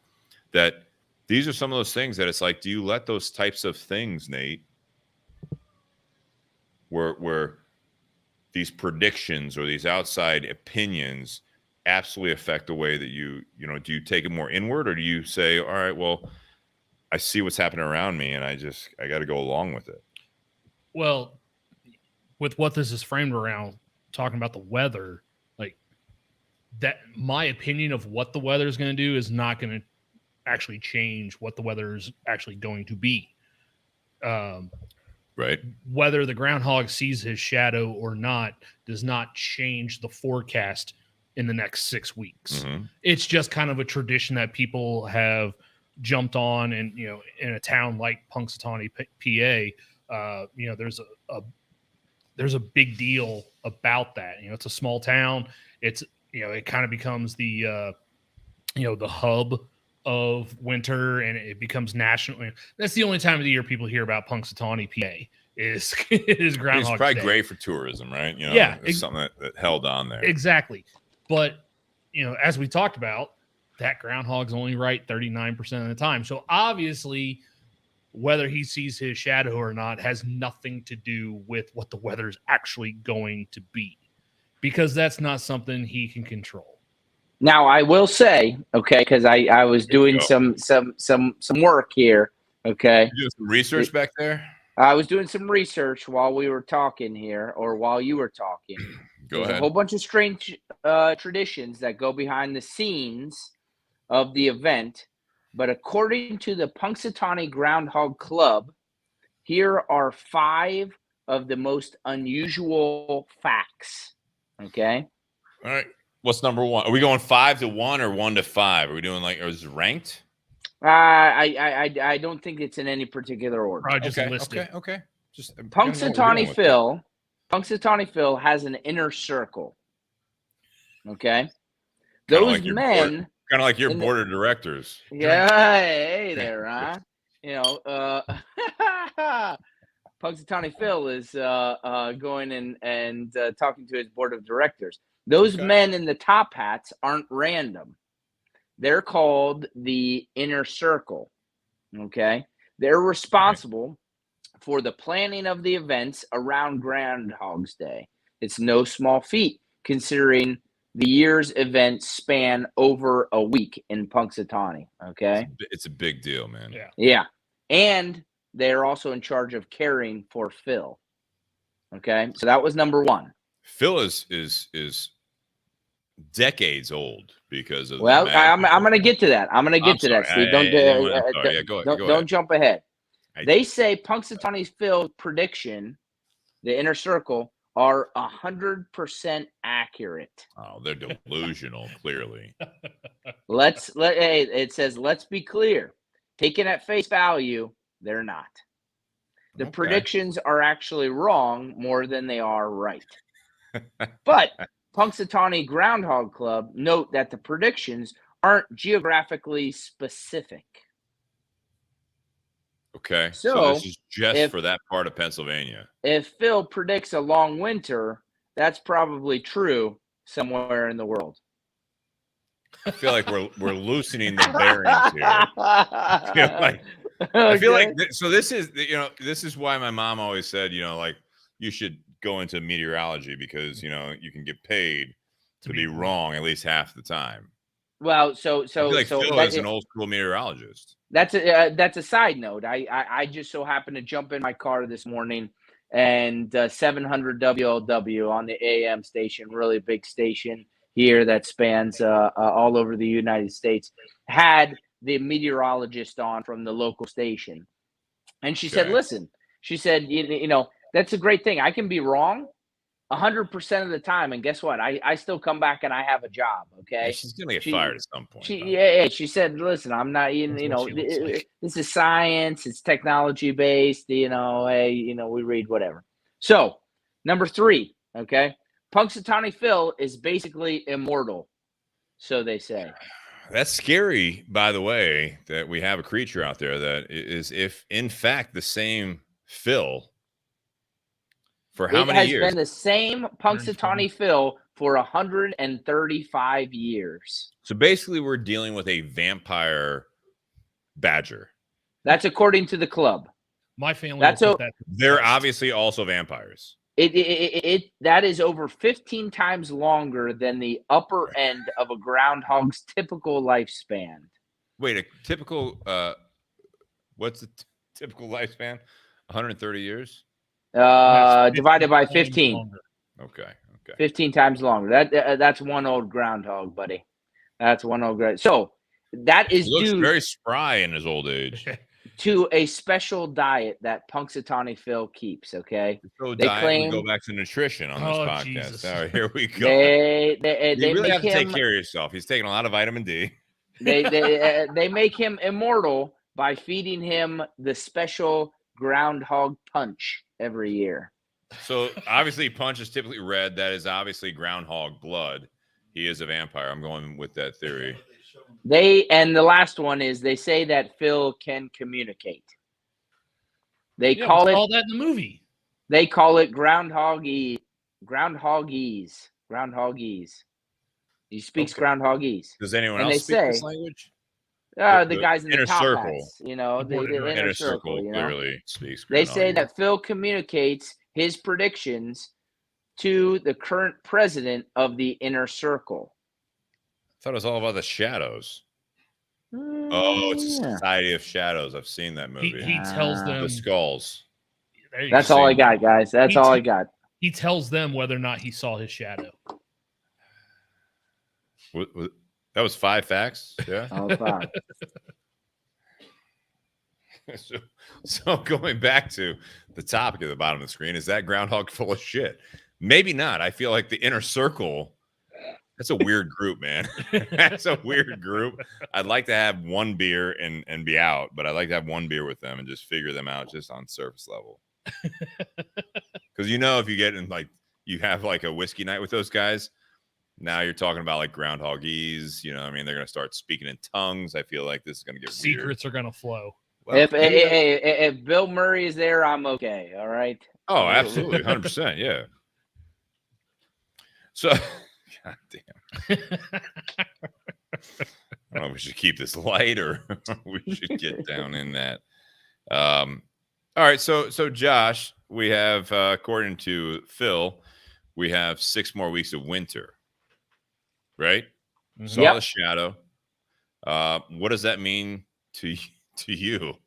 that these are some of those things that it's like, do you let those types of things, Nate, where these predictions or these outside opinions absolutely affect the way that you know, do you take it more inward, or do you say, all right, well, I see what's happening around me and I got to go along with it? Well, with what this is framed around, talking about the weather, like that, my opinion of what the weather is going to do is not going to actually change what the weather is actually going to be. Right. Whether the groundhog sees his shadow or not does not change the forecast in the next 6 weeks. It's just kind of a tradition that people have jumped on, and, you know, in a town like Punxsutawney, PA, you know, there's a big deal about that. You know, it's a small town. It's, you know, it kind of becomes the, you know, the hub of winter, and it becomes national. That's the only time of the year people hear about Punxsutawney, PA is Groundhog It's probably Day. great for tourism, right? You know, Yeah, it's something that held on there. Exactly. But, you know, as we talked about, that groundhog's only right 39% of the time. So obviously, whether he sees his shadow or not has nothing to do with what the weather's actually going to be, because that's not something he can control. Now, I will say, okay, because I was doing some work here, okay? You doing some research back there? I was doing some research while we were talking here, or while you were talking. There's a whole bunch of strange traditions that go behind the scenes of the event. But according to the Punxsutawney Groundhog Club, here are 5 of the most unusual facts. Okay. All right. What's number 1? Are we going 5 to 1 or 1 to 5? Are we doing or is it ranked? I don't think it's in any particular order. I just listed. Okay. Just Punxsutawney Phil has an inner circle. Okay. Those men. Kind of like your board of directors. Yeah, hey there, huh? You know, Punxsutawney Phil is going and talking to his board of directors. Those men in the top hats aren't random. They're called the inner circle. Okay, they're responsible for the planning of the events around Groundhog's Day. It's no small feat, considering the year's events span over a week in Punxsutawney. Okay, it's a big deal, man. Yeah, and they're also in charge of caring for Phil. Okay, so that was number 1. Phil is decades old because of. Well, I'm going to get to that. I'm going to get to that, Steve. Don't jump ahead. They say Punxsutawney Phil's prediction, the inner circle, are 100% accurate. Oh, they're delusional, clearly. It says, let's be clear. Taken at face value, they're not. The predictions are actually wrong more than they are right. But Punxsutawney Groundhog Club note that the predictions aren't geographically specific. Okay, so this is just for that part of Pennsylvania. If Phil predicts a long winter, that's probably true somewhere in the world. I feel like we're loosening the bearings here. I feel like I feel like so. This is this is why my mom always said like you should go into meteorology because you can get paid to be wrong at least half the time. Well, I feel like Phil is an old school meteorologist. That's a side note. I just so happened to jump in my car this morning, and 700 WLW on the AM station, really big station here that spans all over the United States, had the meteorologist on from the local station, and she said, "Listen," she said, that's a great thing. I can be wrong 100% of the time, and guess what? I still come back and I have a job. Okay, yeah, she's gonna get fired at some point. She said, "Listen, I'm not. This is science. It's technology based. Hey, we read whatever." So, number 3, okay, Punxsutawney Phil is basically immortal, so they say. That's scary, by the way, that we have a creature out there that is, if in fact, the same Phil. For how many years? It has been the same Punxsutawney Phil for 135 years. So basically, we're dealing with a vampire badger. That's according to the club. My family. They're obviously also vampires. That is over 15 times longer than the upper end of a groundhog's typical lifespan. Wait, a typical what's the typical lifespan? 130 years? Divided by 15. Okay. 15 times longer. That's one old groundhog, buddy. That's one old groundhog. So that is looks very spry in his old age. To a special diet that Punxsutawney Phil keeps. Okay, they claim we go back to nutrition on this podcast. Jesus. All right, here we go. They really have to take care of yourself. He's taking a lot of vitamin D. They make him immortal by feeding him the special groundhog punch every year. So obviously, punch is typically red. That is obviously groundhog blood. He is a vampire. I'm going with that theory. And the last one is they say that Phil can communicate. They call that in the movie. They call it groundhogese. He speaks groundhogese. Does anyone else speak this language? The guys in the inner top circle. hats, the inner circle clearly speaks. They say that Phil communicates his predictions to the current president of the inner circle. I thought it was all about the shadows. Oh, it's a Society of Shadows. I've seen that movie. He tells them the skulls. That's all I got, guys. That's all I got. He tells them whether or not he saw his shadow. That was 5 facts. Yeah. That was 5. So going back to the topic at the bottom of the screen, is that groundhog full of shit? Maybe not. I feel like the inner circle. That's a weird group, man. That's a weird group. I'd like to have one beer and be out, but I'd like to have one beer with them and just figure them out just on surface level. Because if you get in you have a whiskey night with those guys, now you're talking about groundhogese. They're gonna start speaking in tongues. I feel like this is gonna get secrets are gonna flow. Well, if Bill Murray is there, I'm okay. All right. Oh, absolutely, 100%. Yeah. So. God damn. I don't know if we should keep this light or we should get down in that. All right. So Josh, we have, according to Phil, we have 6 more weeks of winter, right? Saw the shadow. What does that mean to you?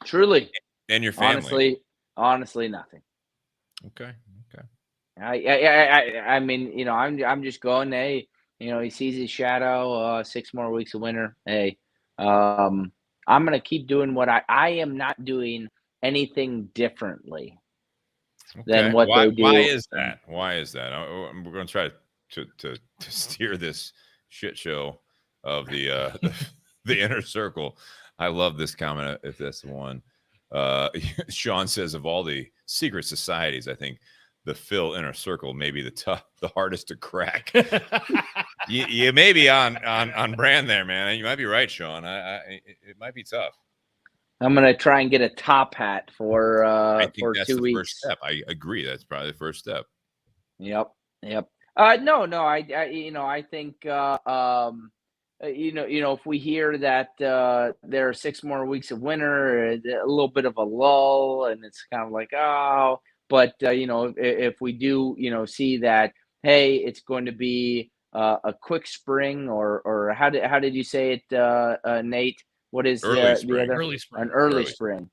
Truly. And your family? Honestly, nothing. Okay. I mean, I'm just going. Hey, he sees his shadow. 6 more weeks of winter. Hey, I'm gonna keep doing what I am not doing anything differently than what they do. Why is that? We're gonna try to steer this shit show of the inner circle. I love this comment. If that's the one, Sean says of all the secret societies, I think the Phil inner circle may be the hardest to crack. you may be on brand there, man. You might be right, Sean. It might be tough. I'm gonna try and get a top hat for I think for that's 2 the weeks. First step. I agree. That's probably the first step. Yep. No. I think if we hear that there are 6 more weeks of winter, a little bit of a lull, and it's kind of like, oh, but if we do, see that, hey, it's going to be a quick spring, or how did you say it, Nate? What is Early the spring. other Early spring. an early Early. spring?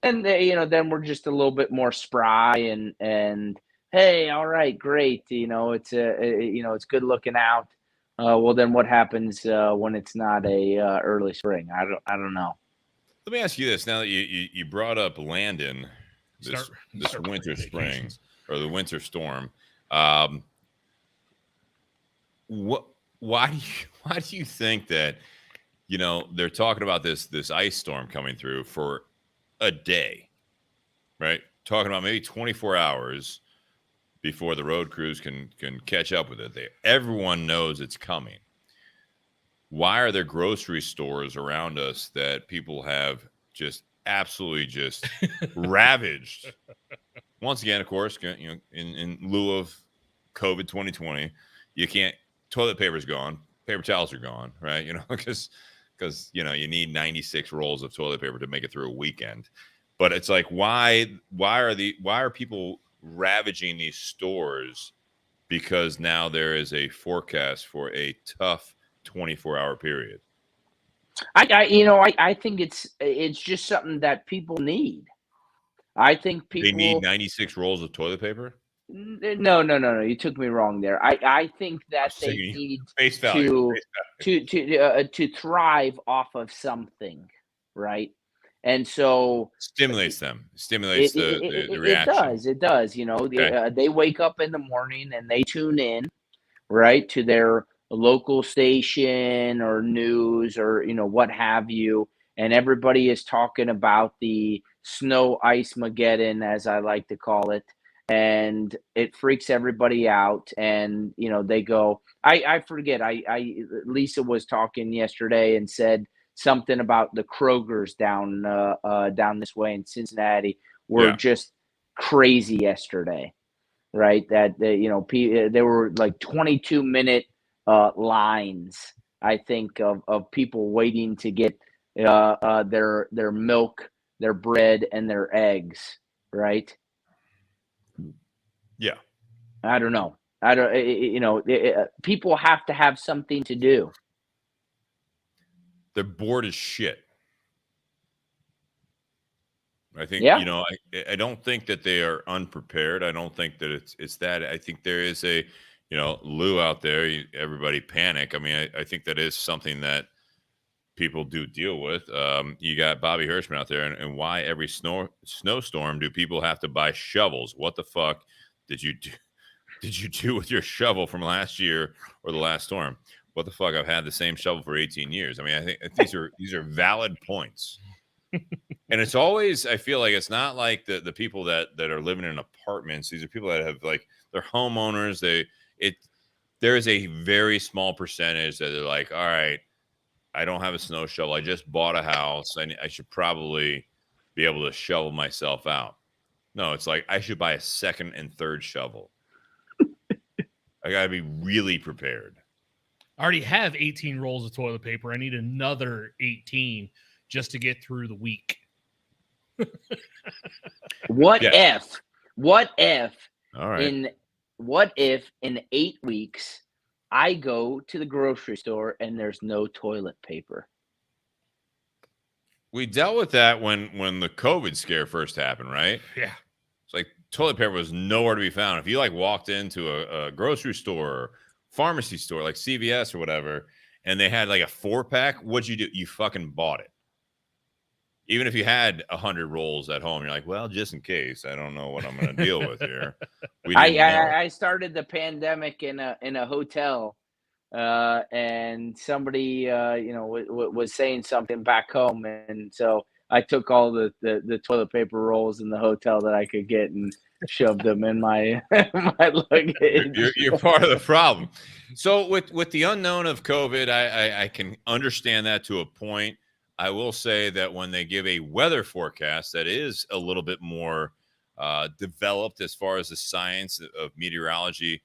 And then we're just a little bit more spry and hey, all right, great. It's good looking out. Well, then what happens when it's not a early spring? I don't know. Let me ask you this: now that you brought up Landon, this Start winter planning spring vacations. or the winter storm, what? Why do you think that they're talking about this ice storm coming through for a day, right? Talking about maybe 24 hours before the road crews can catch up with it. Everyone knows it's coming. Why are there grocery stores around us that people have just absolutely just ravaged? Once again, of course, in lieu of COVID 2020, you can't. Toilet paper's gone. Paper towels are gone, right? Because you need 96 rolls of toilet paper to make it through a weekend. But it's like, why are people ravaging these stores? Because now there is a forecast for a tough 24-hour period. I think it's just something that people need. I think people They need 96 rolls of toilet paper. No. You took me wrong there. I think that they need face value to thrive off of something, right? And so stimulates them. Stimulates the reaction. It does. Okay. They wake up in the morning and they tune in, right, to their local station or news or what have you, and everybody is talking about the snow ice mageddon, as I like to call it, and it freaks everybody out. And they go, I forget, I Lisa was talking yesterday and said something about the Krogers down this way in Cincinnati were just crazy yesterday, right? That there were like 22-minute lines, I think, of people waiting to get their milk, their bread, and their eggs, right? Yeah. I don't know. People have to have something to do. They're bored as shit. I think, I don't think that they are unprepared. I don't think that it's that. I think there is a, Lou out there, everybody panic. I mean, I think that is something that people do deal with. You got Bobby Hirschman out there, and why every snowstorm do people have to buy shovels? What the fuck did you do with your shovel from last year or the last storm? What the fuck? I've had the same shovel for 18 years. I mean, I think these are valid points. And it's always, I feel like it's not like the people that are living in apartments. These are people that have, like, they're homeowners. There is a very small percentage that they're like, all right, I don't have a snow shovel. I just bought a house. I should probably be able to shovel myself out. No, it's like I should buy a second and third shovel. I got to be really prepared. I already have 18 rolls of toilet paper. I need another 18 just to get through the week. What if All right. What if in 8 weeks I go to the grocery store and there's no toilet paper? We dealt with that when the COVID scare first happened, right? Yeah. It's like toilet paper was nowhere to be found. If you walked into a grocery store or pharmacy store like CVS or whatever, and they had like a 4-pack, what'd you do? You fucking bought it. Even if you had 100 rolls at home, you're like, well, just in case, I don't know what I'm going to deal with here. I started the pandemic in a hotel, and somebody was saying something back home, and so I took all the toilet paper rolls in the hotel that I could get and shoved them in my my luggage. You're part of the problem. So with the unknown of COVID, I can understand that to a point. I will say that when they give a weather forecast that is a little bit more developed as far as the science of meteorology,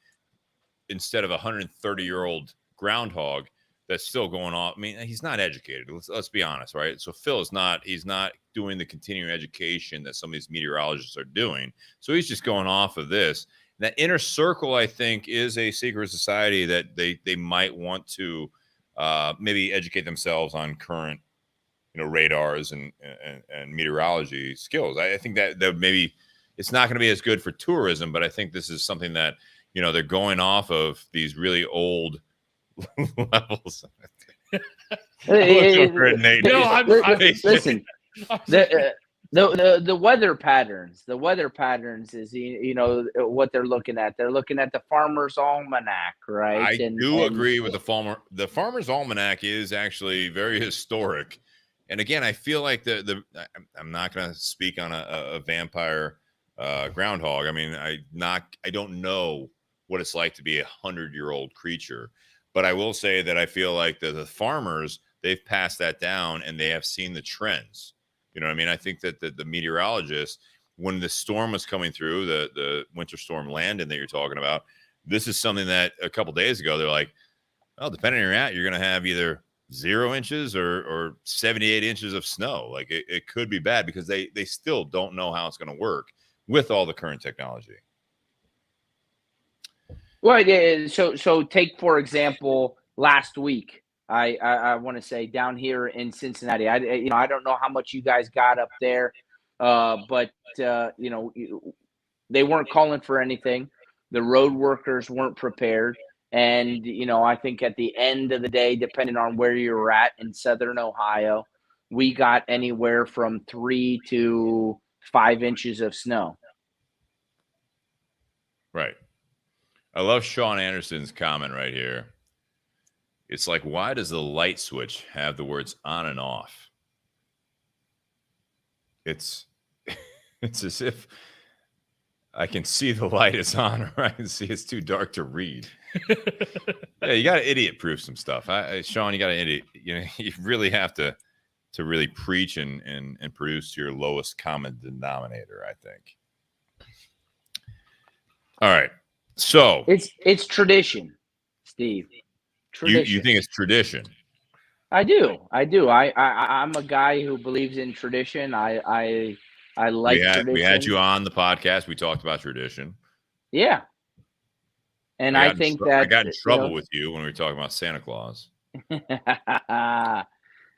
instead of a 130-year-old groundhog, that's still going on. I mean, he's not educated. Let's be honest, right? So Phil is not. He's not doing the continuing education that some of these meteorologists are doing. So he's just going off of this. That inner circle, I think, is a secret society that they might want to maybe educate themselves on current, radars and meteorology skills. I think that maybe it's not going to be as good for tourism, but I think this is something that they're going off of these really old levels. Listen, the weather patterns. The weather patterns is what they're looking at. They're looking at the Farmer's Almanac, right? I do agree with the farmer. The Farmer's Almanac is actually very historic, and again, I feel like I'm not going to speak on a vampire groundhog. I mean, I don't know what it's like to be 100-year-old creature. But I will say that I feel like the farmers, they've passed that down and they have seen the trends. You know what I mean? I think that the meteorologists, when the storm was coming through, the winter storm Landon that you're talking about, this is something that a couple days ago, they're like, well, depending on where you're at, you're going to have either 0 inches or 78 inches of snow. Like it could be bad because they still don't know how it's going to work with all the current technology. Well, yeah, so take, for example, last week, I want to say down here in Cincinnati, I don't know how much you guys got up there, but they weren't calling for anything. The road workers weren't prepared. And, I think at the end of the day, depending on where you're at in Southern Ohio, we got anywhere from 3 to 5 inches of snow. Right. I love Sean Anderson's comment right here. It's like, why does the light switch have the words on and off? It's as if I can see the light is on, or I can see it's too dark to read. Yeah, you got to idiot proof some stuff. Sean, you got to idiot. You really have to really preach and produce your lowest common denominator, I think. All right. So it's tradition, Steve. Tradition. You think it's tradition? I do. I'm a guy who believes in tradition. I like tradition. We had you on the podcast. We talked about tradition. Yeah. And I think that I got in trouble with you when we were talking about Santa Claus. And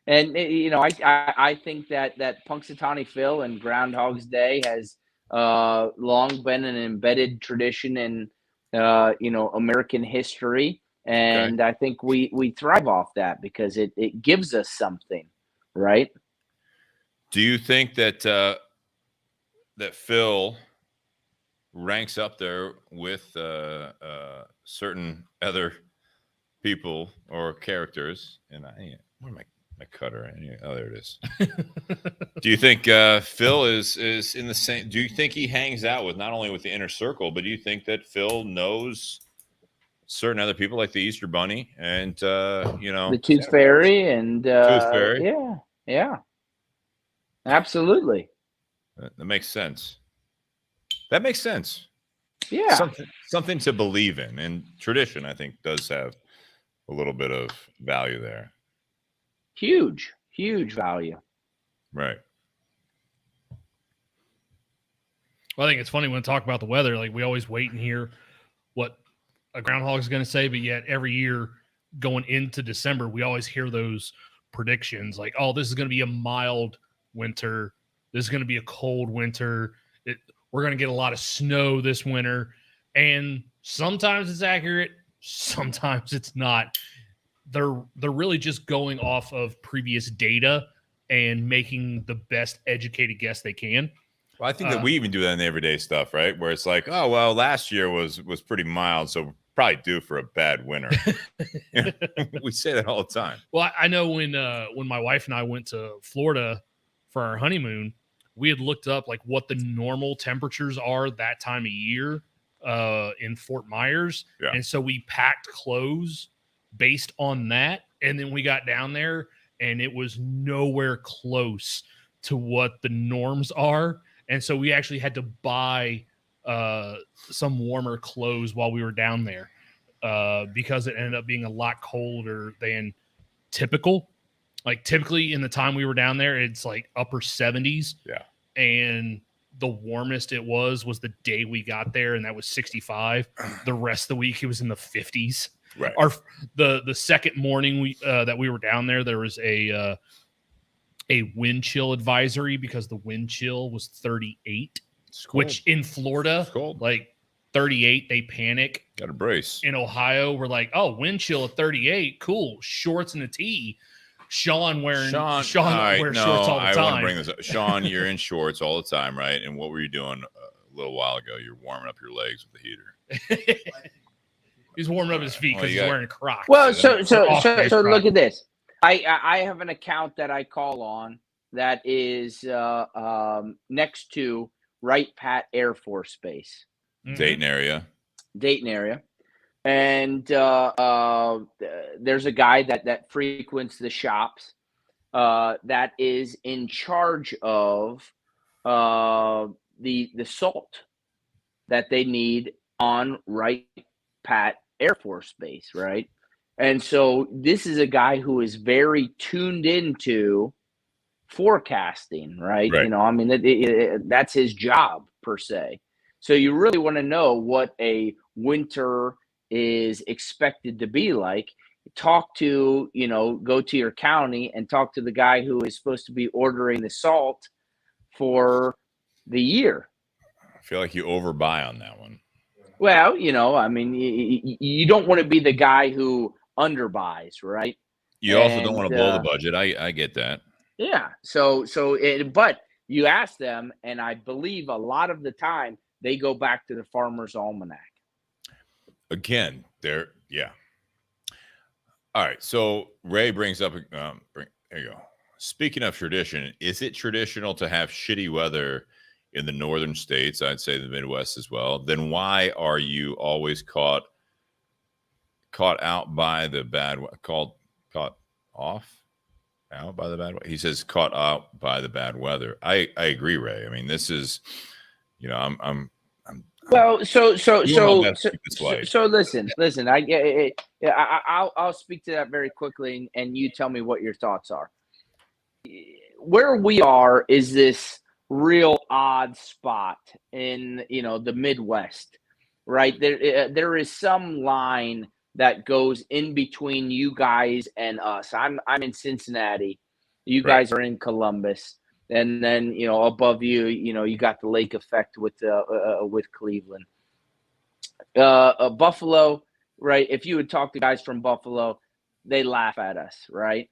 I think that Punxsutawney Phil and Groundhog's Day has long been an embedded tradition in American history, and okay. I think we thrive off that because it gives us something, right? Do you think that that Phil ranks up there with certain other people or characters? And where my cutter? Oh, there it is. Do you think Phil is in the same? Do you think he hangs out with not only with the inner circle, but do you think that Phil knows certain other people like the Easter Bunny and the Tooth Fairy and Tooth Fairy? Yeah, absolutely. That makes sense. That makes sense. Yeah, something to believe in, and tradition, I think, does have a little bit of value there. Huge value. Right. Well, I think it's funny when we talk about the weather, like we always wait and hear what a groundhog is going to say, but yet every year going into December, we always hear those predictions like, oh, this is going to be a mild winter. This is going to be a cold winter. We're going to get a lot of snow this winter. And sometimes it's accurate. Sometimes it's not. They're really just going off of previous data and making the best educated guess they can. Well, I think that we even do that in the everyday stuff, right? Where it's like, oh, well, last year was pretty mild, so we're probably due for a bad winter. We say that all the time. Well, I know when my wife and I went to Florida for our honeymoon, we had looked up like what the normal temperatures are that time of year in Fort Myers. Yeah. And so we packed clothes based on that. And then we got down there and it was nowhere close to what the norms are. And so we actually had to buy some warmer clothes while we were down there because it ended up being a lot colder than typical. Like typically in the time we were down there, it's like upper 70s. Yeah. And the warmest it was the day we got there, and that was 65. The rest of the week it was in the 50s. Right. The second morning that we were down there was a wind chill advisory because the wind chill was 38, which in Florida, like 38, they panic. Got a brace. In Ohio, we're like, oh, wind chill at 38, cool, shorts and a tee. Sean wears shorts all the time. I want to bring this up. Sean, you're in shorts all the time, right? And what were you doing a little while ago? You're warming up your legs with the heater. He's warming up his feet because he's wearing Crocs. Well, so look at this. I have an account that I call on that is next to Wright Pat Air Force Base. Dayton area. And there's a guy that frequents the shops that is in charge of the salt that they need on Wright Pat Air Force Base, right? And so this is a guy who is very tuned into forecasting, right? You know, I mean, that's his job per se. So you really want to know what a winter is expected to be like. Talk to, go to your county and talk to the guy who is supposed to be ordering the salt for the year. I feel like you overbuy on that one. Well, I mean, you don't want to be the guy who underbuys, right? You also don't want to blow the budget. I get that. Yeah. But you ask them, and I believe a lot of the time they go back to the Farmer's Almanac. Again, yeah. All right. So Ray brings up, there you go. Speaking of tradition, is it traditional to have shitty weather in the northern states? I'd say the Midwest as well. Then why are you always caught out by the bad, caught out by the bad weather? He says caught out by the bad weather. I agree, Ray. I mean, this is, Well, so listen. I'll speak to that very quickly, and you tell me what your thoughts are. Where we are is this real odd spot in the Midwest, right? There is some line that goes in between you guys and us. I'm in Cincinnati, you guys are in Columbus. And then, above you, you got the lake effect with Cleveland. Buffalo, right? If you would talk to guys from Buffalo, they laugh at us, right?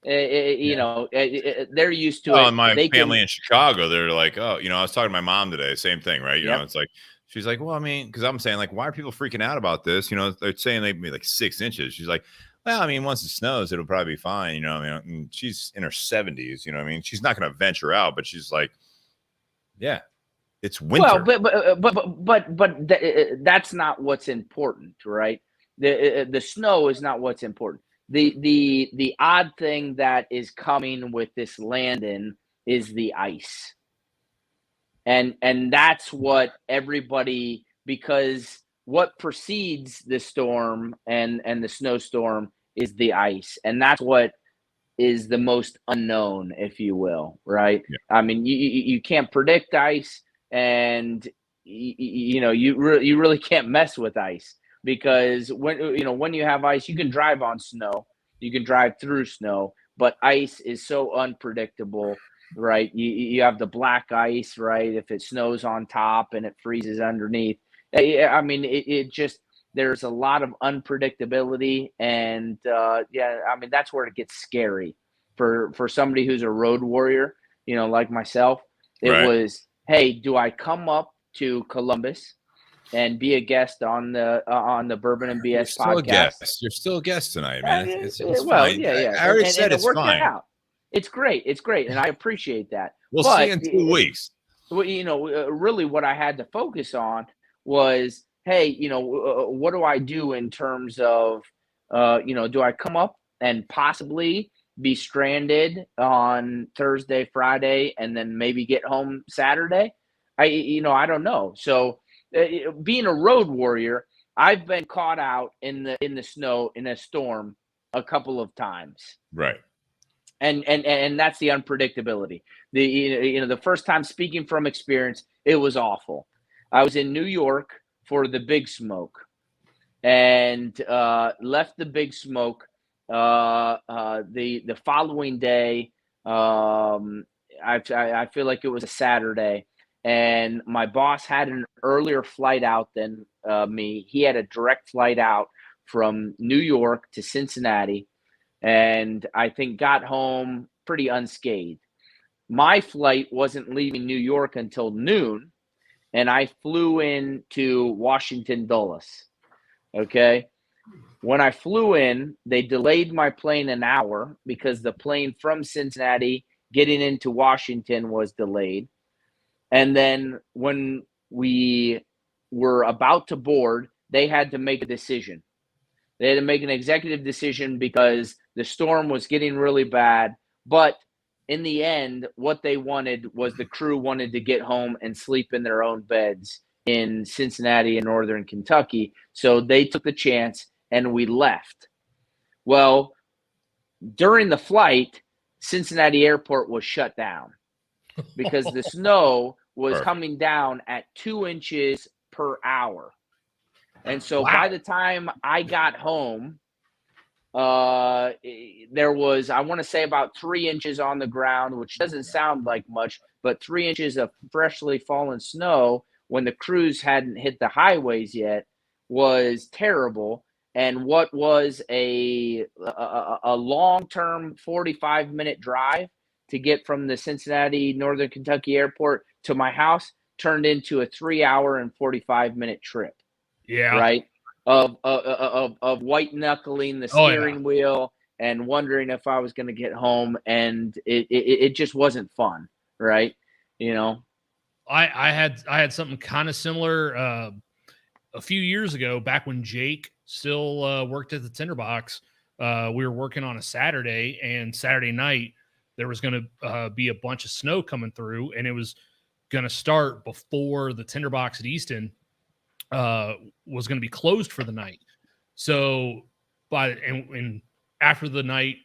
They're used to it. And my family in Chicago, they're like, oh, I was talking to my mom today, same thing, right? It's like, she's like, well, I mean, because I'm saying, like, why are people freaking out about this? They're saying they'd be like 6 inches. She's like, well, I mean, once it snows, it'll probably be fine. And she's in her 70s. I mean, she's not going to venture out, but she's like, yeah, it's winter. Well, but that's not what's important, right? The snow is not what's important. The odd thing that is coming with this landing is the ice, and that's what everybody, because what precedes the storm and the snowstorm is the ice. And that's what is the most unknown, if you will, right? Yeah. I mean, you can't predict ice, and you really can't mess with ice, because when you have ice, you can drive on snow, you can drive through snow, but ice is so unpredictable, right? You have the black ice, right? If it snows on top and it freezes underneath. I mean, it just, there's a lot of unpredictability, and I mean, that's where it gets scary for somebody who's a road warrior, like myself. It was, hey, do I come up to Columbus and be a guest on the Bourbon and BS podcast? You're still a guest tonight, man. It's well, fine. yeah. I already said it's fine. Out. It's great, and I appreciate that. We'll see you in 2 weeks. Well, really, what I had to focus on was, hey, what do I do in terms of, do I come up and possibly be stranded on Thursday, Friday, and then maybe get home Saturday? I don't know. So being a road warrior, I've been caught out in the snow in a storm a couple of times. Right. And that's the unpredictability. The first time, speaking from experience, it was awful. I was in New York for the Big Smoke, and left the Big Smoke the following day. I feel like it was a Saturday, and my boss had an earlier flight out than me. He had a direct flight out from New York to Cincinnati, and I think got home pretty unscathed. My flight wasn't leaving New York until noon, and I flew into Washington Dulles. Okay. When I flew in, they delayed my plane an hour because the plane from Cincinnati getting into Washington was delayed. And then when we were about to board, they had to make a decision. They had to make an executive decision because the storm was getting really bad. But in the end, what they wanted was the crew wanted to get home and sleep in their own beds in Cincinnati and Northern Kentucky. So they took the chance and we left. Well, during the flight, Cincinnati Airport was shut down because the snow was coming down at 2 inches per hour. And so by the time I got home, there was, I want to say, about 3 inches on the ground, which doesn't sound like much, but 3 inches of freshly fallen snow when the crews hadn't hit the highways yet was terrible. And what was a long-term 45-minute drive to get from the Cincinnati, Northern Kentucky airport to my house turned into a 3-hour and 45-minute trip. Yeah. Right. Of white knuckling the steering wheel and wondering if I was going to get home, and it just wasn't fun. Right. You know, I had something kind of similar a few years ago, back when Jake still worked at the Tinderbox. We were working on a Saturday, and Saturday night there was going to be a bunch of snow coming through, and it was going to start before the Tinderbox at Easton was going to be closed for the night. So and after the night,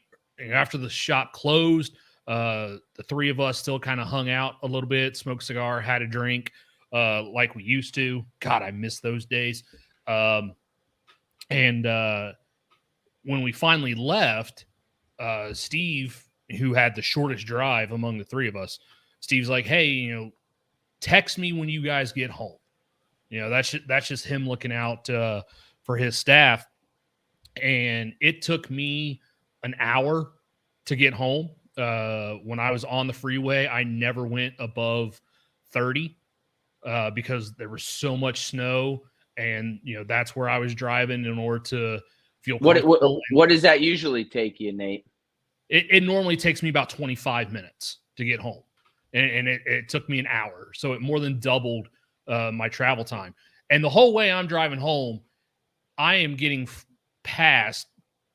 after the shop closed, the three of us still kind of hung out a little bit, smoked a cigar, had a drink, like we used to. God, I miss those days. And when we finally left, Steve, who had the shortest drive among the three of us, Steve's like, "Hey, text me when you guys get home." That's just him looking out for his staff. And it took me an hour to get home. When I was on the freeway, I never went above 30 because there was so much snow. And, that's where I was driving in order to feel comfortable. What does that usually take you, Nate? It normally takes me about 25 minutes to get home. And it took me an hour. So it more than doubled my travel time. And the whole way I'm driving home, I am getting passed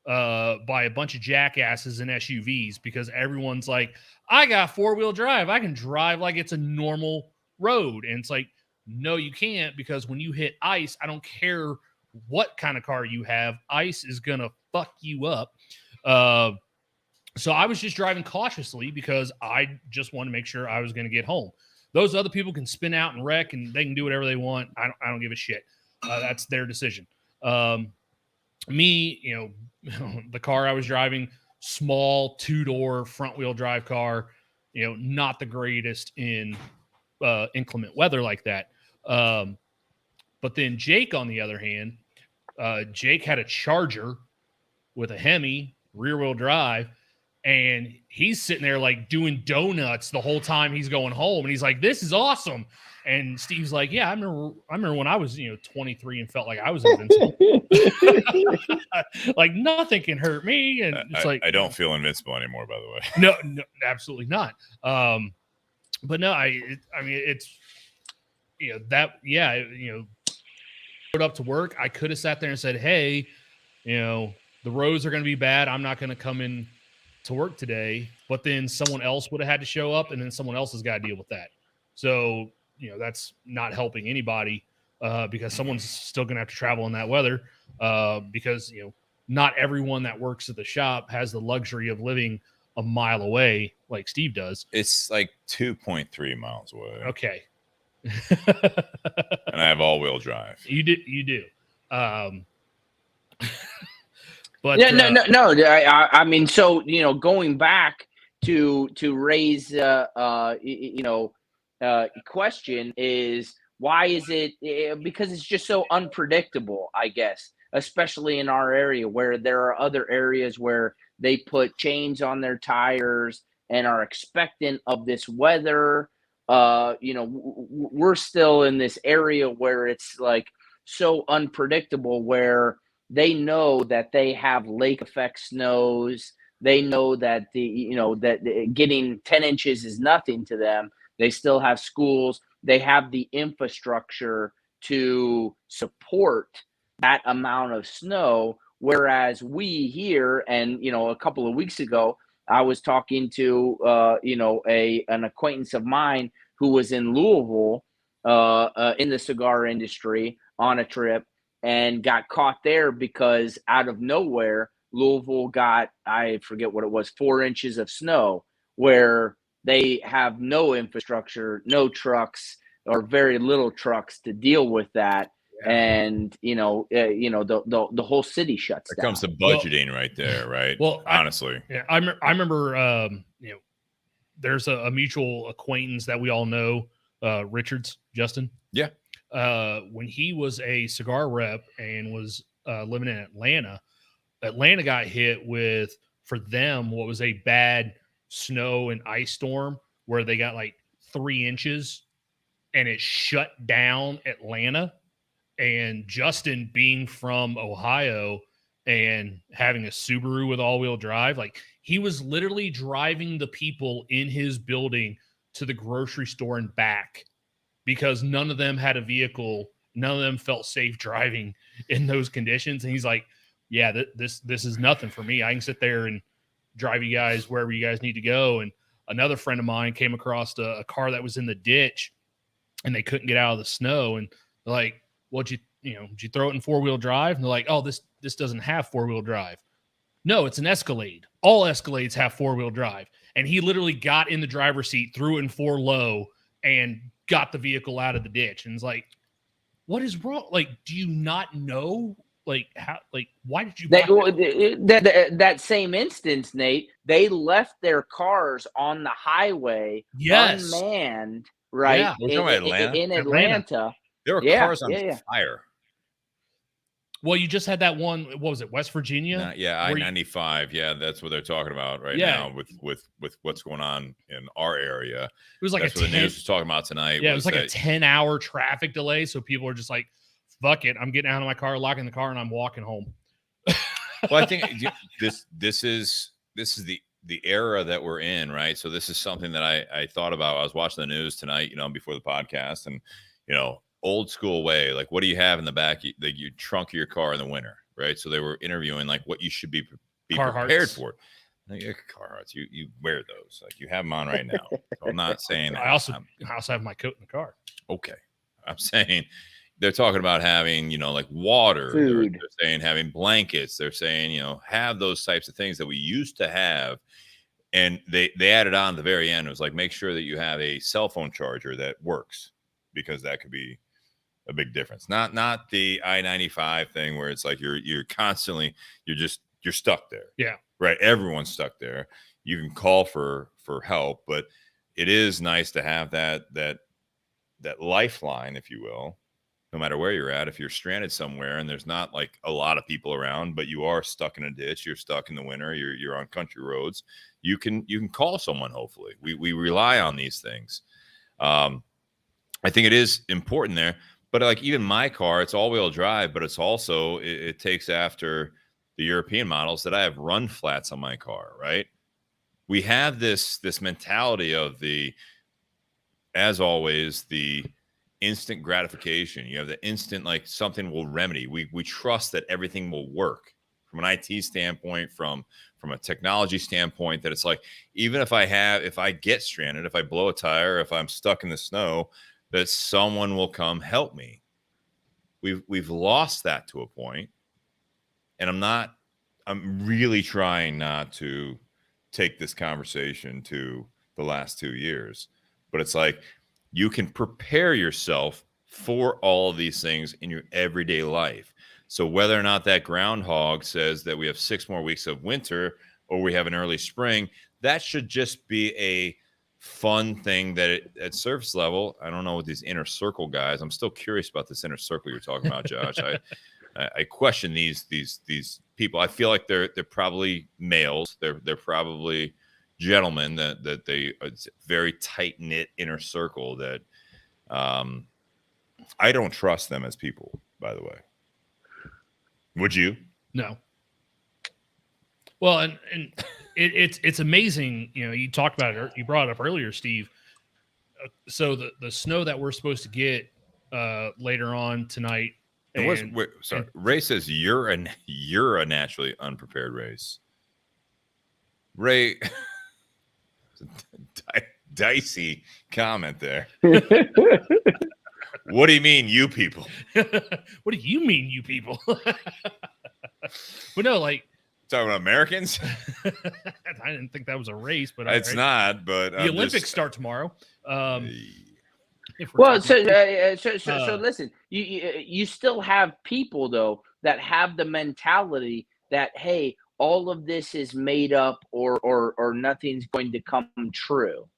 by a bunch of jackasses in SUVs because everyone's like, "I got 4-wheel drive. I can drive like it's a normal road." And it's like, no, you can't, because when you hit ice, I don't care what kind of car you have, ice is going to fuck you up. So I was just driving cautiously because I just wanted to make sure I was going to get home. Those other people can spin out and wreck, and they can do whatever they want. I don't give a shit. That's their decision. Me, the car I was driving, small 2-door front wheel drive car, not the greatest in inclement weather like that. But then Jake, on the other hand, Jake had a Charger with a Hemi rear wheel drive, and he's sitting there like doing donuts the whole time he's going home. And he's like, "This is awesome." And Steve's like, "Yeah, I remember when I was, 23 and felt like I was invincible. Like nothing can hurt me." And it's I don't feel invincible anymore, by the way. No, absolutely not. But no, I mean, it's, showed up to work. I could have sat there and said, "Hey, the roads are going to be bad. I'm not going to come in to work today." But then someone else would have had to show up, and then someone else has got to deal with that. So, that's not helping anybody because someone's still going to have to travel in that weather because, not everyone that works at the shop has the luxury of living a mile away like Steve does. It's like 2.3 miles away. Okay. And I have all-wheel drive. You do. But yeah, no. I mean, so going back to Ray's question is, why is it? Because it's just so unpredictable, I guess, especially in our area where there are other areas where they put chains on their tires and are expectant of this weather. We're still in this area where it's like so unpredictable, where they know that they have lake effect snows. They know that getting 10 inches is nothing to them. They still have schools. They have the infrastructure to support that amount of snow. Whereas we here, and a couple of weeks ago, I was talking to an acquaintance of mine who was in Louisville in the cigar industry on a trip, and got caught there because out of nowhere, Louisville got, I forget what it was, 4 inches of snow, where they have no infrastructure, no trucks, or very little trucks to deal with that. Yeah. And the whole city shuts down. It comes to budgeting right there, right? Well, honestly, I remember there's a mutual acquaintance that we all know, Richards, Justin. Yeah. When he was a cigar rep and was living in Atlanta got hit with, for them, what was a bad snow and ice storm where they got like 3 inches and it shut down Atlanta. And Justin, being from Ohio and having a Subaru with all-wheel drive, like, he was literally driving the people in his building to the grocery store and back, because none of them had a vehicle. None of them felt safe driving in those conditions. And he's like, yeah, this is nothing for me. I can sit there and drive you guys wherever you guys need to go. And another friend of mine came across a car that was in the ditch and they couldn't get out of the snow. And they're like, well, did you throw it in 4-wheel drive? And they're like, oh, this doesn't have 4-wheel drive. No, it's an Escalade. All Escalades have 4-wheel drive. And he literally got in the driver's seat, threw it in 4 low, and got the vehicle out of the ditch. And it's like, what is wrong? Like, do you not know? Like, how? Like, why did you? That same instance, Nate, they left their cars on the highway, unmanned, right? Yeah. We're talking about in Atlanta. There were cars on fire. Well, you just had that one. What was it, West Virginia? I-95. Yeah, that's what they're talking about now with what's going on in our area. It was like that's what the news was talking about tonight. Yeah, it was like a 10-hour traffic delay. So people are just like, fuck it, I'm getting out of my car, locking the car, and I'm walking home. Well, I think this is the era that we're in, right? So this is something that I thought about. I was watching the news tonight, before the podcast, and old school way, like, what do you have in the back? You trunk of your car in the winter, right? So they were interviewing like what you should be prepared for. Like, Carhartts, you wear those, like, you have them on right now. So I'm not saying I also have my coat in the car. Okay, I'm saying they're talking about having like water, food. They're saying having blankets, they're saying have those types of things that we used to have. And they added on at the very end, it was like, make sure that you have a cell phone charger that works, because that could be a big difference. Not the I-95 thing where it's like you're constantly you're stuck there. Yeah. Right. Everyone's stuck there. You can call for help, but it is nice to have that lifeline, if you will, no matter where you're at. If you're stranded somewhere and there's not like a lot of people around, but you are stuck in a ditch, you're stuck in the winter, you're on country roads, you can call someone. Hopefully we rely on these things. I think it is important there, but like, even my car, it's all-wheel drive, but it's also, it takes after the European models that I have run flats on my car, right? We have this mentality of as always, the instant gratification. You have the instant, like, something will remedy. We trust that everything will work from an IT standpoint, from a technology standpoint, that it's like, even if I get stranded, if I blow a tire, if I'm stuck in the snow, that someone will come help me. We've lost that to a point, and I'm not I'm really trying not to take this conversation to the last 2 years, but it's like you can prepare yourself for all of these things in your everyday life. So whether or not that groundhog says that we have 6 more weeks of winter or we have an early spring, that should just be a fun thing that at surface level. I don't know what these inner circle guys. I'm still curious about this inner circle you're talking about, Josh. I question these people. I feel like they're probably males. They're probably gentlemen that they it's a very tight knit inner circle that I don't trust them as people. By the way, would you? No. Well, and it's amazing. You know, you talked about it. You brought it up earlier, Steve. So the snow that we're supposed to get later on tonight. And sorry, Ray says you're a naturally unprepared race. Ray, dicey comment there. What do you mean, you people? What do you mean, you people? But no, like talking about Americans. I didn't think that was a race, but it's not. But the Olympics start tomorrow. Well, so listen, you still have people though that have the mentality that, hey, all of this is made up or nothing's going to come true.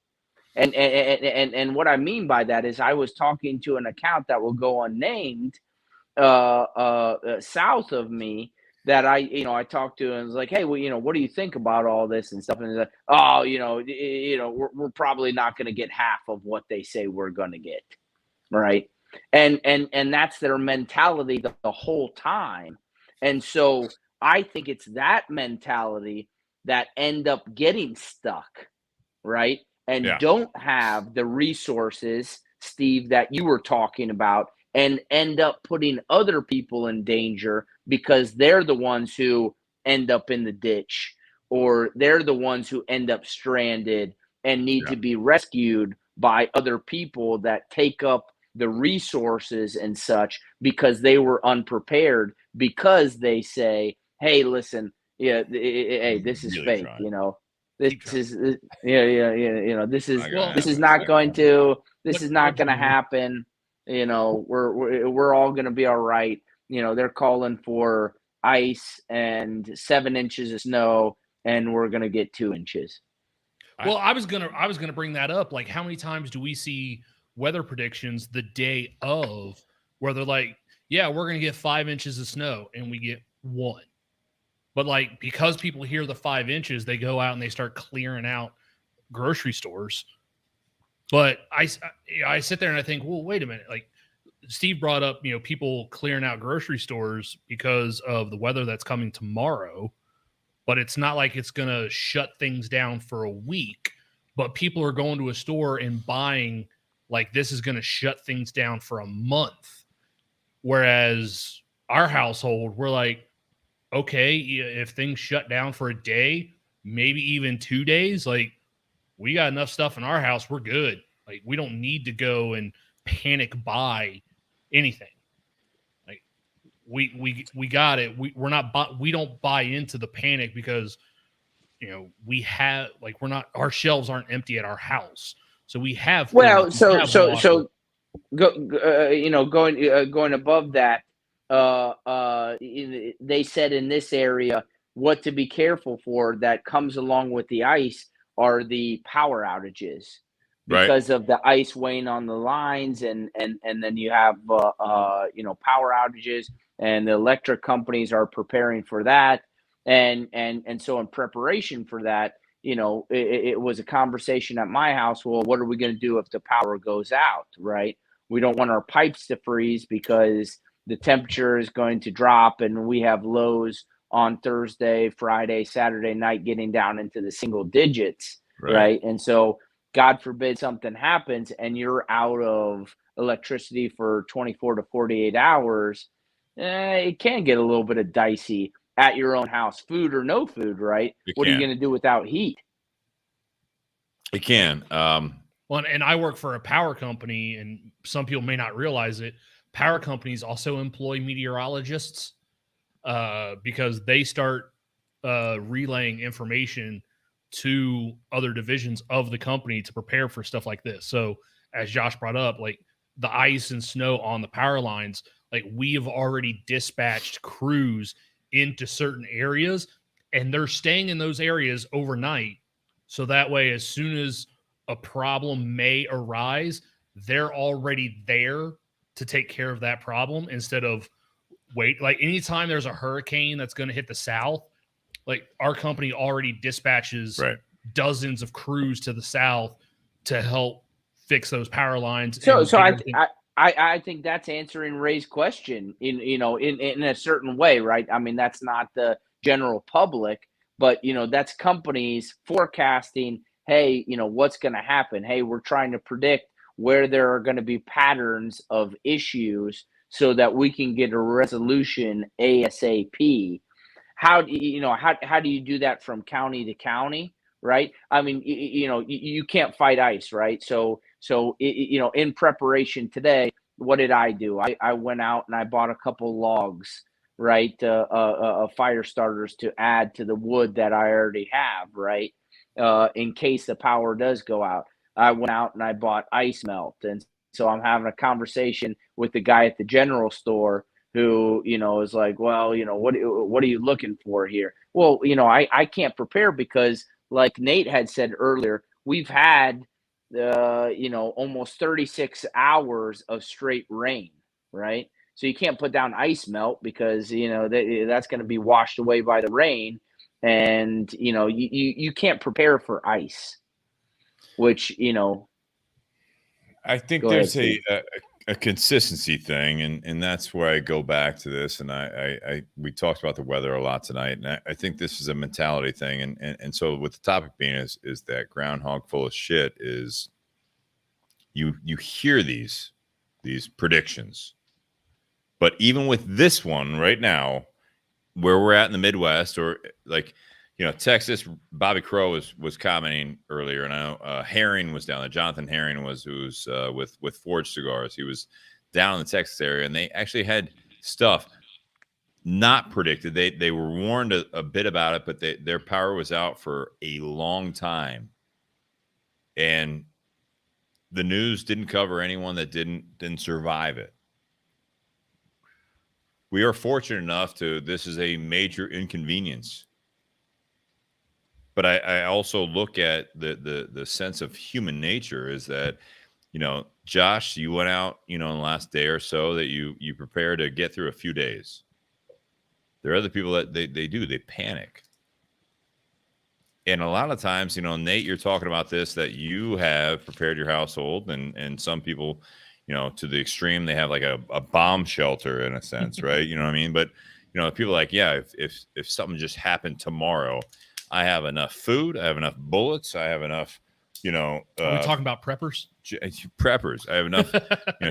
And what I mean by that is I was talking to an account that will go unnamed south of me that I talked to and was like, hey, well, what do you think about all this and stuff? And he's like, oh, we're probably not going to get half of what they say we're going to get. Right. And that's their mentality the whole time. And so I think it's that mentality that end up getting stuck. Right. And don't have the resources, Steve, that you were talking about, and end up putting other people in danger because they're the ones who end up in the ditch, or they're the ones who end up stranded and need to be rescued by other people that take up the resources and such because they were unprepared, because they say, hey, listen, hey, this is really fake, trying. This is this is not going to happen. We're all going to be all right. They're calling for ice and 7 inches of snow, and we're going to get 2 inches. Well, I was gonna bring that up. Like, how many times do we see weather predictions the day of where they're like, yeah, we're going to get 5 inches of snow, and we get 1. But like, because people hear the 5 inches, they go out and they start clearing out grocery stores. But I sit there and I think, well, wait a minute. Like Steve brought up, people clearing out grocery stores because of the weather that's coming tomorrow. But it's not like it's going to shut things down for a week. But people are going to a store and buying like this is going to shut things down for a month. Whereas our household, we're like, okay, if things shut down for a day, maybe even 2 days, like we got enough stuff in our house, we're good. Like we don't need to go and panic buy anything. Like we got it. We don't buy into the panic because we have like our shelves aren't empty at our house, so we have. Well, so going above that. They said in this area what to be careful for that comes along with the ice are the power outages because of the ice weighing on the lines, and then you have power outages, and the electric companies are preparing for that, and so in preparation for that, it was a conversation at my house. Well, what are we going to do if the power goes out? Right, we don't want our pipes to freeze because the temperature is going to drop, and we have lows on Thursday, Friday, Saturday night getting down into the single digits, right? And so God forbid something happens and you're out of electricity for 24 to 48 hours, it can get a little bit of dicey at your own house, food or no food, right? What are you going to do without heat? It can. Well, and I work for a power company, and some people may not realize it. Power companies also employ meteorologists because they start relaying information to other divisions of the company to prepare for stuff like this. So as Josh brought up, like the ice and snow on the power lines, like we have already dispatched crews into certain areas, and they're staying in those areas overnight. So that way, as soon as a problem may arise, they're already there to take care of that problem instead of wait. Like anytime there's a hurricane that's going to hit the South, like our company already dispatches dozens of crews to the South to help fix those power lines. So I think that's answering Ray's question in a certain way, right? I mean, that's not the general public, but that's companies forecasting, hey, what's going to happen? Hey, we're trying to predict where there are going to be patterns of issues so that we can get a resolution ASAP. How do you do that from county to county, right? I mean, you can't fight ice, right? So in preparation today, what did I do? I went out and I bought a couple logs, right? Fire starters to add to the wood that I already have, right? In case the power does go out. I went out and I bought ice melt. And so I'm having a conversation with the guy at the general store who, is like, well, what are you looking for here? Well, I can't prepare because like Nate had said earlier, we've had, almost 36 hours of straight rain, right? So you can't put down ice melt because, that's going to be washed away by the rain. And, you can't prepare for ice, which, I think there's a consistency thing, and that's where I go back to this. And we talked about the weather a lot tonight, and I think this is a mentality thing. And so with the topic being is that groundhog full of shit is you hear these predictions, but even with this one right now, where we're at in the Midwest, or like Texas, Bobby Crow was commenting earlier, and I know Herring was down there. Jonathan Herring who's with Forge Cigars. He was down in the Texas area, and they actually had stuff not predicted. They were warned a bit about it, but their power was out for a long time, and the news didn't cover anyone that didn't survive it. We are fortunate enough this is a major inconvenience. But I also look at the sense of human nature is that, Josh, you went out, in the last day or so that you prepare to get through a few days. There are other people that they panic. And a lot of times, Nate, you're talking about this, that you have prepared your household, and some people, to the extreme, they have like a bomb shelter in a sense, right? You know what I mean? But, people are like, yeah, if something just happened tomorrow, I have enough food. I have enough bullets. I have enough, Are we talking about preppers? Preppers. I have enough.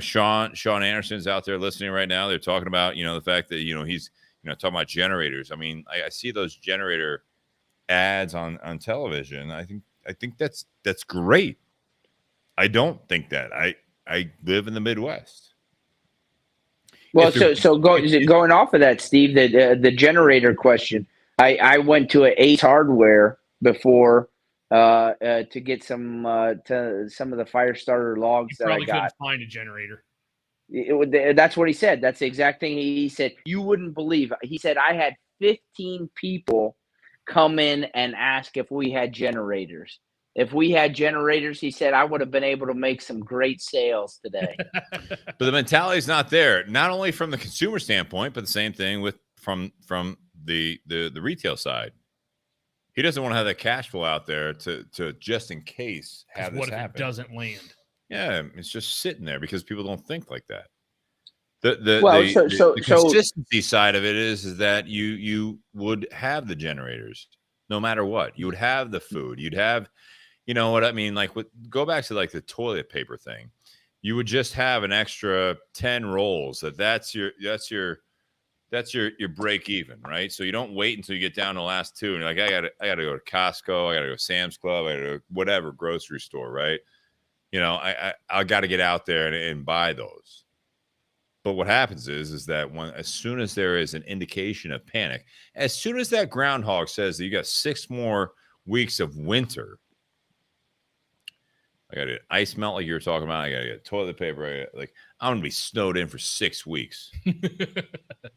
Sean Anderson's out there listening right now. They're talking about, the fact that, he's, talking about generators. I mean, I see those generator ads on television. I think that's great. I don't think that. I live in the Midwest. Well, going off of that, Steve, the generator question. I went to an Ace Hardware before to get some of the fire starter logs that I got. Couldn't find a generator. That's what he said. That's the exact thing he said. You wouldn't believe. He said I had 15 people come in and ask if we had generators. If we had generators, he said, I would have been able to make some great sales today. But the mentality is not there, not only from the consumer standpoint, but the same thing from the retail side. He doesn't want to have that cash flow out there to just in case have this happen. What if it doesn't land? Yeah, it's just sitting there because people don't think like that. The consistency side of it is that you would have the generators no matter what. You would have the food. You'd have, you know what I mean? Like go back to like the toilet paper thing. You would just have an extra 10 rolls. That's your break even, right? So you don't wait until you get down to the last two and you're like, I gotta go to Costco, I gotta go to Sam's Club, I gotta go whatever grocery store, right? I got to get out there and buy those. But what happens is that as soon as there is an indication of panic, as soon as that groundhog says that you got 6 more weeks of winter, I got to get ice melt like you were talking about. I got to get toilet paper. I'm going to be snowed in for 6 weeks.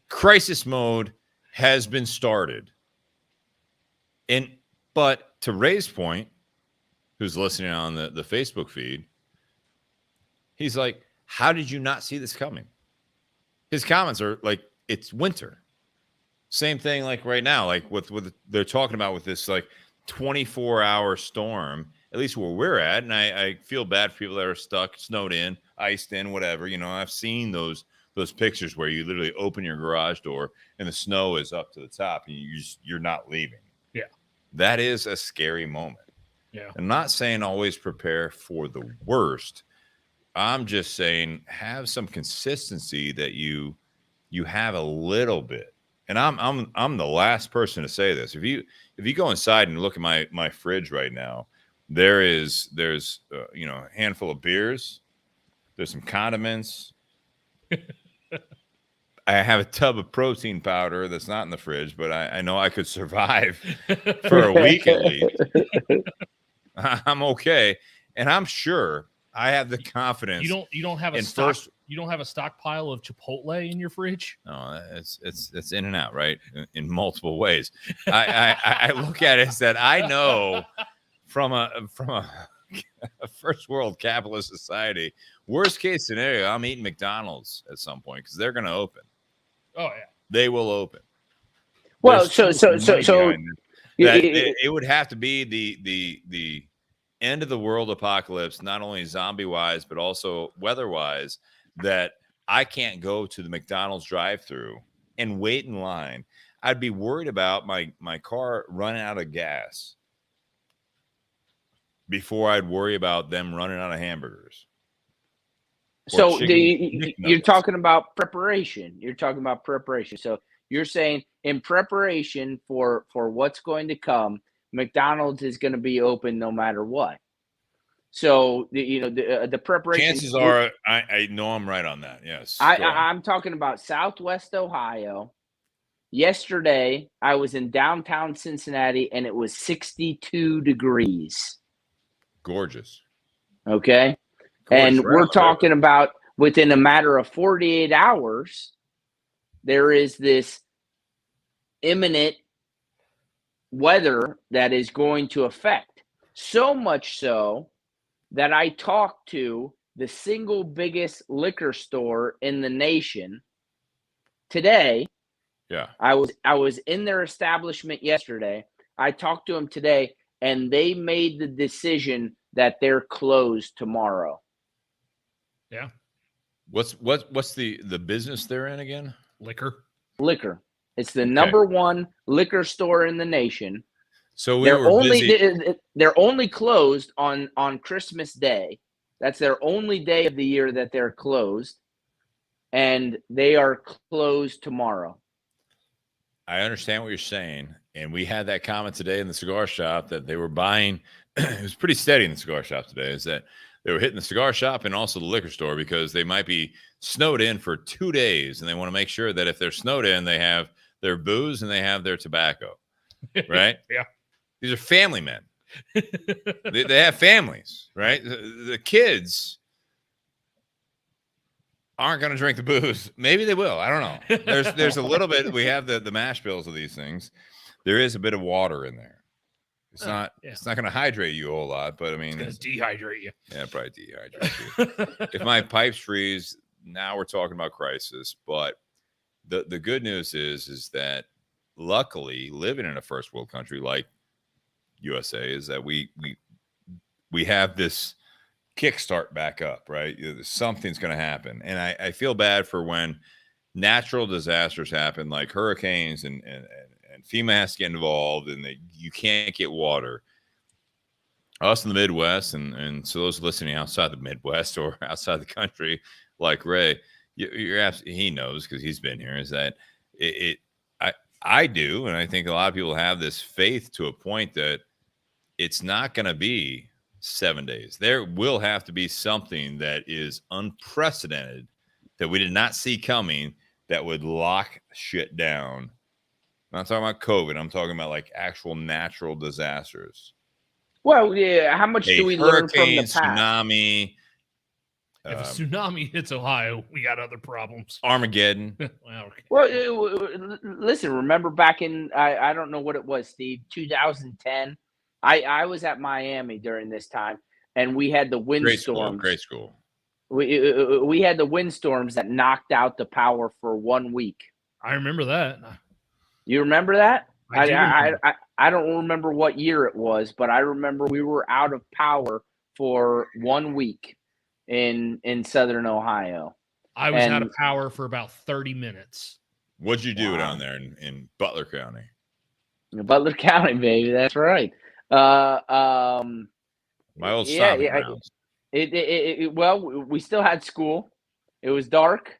Crisis mode has been started. But to Ray's point, who's listening on the Facebook feed, he's like, how did you not see this coming? His comments are like, it's winter. Same thing like right now, like with they're talking about with this like 24-hour storm, at least where we're at. And I feel bad for people that are stuck, snowed in, iced in, whatever. You know, I've seen those pictures where you literally open your garage door and the snow is up to the top and you're not leaving. Yeah. That is a scary moment. Yeah. I'm not saying always prepare for the worst. I'm just saying have some consistency that you have a little bit. And I'm the last person to say this. If you go inside and look at my fridge right now, there's a handful of beers, there's some condiments. I have a tub of protein powder that's not in the fridge, but I know I could survive for a week at least. I'm okay, and I'm sure I have the confidence. You don't have a stockpile of Chipotle in your fridge? No, it's in and out, right? In multiple ways. I look at it as that I know from a first world capitalist society, worst case scenario, I'm eating McDonald's at some point because they're going to open. Oh yeah, they will open. Well, There's so it would have to be the end of the world apocalypse, not only zombie wise but also weather wise, that I can't go to the McDonald's drive-through and wait in line. I'd be worried about my car running out of gas before I'd worry about them running out of hamburgers. So you're talking about preparation. You're talking about preparation. So you're saying in preparation for what's going to come, McDonald's is going to be open no matter what. So the preparation. Chances are, I know I'm right on that. Yes, I'm talking about Southwest Ohio. Yesterday, I was in downtown Cincinnati, and it was 62 degrees. Gorgeous. Okay. And we're talking about within a matter of 48 hours, there is this imminent weather that is going to affect. So much so that I talked to the single biggest liquor store in the nation today. Yeah. I was in their establishment yesterday. I talked to them today, and they made the decision that they're closed tomorrow. Yeah. What's the business they're in again? Liquor. It's the number one liquor store in the nation. So they're only closed on Christmas Day. That's their only day of the year that they're closed, and they are closed tomorrow. I understand what you're saying, and we had that comment today in the cigar shop that they were buying. It was pretty steady in the cigar shop today. Is that they were hitting the cigar shop and also the liquor store because they might be snowed in for 2 days, and they want to make sure that if they're snowed in, they have their booze and they have their tobacco, right? Yeah. These are family men. they have families, right? The kids aren't going to drink the booze. Maybe they will. I don't know. There's a little bit. We have the mash bills of these things. There is a bit of water in there. It's not going to hydrate you a whole lot, but I mean, it's going to dehydrate you. Yeah, probably dehydrate you. If my pipes freeze, now we're talking about crisis. But the good news is that luckily living in a first world country like USA is that we have this kickstart back up, right? Something's going to happen. And I feel bad for when natural disasters happen, like hurricanes and FEMA has to get involved and you can't get water. Us in the Midwest, and so those listening outside the Midwest or outside the country, like Ray, you're absolutely, he knows because he's been here, is that I do, and I think a lot of people have this faith to a point that it's not going to be 7 days. There will have to be something that is unprecedented that we did not see coming that would lock shit down? I'm not talking about COVID. I'm talking about like actual natural disasters. Well, yeah. How much A do we learn from the hurricane, past? tsunami, If a tsunami hits Ohio, we got other problems. Armageddon. Well, okay. Well, listen. Remember back in I don't know what it was, Steve. 2010. I was at Miami during this time, and we had the Great school. windstorms. Great school. We had the windstorms that knocked out the power for 1 week. I remember that. You remember that? I do remember. I don't remember what year it was, but I remember we were out of power for 1 week in Southern Ohio. I was out And- of power for about 30 minutes. What'd you do Wow. down there in Butler County? Butler County, baby. That's right. My old Yeah, stomping yeah, grounds. Well, we still had school. It was dark.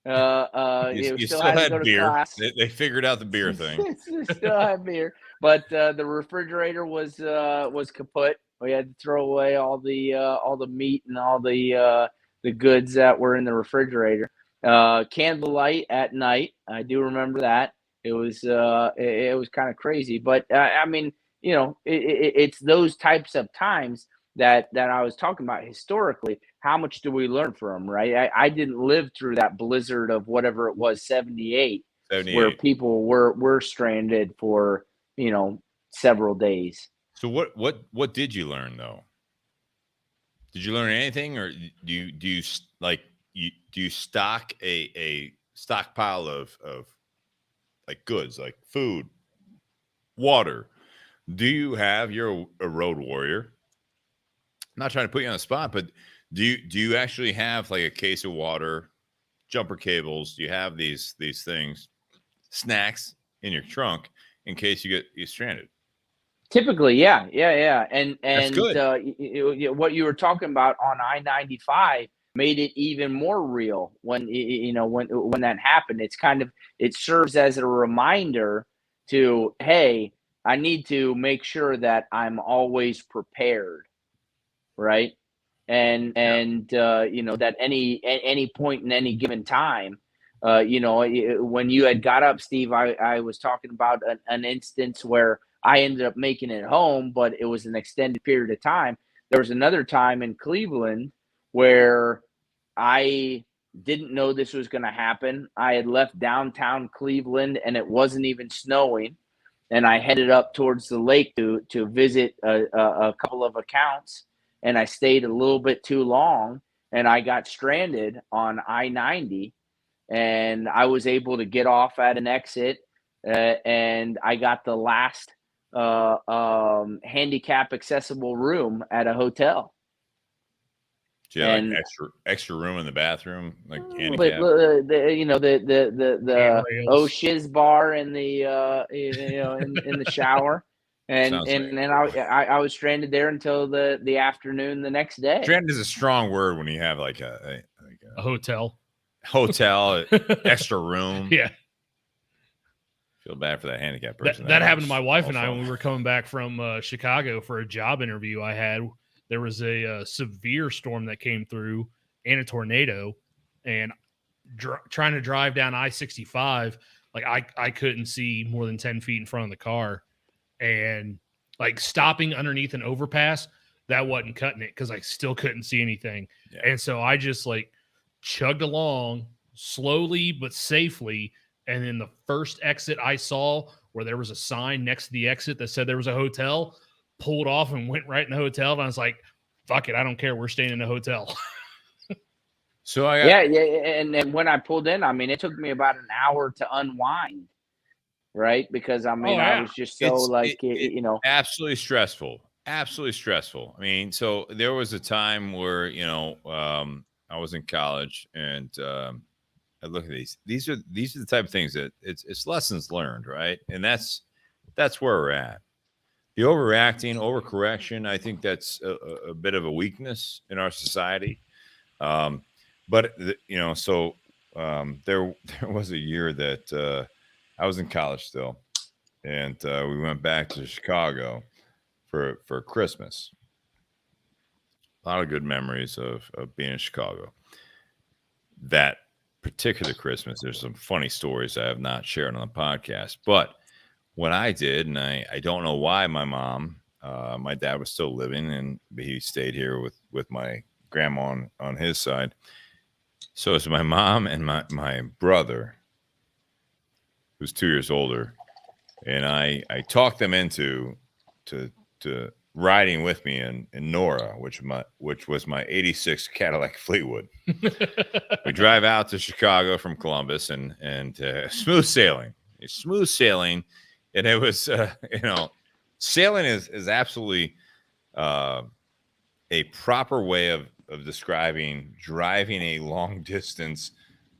You We still had to had go to beer. class. They figured out the beer thing. Still had beer, but the refrigerator was kaput. We had to throw away all the meat and all the goods that were in the refrigerator. Candlelight at night. I do remember that. It was kind of crazy, but I mean, you know, it's those types of times that I was talking about historically. How much do we learn from, right? I didn't live through that blizzard of whatever it was, 78, 78. where people were stranded for, you know, several days. So what did you learn though? Did you learn anything, or do you stock a stockpile of like goods, like food, water? Do you have, you're a road warrior? I'm not trying to put you on the spot, but do you actually have like a case of water, jumper cables? Do you have these things, snacks in your trunk in case you get stranded? Typically, yeah. And That's good. what you were talking about on I-95 made it even more real when when that happened. It serves as a reminder to, hey, I need to make sure that I'm always prepared, right? And that any point in any given time, when you had got up, Steve, I was talking about an instance where I ended up making it home, but it was an extended period of time. There was another time in Cleveland where I didn't know this was going to happen. I had left downtown Cleveland and it wasn't even snowing. And I headed up towards the lake to visit a couple of accounts. And I stayed a little bit too long and I got stranded on I-90. And I was able to get off at an exit and I got the last handicap accessible room at a hotel. Do you have And- like extra room in the bathroom, like But handicap? the Handrails. shiz bar in the in the shower, and Sounds and like- then I was stranded there until the afternoon the next day. Stranded is a strong word when you have like a A hotel. hotel, extra room. Yeah. Feel bad for that handicapped person. That happened to my wife and I also- when we were coming back from Chicago for a job interview I had. There was a severe storm that came through and a tornado, and trying to drive down I-65, like I couldn't see more than 10 feet in front of the car, and like stopping underneath an overpass, that wasn't cutting it because I still couldn't see anything. Yeah. And so I just like chugged along slowly but safely. And then the first exit I saw where there was a sign next to the exit that said there was a hotel, pulled off and went right in the hotel. And I was like, fuck it, I don't care. We're staying in the hotel. So I got, Yeah, and then when I pulled in, I mean, it took me about an hour to unwind, right? Because I mean, Oh, yeah. I was just so absolutely stressful. Absolutely stressful. I mean, so there was a time where, I was in college and I look at these. These are the type of things that it's lessons learned, right? And that's where we're at. The overreacting, overcorrection, I think that's a bit of a weakness in our society. But there was a year that I was in college still, and we went back to Chicago for Christmas. A lot of good memories of being in Chicago. That particular Christmas, there's some funny stories I have not shared on the podcast. But what I did, and I don't know why my mom, my dad was still living, and he stayed here with my grandma on his side. So it's my mom and my brother, who's 2 years older, and I talked them into to riding with me in Nora, which was my 86 Cadillac Fleetwood. We drive out to Chicago from Columbus and smooth sailing. It's smooth sailing, and it was sailing is absolutely a proper way of describing driving a long distance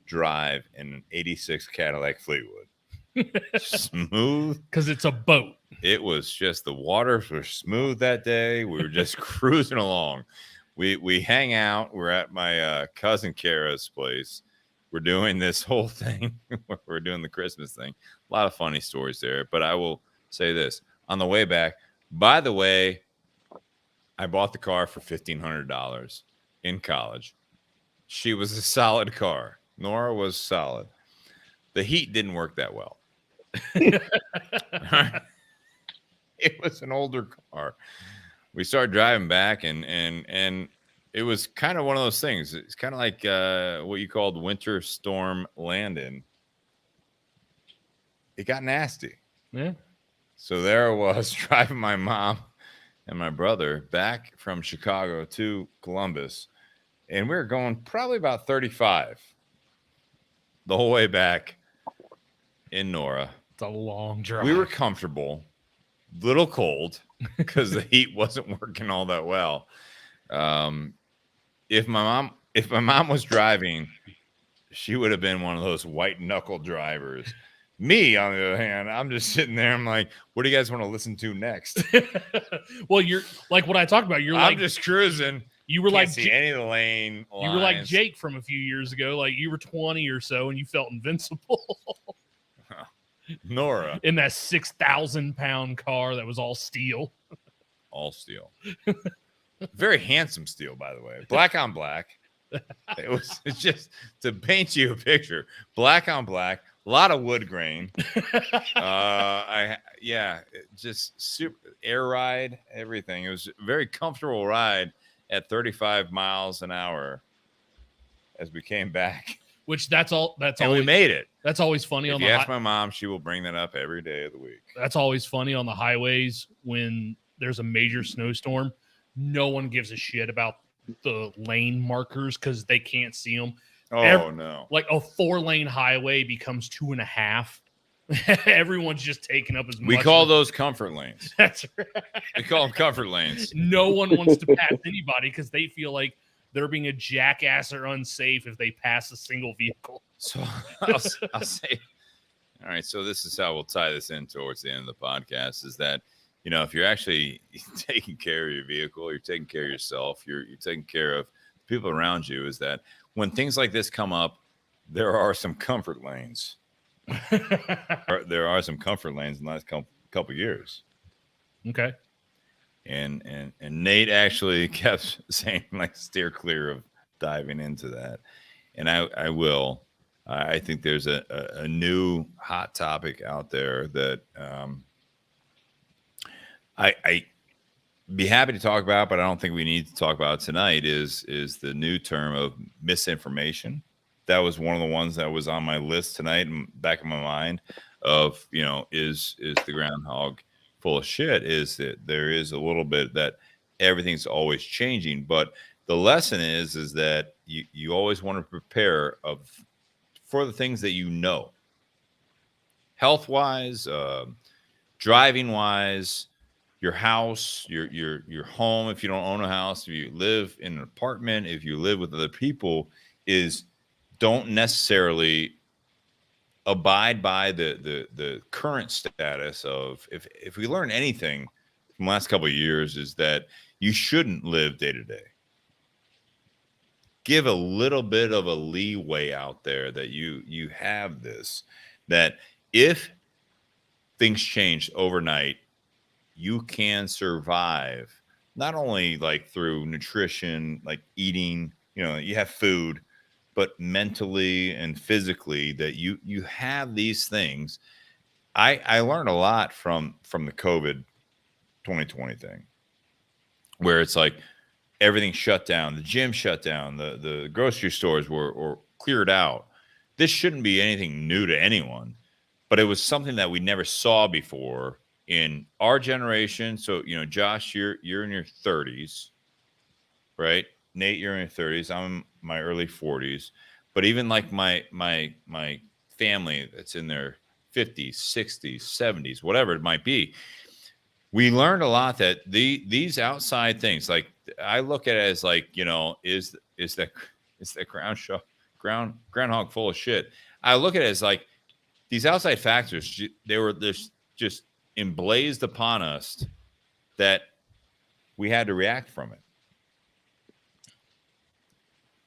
drive in an 86 Cadillac Fleetwood. Smooth, because it's a boat. It was just the waters were smooth that day. We were just cruising along. We hang out. We're at my cousin Kara's place. We're doing this whole thing. We're doing the Christmas thing. A lot of funny stories there. But I will say this on the way back. By the way, I bought the car for $1,500 in college. She was a solid car. Nora was solid. The heat didn't work that well. It was an older car. We started driving back, and it was kind of one of those things. It's kind of like what you called winter storm landing. It got nasty. Yeah. So there I was driving my mom and my brother back from Chicago to Columbus, and we were going probably about 35 the whole way back in Nora. It's a long drive. We were comfortable, little cold because the heat wasn't working all that well. If my mom was driving, she would have been one of those white knuckle drivers. Me, on the other hand, I'm just sitting there. I'm like, what do you guys want to listen to next? Well, you're like what I talked about. I'm just cruising. You were Can't like see any of the lane lines. You were like Jake from a few years ago. Like you were 20 or so, and you felt invincible. Nora in that 6,000-pound car that was all steel. All steel. Very handsome steel, by the way. Black on black. It's just to paint you a picture. Black on black. A lot of wood grain. Just super air ride, everything. It was a very comfortable ride at 35 miles an hour as we came back. Which that's and always, we made it. That's always funny. If you ask my mom, she will bring that up every day of the week. That's always funny on the highways when there's a major snowstorm. No one gives a shit about the lane markers because they can't see them. No. Like a 4-lane highway becomes 2.5. Everyone's just taking up as much. We call those comfort lanes. That's right. We call them comfort lanes. No one wants to pass anybody because they feel like they're being a jackass or unsafe if they pass a single vehicle. So I'll say, all right, so this is how we'll tie this in towards the end of the podcast is that, if you're actually taking care of your vehicle, you're taking care of yourself, you're taking care of the people around you, is that when things like this come up, there are some comfort lanes. There are some comfort lanes in the last couple of years. Okay. And Nate actually kept saying, like, steer clear of diving into that. And I will. I think there's a new hot topic out there that I be happy to talk about, but I don't think we need to talk about tonight is the new term of misinformation. That was one of the ones that was on my list tonight and back in my mind of, is the groundhog full of shit? Is that there is a little bit that everything's always changing, but the lesson is that you always want to prepare for the things that health wise, driving wise, your house, your home. If you don't own a house, if you live in an apartment, if you live with other people, don't necessarily abide by the current status of if we learn anything from the last couple of years is that you shouldn't live day to day. Give a little bit of a leeway out there that you have this, that if things change overnight, you can survive not only like through nutrition, like eating, you have food, but mentally and physically that you have these things. I learned a lot from the COVID 2020 thing, where it's like everything shut down, the gym shut down, the grocery stores were cleared out. This shouldn't be anything new to anyone, but it was something that we never saw before in our generation. So, you know, Josh, you're in your 30s, right? Nate, you're in your 30s. I'm in my early 40s. But even like my family that's in their 50s, 60s, 70s, whatever it might be, we learned a lot that these outside things, like I look at it as like, you know, is that groundhog full of shit? I look at it as like these outside factors, they were just emblazed upon us that we had to react from it.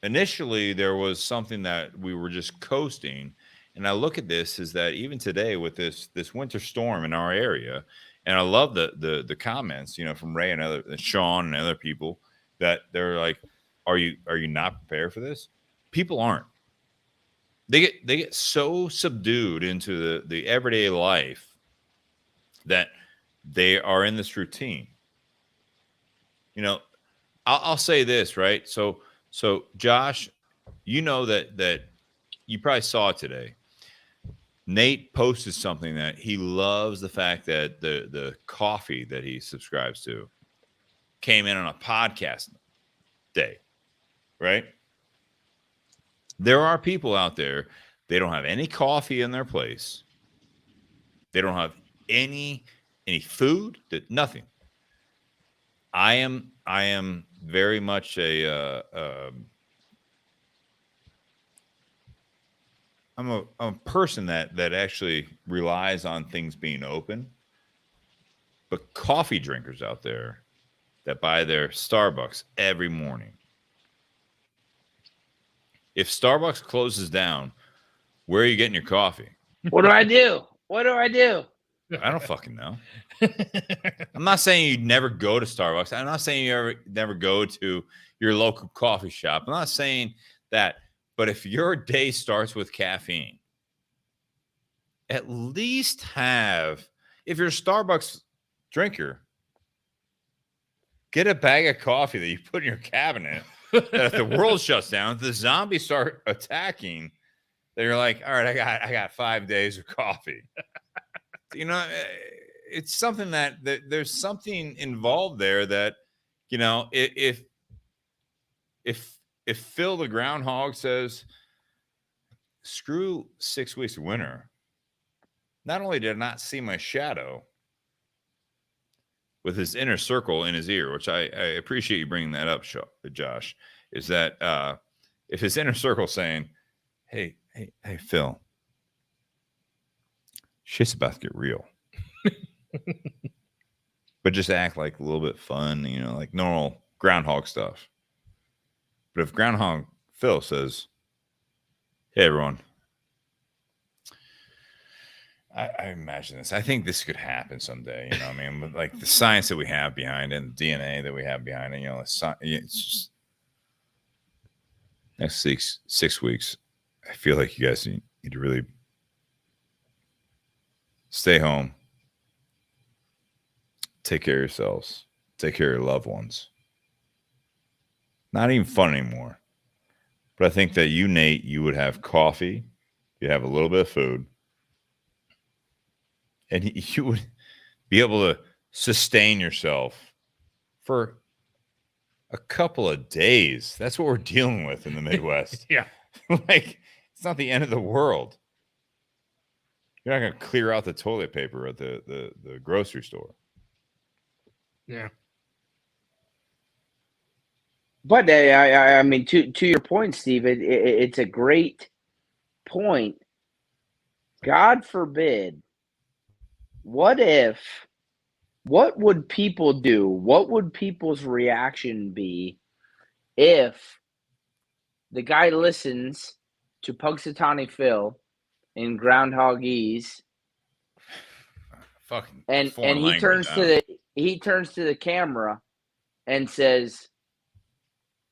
Initially, there was something that we were just coasting. And I look at this is that even today with this winter storm in our area, and I love the comments, you know, from Ray and Sean and other people that they're like, are you not prepared for this? People aren't. They get so subdued into the everyday life that they are in this routine. You know, I'll say this, right? So Josh, you know that you probably saw it today. Nate posted something that he loves the fact that the coffee that he subscribes to came in on a podcast day, right? There are people out there, they don't have any coffee in their place. They don't have any food, nothing. I am very much I'm a person that actually relies on things being open. But coffee drinkers out there that buy their Starbucks every morning. If Starbucks closes down, where are you getting your coffee? What do I do? What do I do? I don't fucking know. I'm not saying you never go to Starbucks. I'm not saying you never go to your local coffee shop. I'm not saying that. But if your day starts with caffeine, at least if you're a Starbucks drinker, get a bag of coffee that you put in your cabinet. That if the world shuts down, if the zombies start attacking, they're like, all right, I got 5 days of coffee. You know, it's something that there's something involved there that, you know, if Phil the Groundhog says, screw 6 weeks of winter, not only did I not see my shadow with his inner circle in his ear, which I appreciate you bringing that up, Josh, is that if his inner circle saying, hey, Phil, shit's about to get real. But just act like a little bit fun, you know, like normal groundhog stuff. But if Groundhog Phil says, hey, everyone, I imagine this. I think this could happen someday. You know what I mean? But like the science that we have behind it and the DNA that we have behind it, you know, it's just next 6 weeks. I feel like you guys need to really stay home, take care of yourselves, take care of your loved ones. Not even fun anymore. But I think that you, Nate, you would have coffee, you have a little bit of food, and you would be able to sustain yourself for a couple of days. That's what we're dealing with in the Midwest. Yeah. Like, it's not the end of the world. You're not going to clear out the toilet paper at the grocery store. Yeah. But I mean, to your point, Steve, it's a great point. God forbid, what would people do? What would people's reaction be if the guy listens to Punxsutawney Phil in Groundhogese, Fucking and he turns to the camera and says,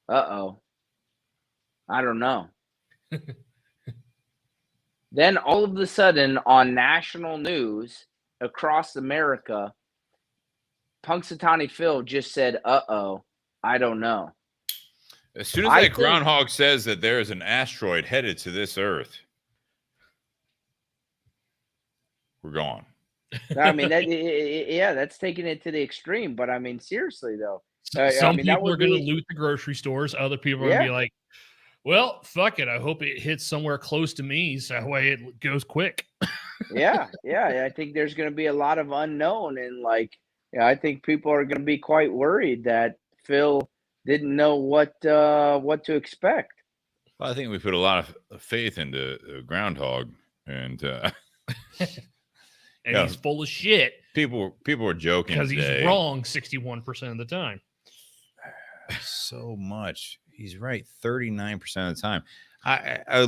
"Uh-oh, I don't know." Then all of a sudden on national news across America, Punxsutawney Phil just said, "Uh-oh, I don't know." As soon as I that think- groundhog says that there is an asteroid headed to this Earth, we're gone. I mean, that's taking it to the extreme. But I mean, seriously though, Some mean, that people are would going to be- loot the grocery stores. Other people are going to be like, well, fuck it. I hope it hits somewhere close to me so that way it goes quick. yeah. I think there's going to be a lot of unknown, and like, I think people are going to be quite worried that Phil didn't know what to expect. Well, I think we put a lot of faith into Groundhog, and And he's full of shit people were joking because he's today. wrong 61% of the time. So much. He's right 39% of the time. I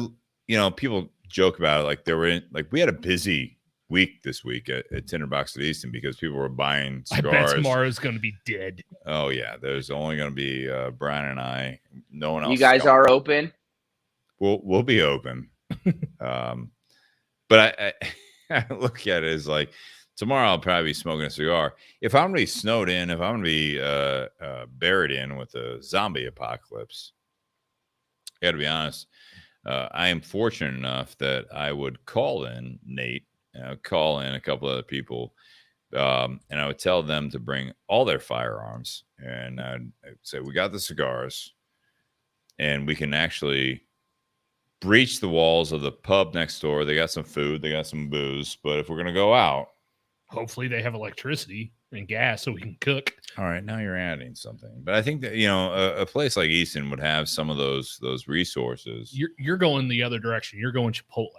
people joke about it like we had a busy week this week at Tinderbox at Easton because people were buying I cigars. bet tomorrow's going to be dead. Oh yeah, there's only going to be Brian and I. No one else. You guys are open. We'll be open. But I look at it as like tomorrow I'll probably be smoking a cigar. If I'm going to be snowed in, if I'm going to be buried in with a zombie apocalypse, I got to be honest. I am fortunate enough that I would call in Nate, and I would call in a couple other people, and I would tell them to bring all their firearms, and I'd say, we got the cigars, and we can actually breach the walls of the pub next door. They got some food, they got some booze, but if we're going to go out, hopefully they have electricity and gas so we can cook. all right, now you're adding something. But I think that a place like Easton would have some of those resources. You're going the other direction. You're going Chipotle.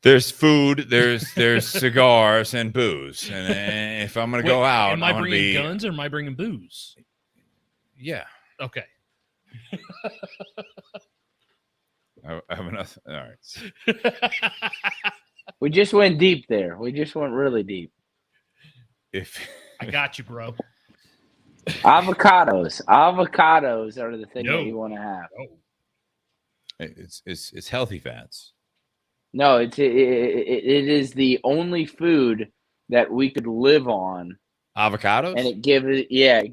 There's food, there's cigars and booze, and if I'm gonna go out, am I I'm bringing guns or am I bringing booze? Yeah, Okay. I have enough. All right. We just went deep there. We just went really deep. If I got you, bro. Avocados are the thing that you want to have. Oh, it's healthy fats. No, it is the only food that we could live on, Avocados, and it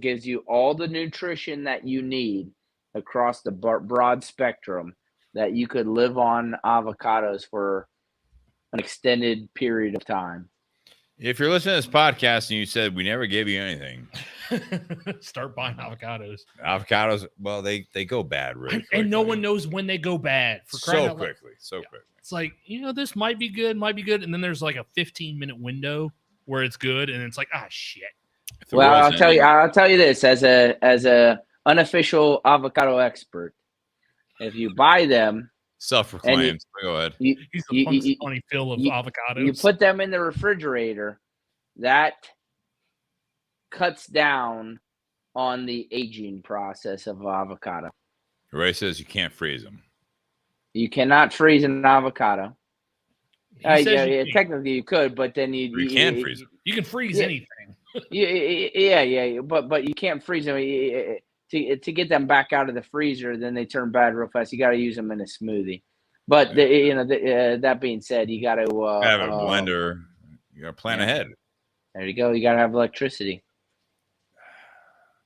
gives you all the nutrition that you need across the broad spectrum, that you could live on avocados for an extended period of time. if you're listening to this podcast and you said we never gave you anything, start buying avocados. avocados, well, they go bad really quickly. And no one knows when they go bad. For crying so out loud. quickly. It's like, this might be good, and then there's like a 15-minute window where it's good, and it's like, shit. Well, I'll tell you this as a unofficial avocado expert. If you buy them, self-proclaimed. Go ahead. He's the Punxsutawney Phil of avocados. You put them in the refrigerator, that cuts down on the aging process of avocado. Ray says you can't freeze them. You cannot freeze an avocado. He says Technically you could, but then You can freeze them. you can freeze anything. Yeah, but you can't freeze them. To get them back out of the freezer, then they turn bad real fast. You got to use them in a smoothie. But that being said, you got to have a blender. You got to plan ahead. There you go. You got to have electricity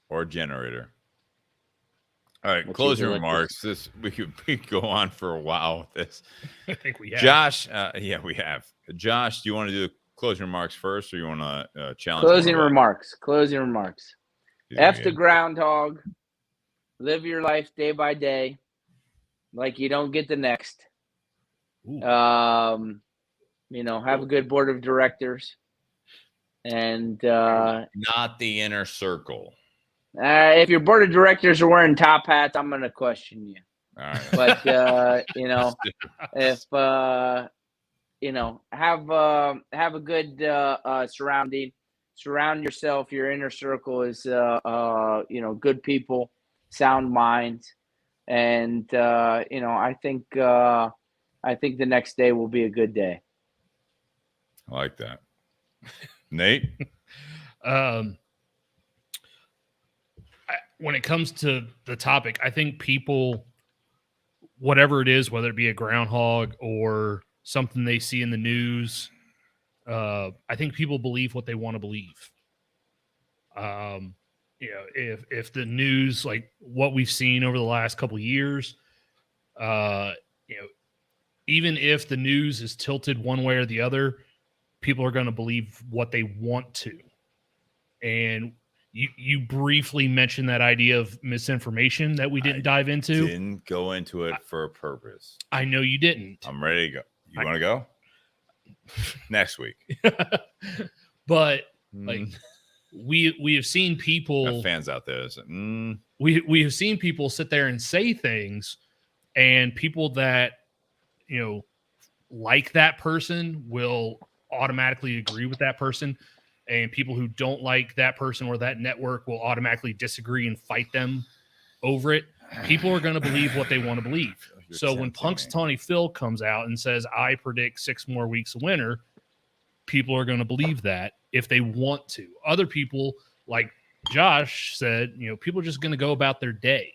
or a generator. All right, Which closing is remarks. We could go on for a while with this. I think we have. Josh, we have. Josh, do you want to do closing remarks first, or you want to challenge? Closing remarks. F the good. groundhog. Live your life day by day, like you don't get the next. Ooh. Have a good board of directors, and Not the inner circle. if your board of directors are wearing top hats, I'm going to question you. All right. But if have a good surround yourself. Your inner circle is good people, sound minds, and I think the next day will be a good day. I like that. Nate? When it comes to the topic, I think people whatever it is, whether it be a groundhog or something they see in the news, I think people believe what they want to believe. If the news, like what we've seen over the last couple of years, even if the news is tilted one way or the other, people are going to believe what they want to. And you briefly mentioned that idea of misinformation that we didn't dive into. Didn't go into it for a purpose. I know you didn't. I'm ready to go. You want to go? Next week. But like we have seen people, got fans out there. We have seen people sit there and say things, and people that like that person will automatically agree with that person, and people who don't like that person or that network will automatically disagree and fight them over it. People are going to believe what they want to believe. So when Punxsutawney Phil comes out and says, I predict 6 more weeks of winter, people are going to believe that if they want to. Other people, like Josh said, people are just going to go about their day.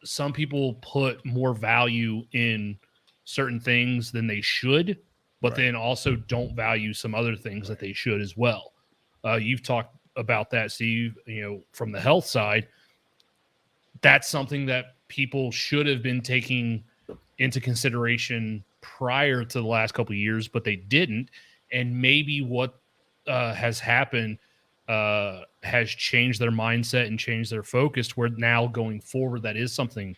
Some people put more value in certain things than they should, but then also don't value some other things that they should as well. You've talked about that, Steve, from the health side. That's something that people should have been taking into consideration prior to the last couple of years, but they didn't. And maybe what has happened has changed their mindset and changed their focus, where now going forward, that is something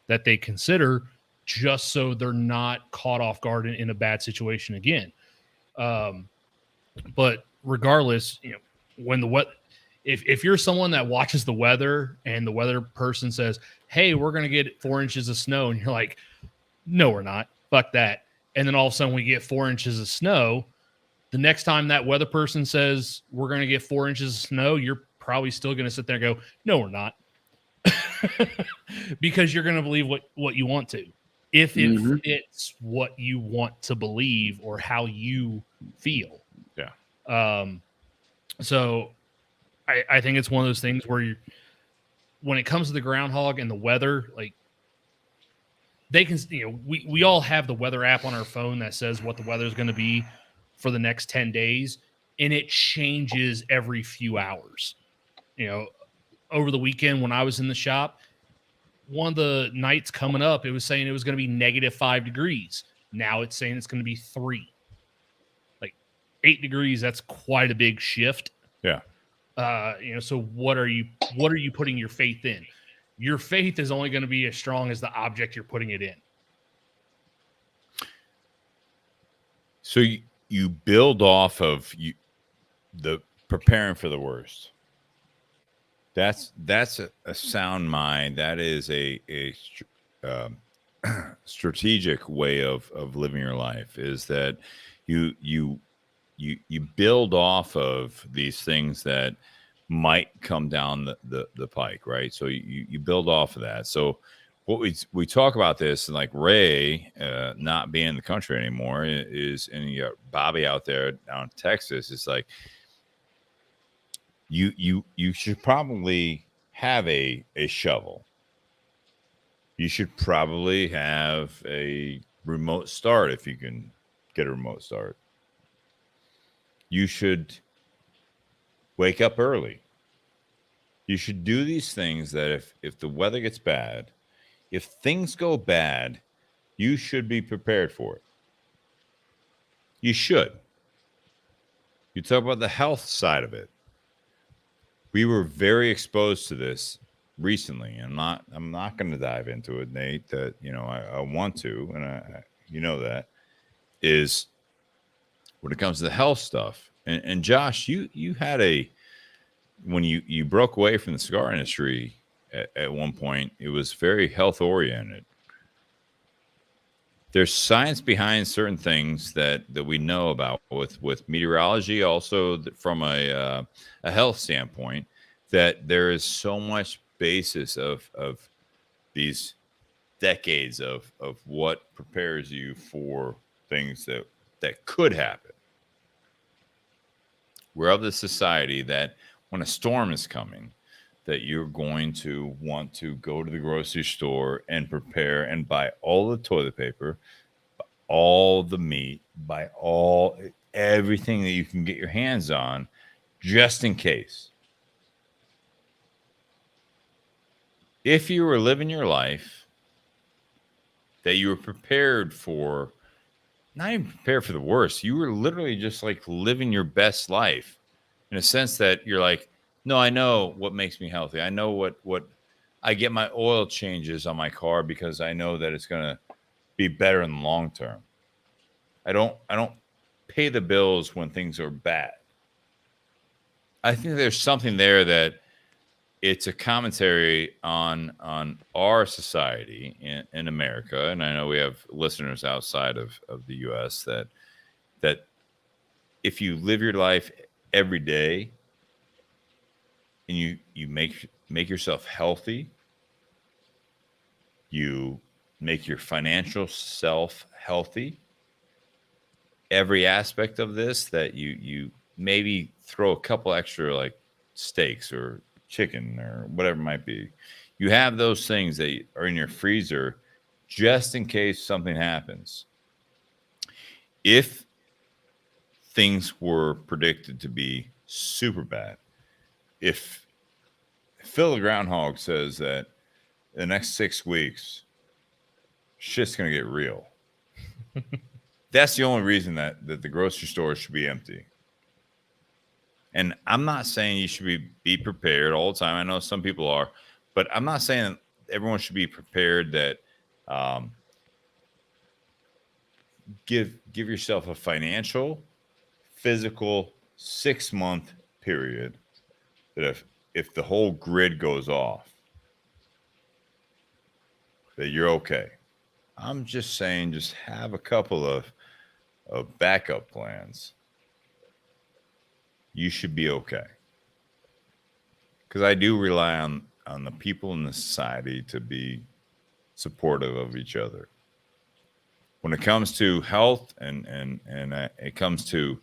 that they consider, just so they're not caught off guard in a bad situation again. But regardless, when if you're someone that watches the weather and the weather person says, hey, we're going to get 4 inches of snow, and you're like, no, we're not. Fuck that. And then all of a sudden we get 4 inches of snow. The next time that weather person says we're going to get 4 inches of snow, you're probably still going to sit there and go, no, we're not. Because you're going to believe what you want to. If it fits what you want to believe or how you feel. Yeah. So I think it's one of those things where when it comes to the groundhog and the weather, like they can, we all have the weather app on our phone that says what the weather is going to be for the next 10 days. And it changes every few hours. Over the weekend when I was in the shop, one of the nights coming up, it was saying it was going to be -5 degrees. Now it's saying it's going to be 3. Like 8 degrees, that's quite a big shift. Yeah. So what are you putting your faith in? Your faith is only going to be as strong as the object you're putting it in. So you build off of the preparing for the worst. That's a sound mind. That is a strategic way of living your life. Is that you build off of these things that might come down the pike, right? So you build off of that. So what we talk about this, and like Ray not being in the country anymore is, and you got Bobby out there down in Texas. It's like you should probably have a shovel. You should probably have a remote start if you can get a remote start. You should wake up early. You should do these things that if the weather gets bad, if things go bad, you should be prepared for it. You should. You talk about the health side of it. We were very exposed to this recently. I'm not going to dive into it, Nate, that, I want to, and that is when it comes to the health stuff. And Josh, you had when you broke away from the cigar industry at one point, it was very health oriented. There's science behind certain things that we know about with meteorology, also from a health standpoint, that there is so much basis of these decades of what prepares you for things that could happen. We're of the society that when a storm is coming, that you're going to want to go to the grocery store and prepare and buy all the toilet paper, all the meat, buy everything that you can get your hands on, just in case. If you were living your life that you were prepared for, not even prepared for the worst, you were literally just like living your best life in a sense that you're like, no, I know what makes me healthy. I know what I get my oil changes on my car because I know that it's going to be better in the long term. I don't pay the bills when things are bad. I think there's something there that it's a commentary on our society in America, and I know we have listeners outside of the U.S. that if you live your life every day and you make yourself healthy, you make your financial self healthy, every aspect of this, that you maybe throw a couple extra like steaks or chicken or whatever it might be. You have those things that are in your freezer just in case something happens. If things were predicted to be super bad, if Phil the Groundhog says that the next 6 weeks shit's gonna get real, that's the only reason that the grocery store should be empty. And I'm not saying you should be prepared all the time. I know some people are, but I'm not saying everyone should be prepared that give yourself a financial, physical 6-month period that if the whole grid goes off, that you're okay. I'm just saying, just have a couple of backup plans. You should be okay. Because I do rely on the people in the society to be supportive of each other. When it comes to health and it comes to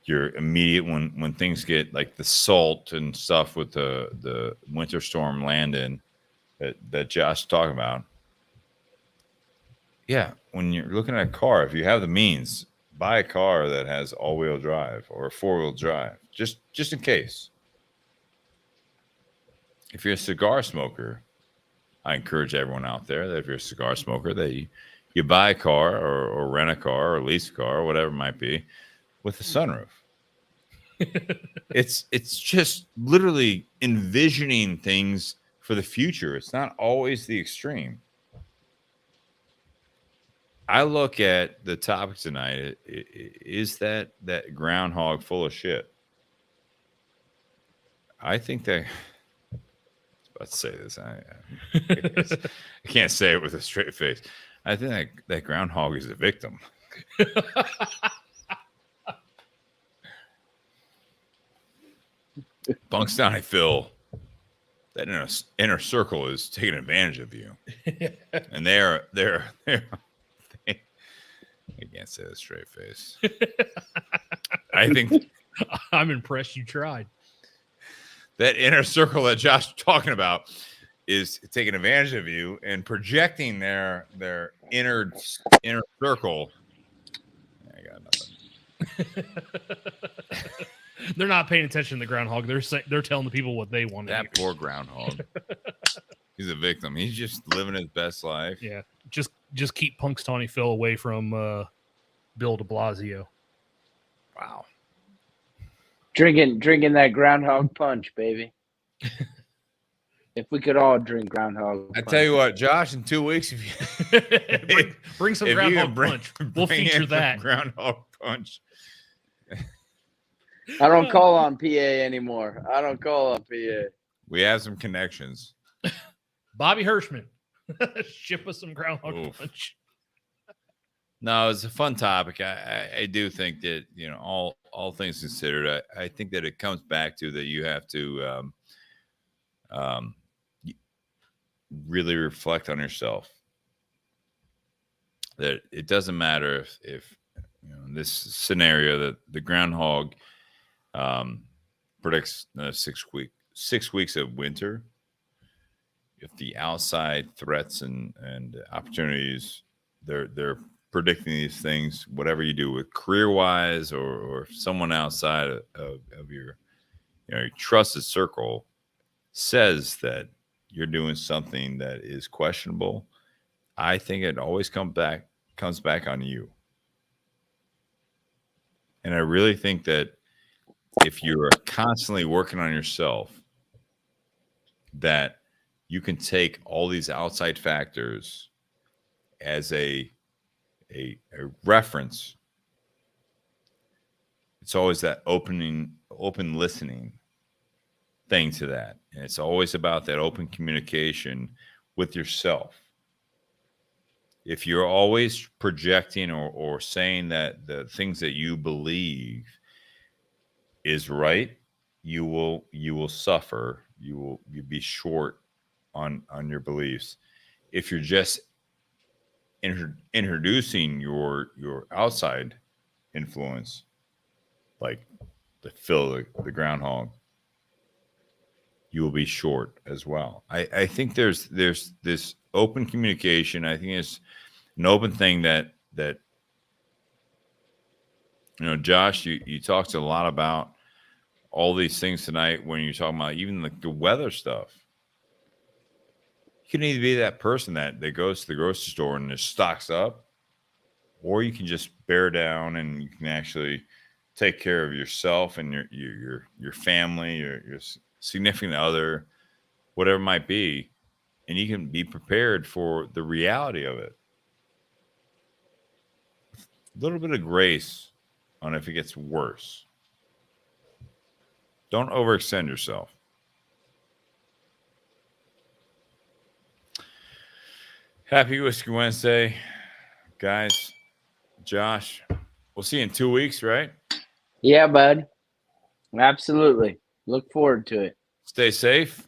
your immediate, when things get like the salt and stuff with the winter storm landing that Josh talking about. Yeah, when you're looking at a car, if you have the means, buy a car that has all-wheel drive or 4-wheel drive, just in case. If you're a cigar smoker, I encourage everyone out there that if you're a cigar smoker, that you buy a car or rent a car or lease a car or whatever it might be with a sunroof. It's just literally envisioning things for the future. It's not always the extreme. I look at the topic tonight. Is that groundhog full of shit? I think that. I was about to say this. I can't say it with a straight face. I think that groundhog is a victim. Punxsutawney Phil, that inner circle is taking advantage of you, and they're. I can't say this straight face. I think I'm impressed you tried. That inner circle that Josh is talking about is taking advantage of you and projecting their inner circle. I got nothing. They're not paying attention to the groundhog. They're telling the people what they want. That poor groundhog. He's a victim. He's just living his best life. Yeah, just keep Punxsutawney Phil away from Bill de Blasio. Wow. Drinking that groundhog punch, baby. If we could all drink groundhog punch. I tell you what, Josh, in 2 weeks, if you bring some groundhog punch. We'll feature that. Groundhog punch. I don't call on PA anymore. I don't call on PA. We have some connections. Bobby Hirschman. Ship us some groundhog punch. No, it's a fun topic. I do think that, all things considered, I think that it comes back to that you have to really reflect on yourself. That it doesn't matter if in this scenario that the groundhog predicts a 6 weeks of winter, if the outside threats and opportunities, they're predicting these things, whatever you do with career-wise or someone outside of your, your trusted circle says that you're doing something that is questionable, I think it always comes back on you. And I really think that if you're constantly working on yourself, that you can take all these outside factors as a reference. It's always that open listening thing to that. And it's always about that open communication with yourself. If you're always projecting or saying that the things that you believe is right, you will suffer. You'll be short on your beliefs. If you're just introducing your outside influence, like the Phil, the Groundhog, you will be short as well. I think there's this open communication. I think it's an open thing that Josh, you talked a lot about all these things tonight when you're talking about even the weather stuff. You can either be that person that goes to the grocery store and just stocks up, or you can just bear down and you can actually take care of yourself and your family, your significant other, whatever it might be, and you can be prepared for the reality of it. A little bit of grace on if it gets worse. Don't overextend yourself. Happy Whiskey Wednesday, guys. Josh, we'll see you in 2 weeks, right? Yeah, bud. Absolutely. Look forward to it. Stay safe.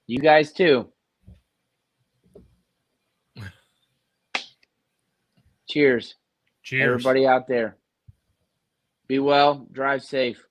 You guys too. Cheers. Cheers. Everybody out there. Be well. Drive safe.